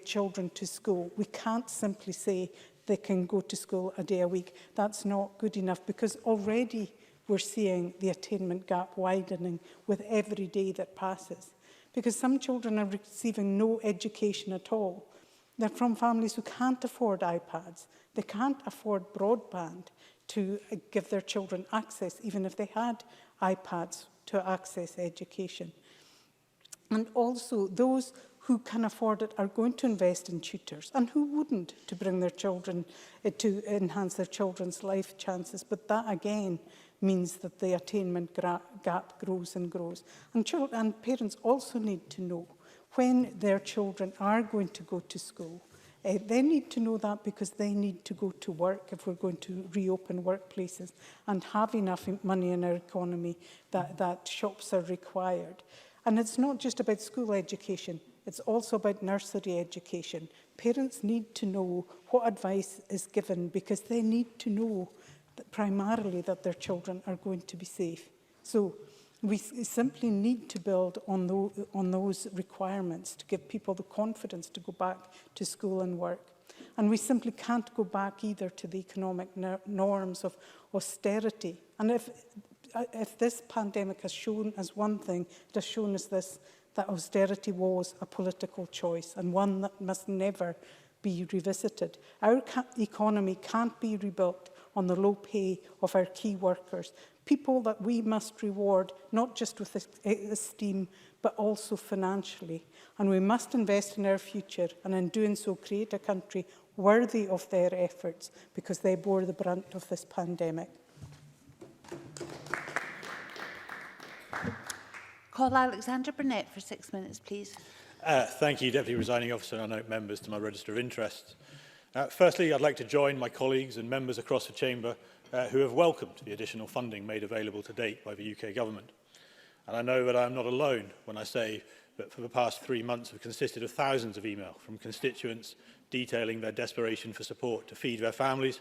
children to school. We can't simply say they can go to school a day a week. That's not good enough, because already we're seeing the attainment gap widening with every day that passes. Because some children are receiving no education at all. They're from families who can't afford iPads. They can't afford broadband to give their children access, even if they had iPads to access education. And also, those who can afford it are going to invest in tutors, and who wouldn't, to bring their children, to enhance their children's life chances. But that, again, means that the attainment gap grows and grows. And parents also need to know when their children are going to go to school. They need to know that, because they need to go to work if we're going to reopen workplaces and have enough money in our economy that shops are required. And it's not just about school education, it's also about nursery education. Parents need to know what advice is given, because they need to know that primarily that their children are going to be safe. So we simply need to build on those requirements to give people the confidence to go back to school and work. And we simply can't go back either to the economic norms of austerity. And if this pandemic has shown us one thing, it has shown us this, that austerity was a political choice, and one that must never be revisited. Our economy can't be rebuilt on the low pay of our key workers, people that we must reward not just with esteem, but also financially. And we must invest in our future, and in doing so create a country worthy of their efforts, because they bore the brunt of this pandemic. Call Alexander Burnett for 6 minutes, please. Thank you, Deputy Presiding Officer, and I note members to my register of interests. Firstly, I'd like to join my colleagues and members across the Chamber who have welcomed the additional funding made available to date by the UK Government. And I know that I am not alone when I say that for the past 3 months have consisted of thousands of emails from constituents detailing their desperation for support to feed their families,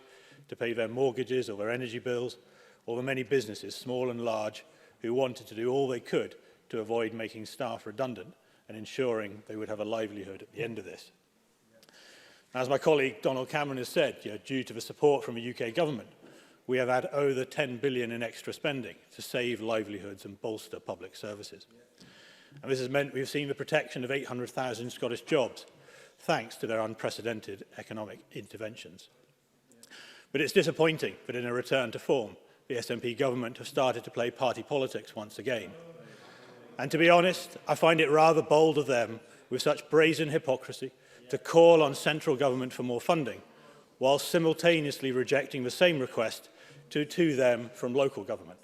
to pay their mortgages or their energy bills, or the many businesses, small and large, who wanted to do all they could to avoid making staff redundant and ensuring they would have a livelihood at the end of this. As my colleague Donald Cameron has said, due to the support from the UK Government, we have had over £10 billion in extra spending to save livelihoods and bolster public services. And this has meant we've seen the protection of 800,000 Scottish jobs, thanks to their unprecedented economic interventions. But it's disappointing that in a return to form, the SNP government have started to play party politics once again. And to be honest, I find it rather bold of them, with such brazen hypocrisy, to call on central government for more funding, while simultaneously rejecting the same request to them from local government.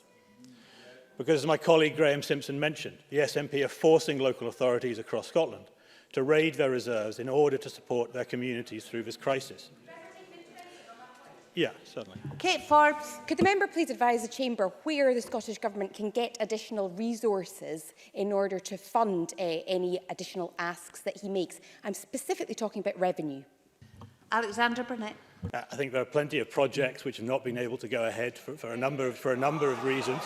Because, as my colleague Graham Simpson mentioned, the SNP are forcing local authorities across Scotland to raid their reserves in order to support their communities through this crisis. Yeah, certainly. Kate Forbes. Could the member please advise the Chamber where the Scottish Government can get additional resources in order to fund any additional asks that he makes? I'm specifically talking about revenue. Alexander Burnett. I think there are plenty of projects which have not been able to go ahead for a number of reasons,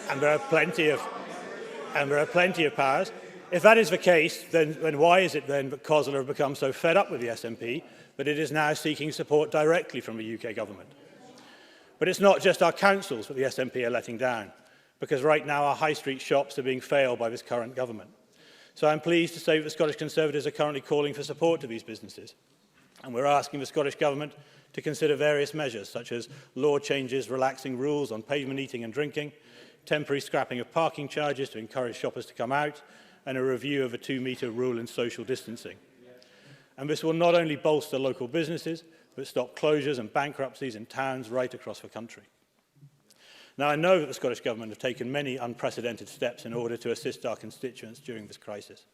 and there are plenty of powers. If that is the case, then why is it then that COSLA have become so fed up with the SNP that it is now seeking support directly from the UK government? But it's not just our councils that the SNP are letting down, because right now our high street shops are being failed by this current government. So I'm pleased to say that the Scottish Conservatives are currently calling for support to these businesses. And we're asking the Scottish Government to consider various measures, such as law changes relaxing rules on pavement eating and drinking, temporary scrapping of parking charges to encourage shoppers to come out, and a review of a 2-metre rule in social distancing. And this will not only bolster local businesses, but stop closures and bankruptcies in towns right across the country. Now, I know that the Scottish Government have taken many unprecedented steps in order to assist our constituents during this crisis.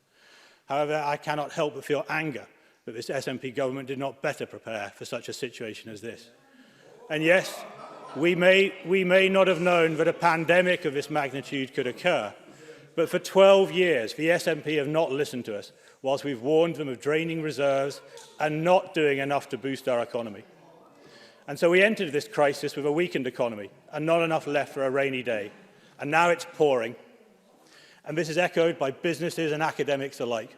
However, I cannot help but feel anger that this SNP government did not better prepare for such a situation as this. And yes, we may not have known that a pandemic of this magnitude could occur, but for 12 years, the SNP have not listened to us, whilst we've warned them of draining reserves and not doing enough to boost our economy. And so we entered this crisis with a weakened economy and not enough left for a rainy day. And now it's pouring. And this is echoed by businesses and academics alike.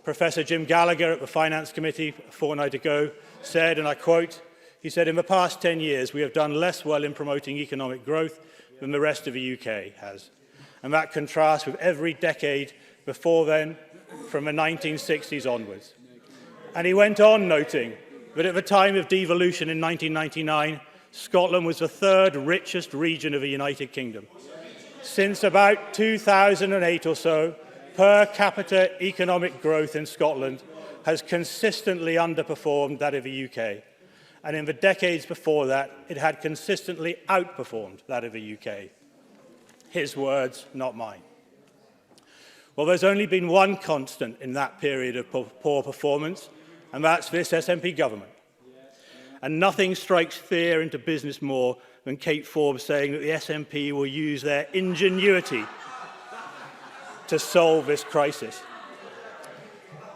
Professor Jim Gallagher at the Finance Committee a fortnight ago said, and I quote, he said, "In the past 10 years, we have done less well in promoting economic growth than the rest of the UK has." And that contrasts with every decade before then, from the 1960s onwards. And he went on noting that at the time of devolution in 1999, Scotland was the third richest region of the United Kingdom. Since about 2008 or so, per capita economic growth in Scotland has consistently underperformed that of the UK. And in the decades before that, it had consistently outperformed that of the UK. His words, not mine. Well, there's only been one constant in that period of poor performance, and that's this SNP government. And nothing strikes fear into business more than Kate Forbes saying that the SNP will use their ingenuity to solve this crisis.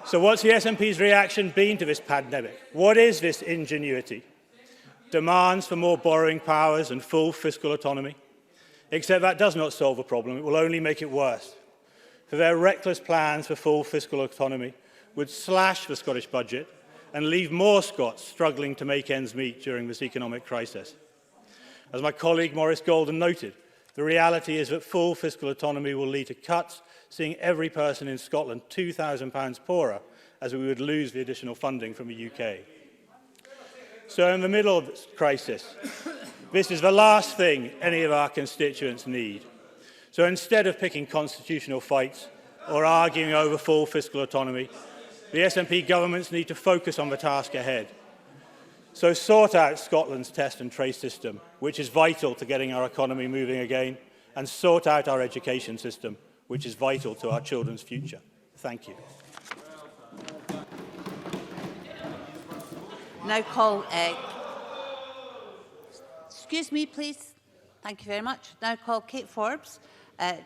So what's the SNP's reaction been to this pandemic? What is this ingenuity? Demands for more borrowing powers and full fiscal autonomy? Except that does not solve the problem, it will only make it worse. For their reckless plans for full fiscal autonomy would slash the Scottish budget and leave more Scots struggling to make ends meet during this economic crisis. As my colleague Maurice Golden noted, the reality is that full fiscal autonomy will lead to cuts, seeing every person in Scotland £2,000 poorer, as we would lose the additional funding from the UK. So in the middle of this crisis, this is the last thing any of our constituents need. So instead of picking constitutional fights or arguing over full fiscal autonomy, the SNP governments need to focus on the task ahead. So sort out Scotland's test and trace system, which is vital to getting our economy moving again, and sort out our education system, which is vital to our children's future. Thank you. Now call... excuse me, please. Thank you very much. Now call Kate Forbes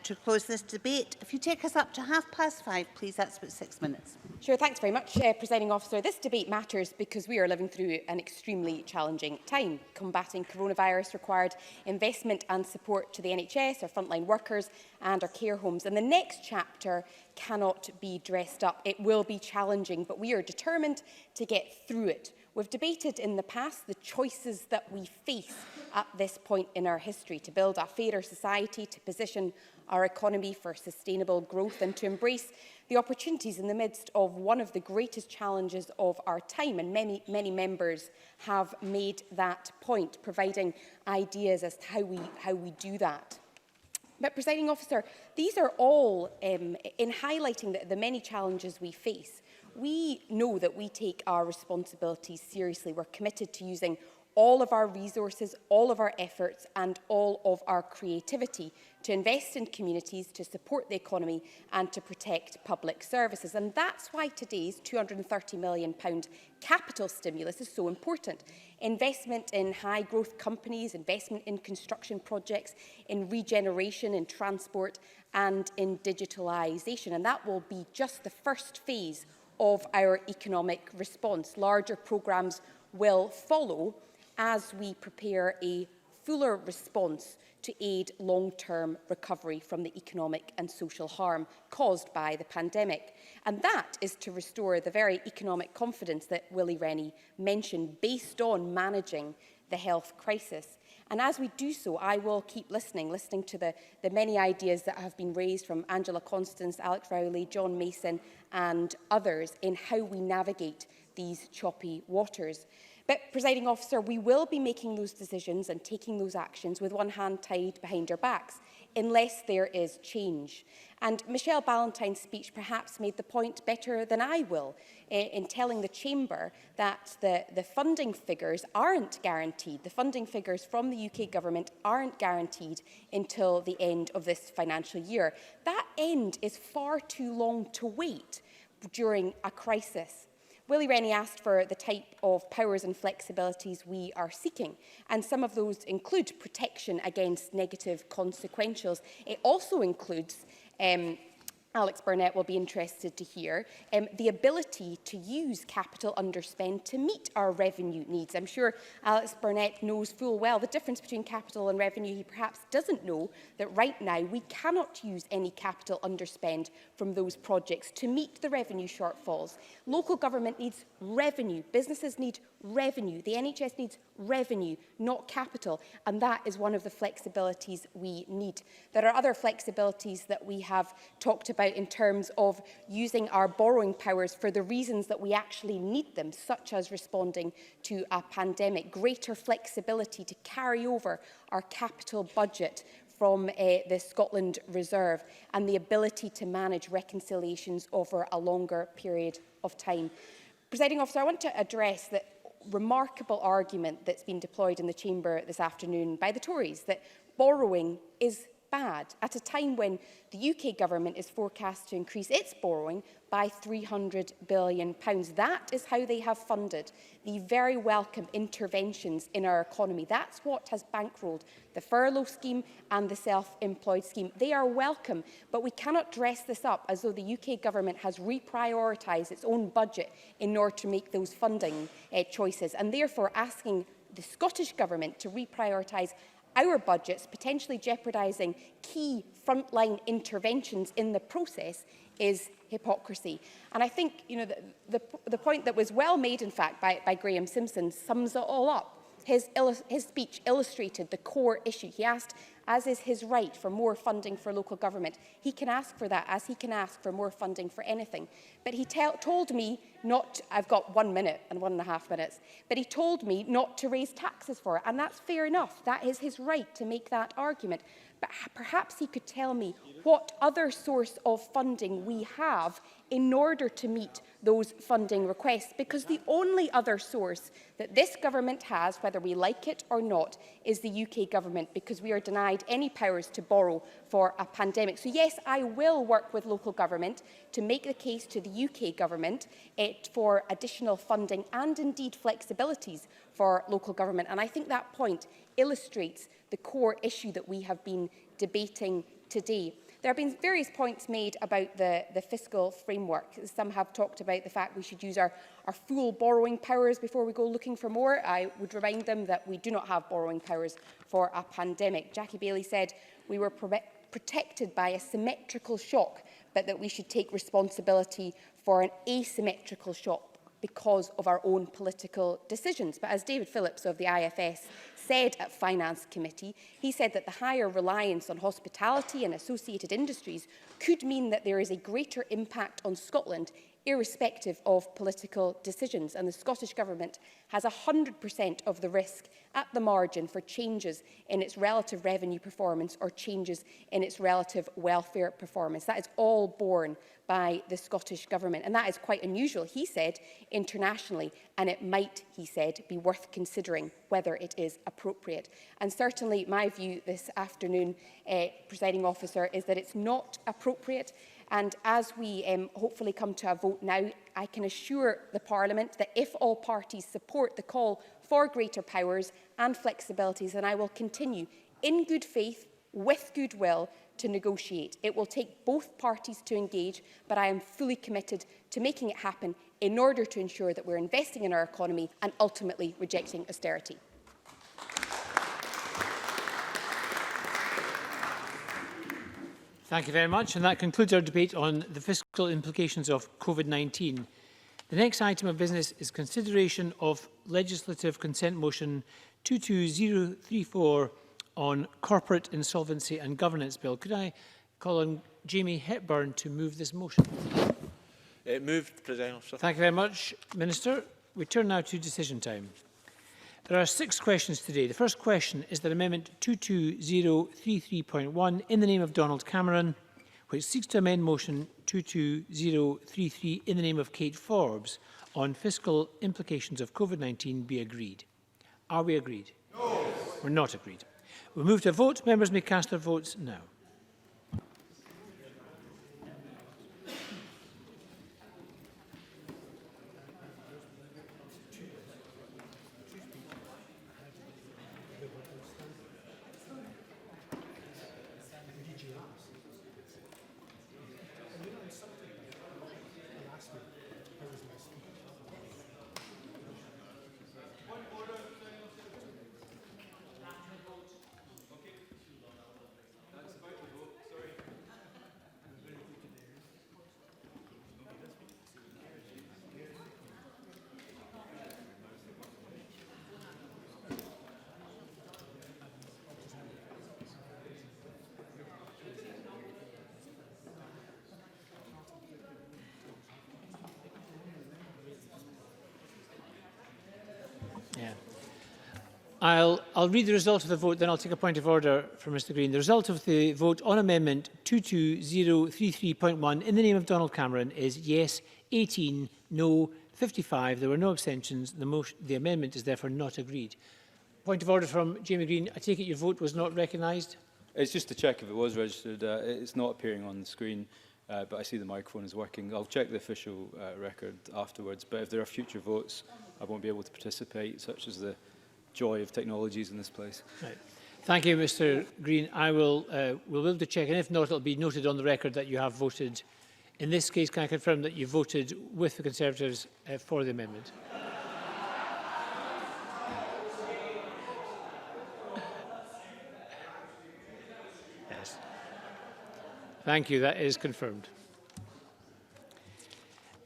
to close this debate. If you take us up to 5:30, please, that's about 6 minutes. Sure, thanks very much, Presiding Officer. This debate matters because we are living through an extremely challenging time. Combating coronavirus required investment and support to the NHS, our frontline workers and our care homes. And the next chapter cannot be dressed up. It will be challenging, but we are determined to get through it. We've debated in the past the choices that we face at this point in our history to build a fairer society, to position our economy for sustainable growth and to embrace the opportunities in the midst of one of the greatest challenges of our time. And many members have made that point, providing ideas as to how we do that. But, Presiding Officer, these are all, in highlighting the many challenges we face, we know that we take our responsibilities seriously. We're committed to using all of our resources, all of our efforts and all of our creativity to invest in communities, to support the economy and to protect public services. And that's why today's £230 million capital stimulus is so important. Investment in high-growth companies, investment in construction projects, in regeneration, in transport and in digitalisation. And that will be just the first phase of our economic response. Larger programmes will follow as we prepare a fuller response to aid long-term recovery from the economic and social harm caused by the pandemic. And that is to restore the very economic confidence that Willie Rennie mentioned, based on managing the health crisis. And as we do so, I will keep listening to the many ideas that have been raised from Angela Constance, Alex Rowley, John Mason and others in how we navigate these choppy waters. But, Presiding Officer, we will be making those decisions and taking those actions with one hand tied behind our backs, unless there is change. And Michelle Ballantyne's speech perhaps made the point better than I will in telling the Chamber that the funding figures aren't guaranteed. The funding figures from the UK Government aren't guaranteed until the end of this financial year. That end is far too long to wait during a crisis. Willie Rennie asked for the type of powers and flexibilities we are seeking, and some of those include protection against negative consequentials. It also includes, Alex Burnett will be interested to hear, the ability to use capital underspend to meet our revenue needs. I'm sure Alex Burnett knows full well the difference between capital and revenue. He perhaps doesn't know that right now we cannot use any capital underspend from those projects to meet the revenue shortfalls. Local government needs revenue. Businesses need revenue. The NHS needs revenue, not capital. And that is one of the flexibilities we need. There are other flexibilities that we have talked about in terms of using our borrowing powers for the reasons that we actually need them, such as responding to a pandemic, greater flexibility to carry over our capital budget from the Scotland Reserve, and the ability to manage reconciliations over a longer period of time. Presiding Officer, I want to address the remarkable argument that's been deployed in the Chamber this afternoon by the Tories, that borrowing is bad at a time when the UK Government is forecast to increase its borrowing by £300 billion. That is how they have funded the very welcome interventions in our economy. That's what has bankrolled the furlough scheme and the self-employed scheme. They are welcome, but we cannot dress this up as though the UK Government has reprioritised its own budget in order to make those funding choices, and therefore asking the Scottish Government to reprioritise our budgets, potentially jeopardising key frontline interventions in the process, is hypocrisy. And I think the point that was well made, in fact, by Graham Simpson sums it all up. His speech illustrated the core issue. He asked, as is his right, for more funding for local government. He can ask for that, as he can ask for more funding for anything. But he told me not, I've got 1 minute and 1.5 minutes, but he told me not to raise taxes for it. And that's fair enough. That is his right to make that argument. But perhaps he could tell me what other source of funding we have in order to meet those funding requests, because the only other source that this government has, whether we like it or not, is the UK Government, because we are denied any powers to borrow for a pandemic. So yes, I will work with local government to make the case to the UK Government for additional funding and indeed flexibilities for local government. And I think that point illustrates the core issue that we have been debating today. There have been various points made about the fiscal framework. Some have talked about the fact we should use our full borrowing powers before we go looking for more. I would remind them that we do not have borrowing powers for a pandemic. Jackie Bailey said we were protected by a symmetrical shock, but that we should take responsibility for an asymmetrical shock because of our own political decisions. But as David Phillips of the IFS said at Finance Committee, he said that the higher reliance on hospitality and associated industries could mean that there is a greater impact on Scotland irrespective of political decisions, and the Scottish Government has 100% of the risk at the margin for changes in its relative revenue performance or changes in its relative welfare performance. That is all borne by the Scottish Government, and that is quite unusual, he said, internationally, and it might, he said, be worth considering whether it is appropriate. And certainly my view this afternoon, Presiding Officer, is that it's not appropriate. And as we hopefully come to a vote now, I can assure the Parliament that if all parties support the call for greater powers and flexibilities, then I will continue in good faith, with goodwill, to negotiate. It will take both parties to engage, but I am fully committed to making it happen in order to ensure that we're investing in our economy and ultimately rejecting austerity. Thank you very much. And that concludes our debate on the fiscal implications of COVID-19. The next item of business is consideration of legislative consent motion 22034 on corporate insolvency and governance bill. Could I call on Jamie Hepburn to move this motion? Moved, President Officer. Thank you very much, Minister. We turn now to decision time. There are 6 questions today. The first question is that Amendment 22033.1 in the name of Donald Cameron, which seeks to amend motion 22033 in the name of Kate Forbes on fiscal implications of COVID-19 be agreed. Are we agreed? No. We're not agreed. We'll move to a vote. Members may cast their votes now. I'll read the result of the vote, then I'll take a point of order from Mr Green. The result of the vote on Amendment 22033.1 in the name of Donald Cameron is yes 18, no 55. There were no abstentions. The amendment is therefore not agreed. Point of order from Jamie Green. I take it your vote was not recognised? It's just to check if it was registered. It's not appearing on the screen, but I see the microphone is working. I'll check the official record afterwards, but if there are future votes, I won't be able to participate, such as the joy of technologies in this place. Right. Thank you, Mr Green. I will we'll be able to check, and if not, it will be noted on the record that you have voted. In this case, can I confirm that you voted with the Conservatives for the amendment? Yes. Thank you. That is confirmed.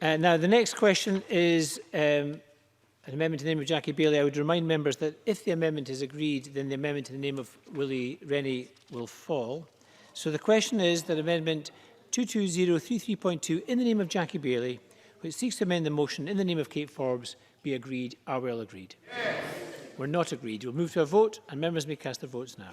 Now, the next question is an amendment in the name of Jackie Bailey. I would remind members that if the amendment is agreed, then the amendment in the name of Willie Rennie will fall. So the question is that Amendment 22033.2 in the name of Jackie Bailey, which seeks to amend the motion in the name of Kate Forbes, be agreed. Are we all agreed? Yes. We're not agreed. We'll move to a vote, and members may cast their votes now.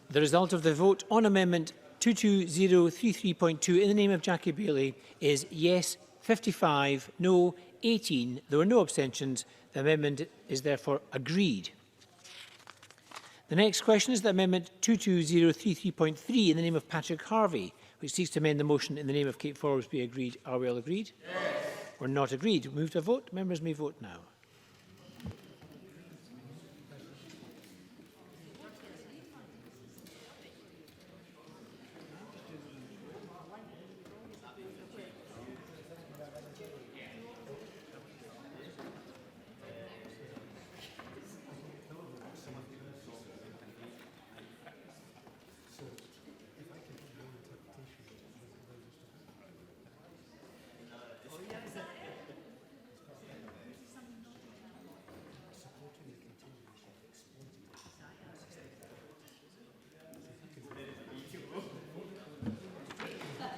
The result of the vote on Amendment 22033.2 in the name of Jackie Bailey is yes 55, no 18. There were no abstentions. The amendment is therefore agreed. The next question is that Amendment 22033.3 in the name of Patrick Harvey, which seeks to amend the motion in the name of Kate Forbes, be agreed. Are we all agreed? Yes. We're not agreed. We'll move to a vote. Members may vote now.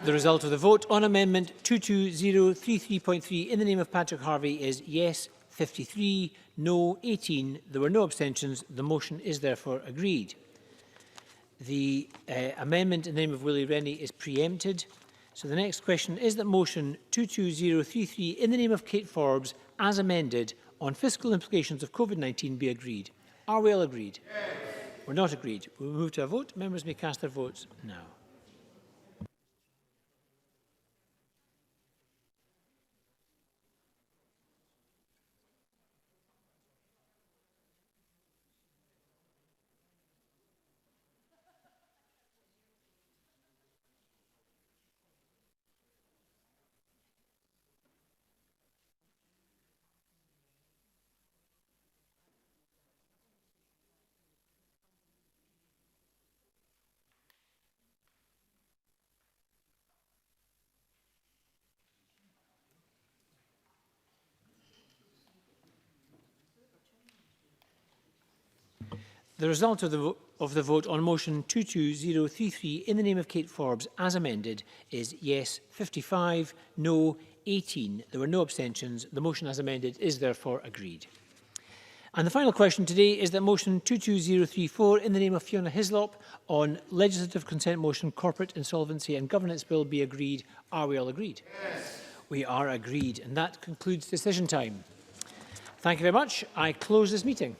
The result of the vote on Amendment 22033.3 in the name of Patrick Harvey is yes 53, no 18. There were no abstentions. The motion is therefore agreed. The amendment in the name of Willie Rennie is preempted. So the next question is that motion 22033 in the name of Kate Forbes as amended on fiscal implications of COVID-19 be agreed. Are we all agreed? Yes. We're not agreed. We'll move to a vote. Members may cast their votes now. The result of the vote on motion 22033 in the name of Kate Forbes as amended is yes 55, no 18. There were no abstentions. The motion as amended is therefore agreed. And the final question today is that motion 22034 in the name of Fiona Hislop on legislative consent motion corporate insolvency and governance bill be agreed. Are we all agreed? Yes. We are agreed, and that concludes decision time. Thank you very much. I close this meeting.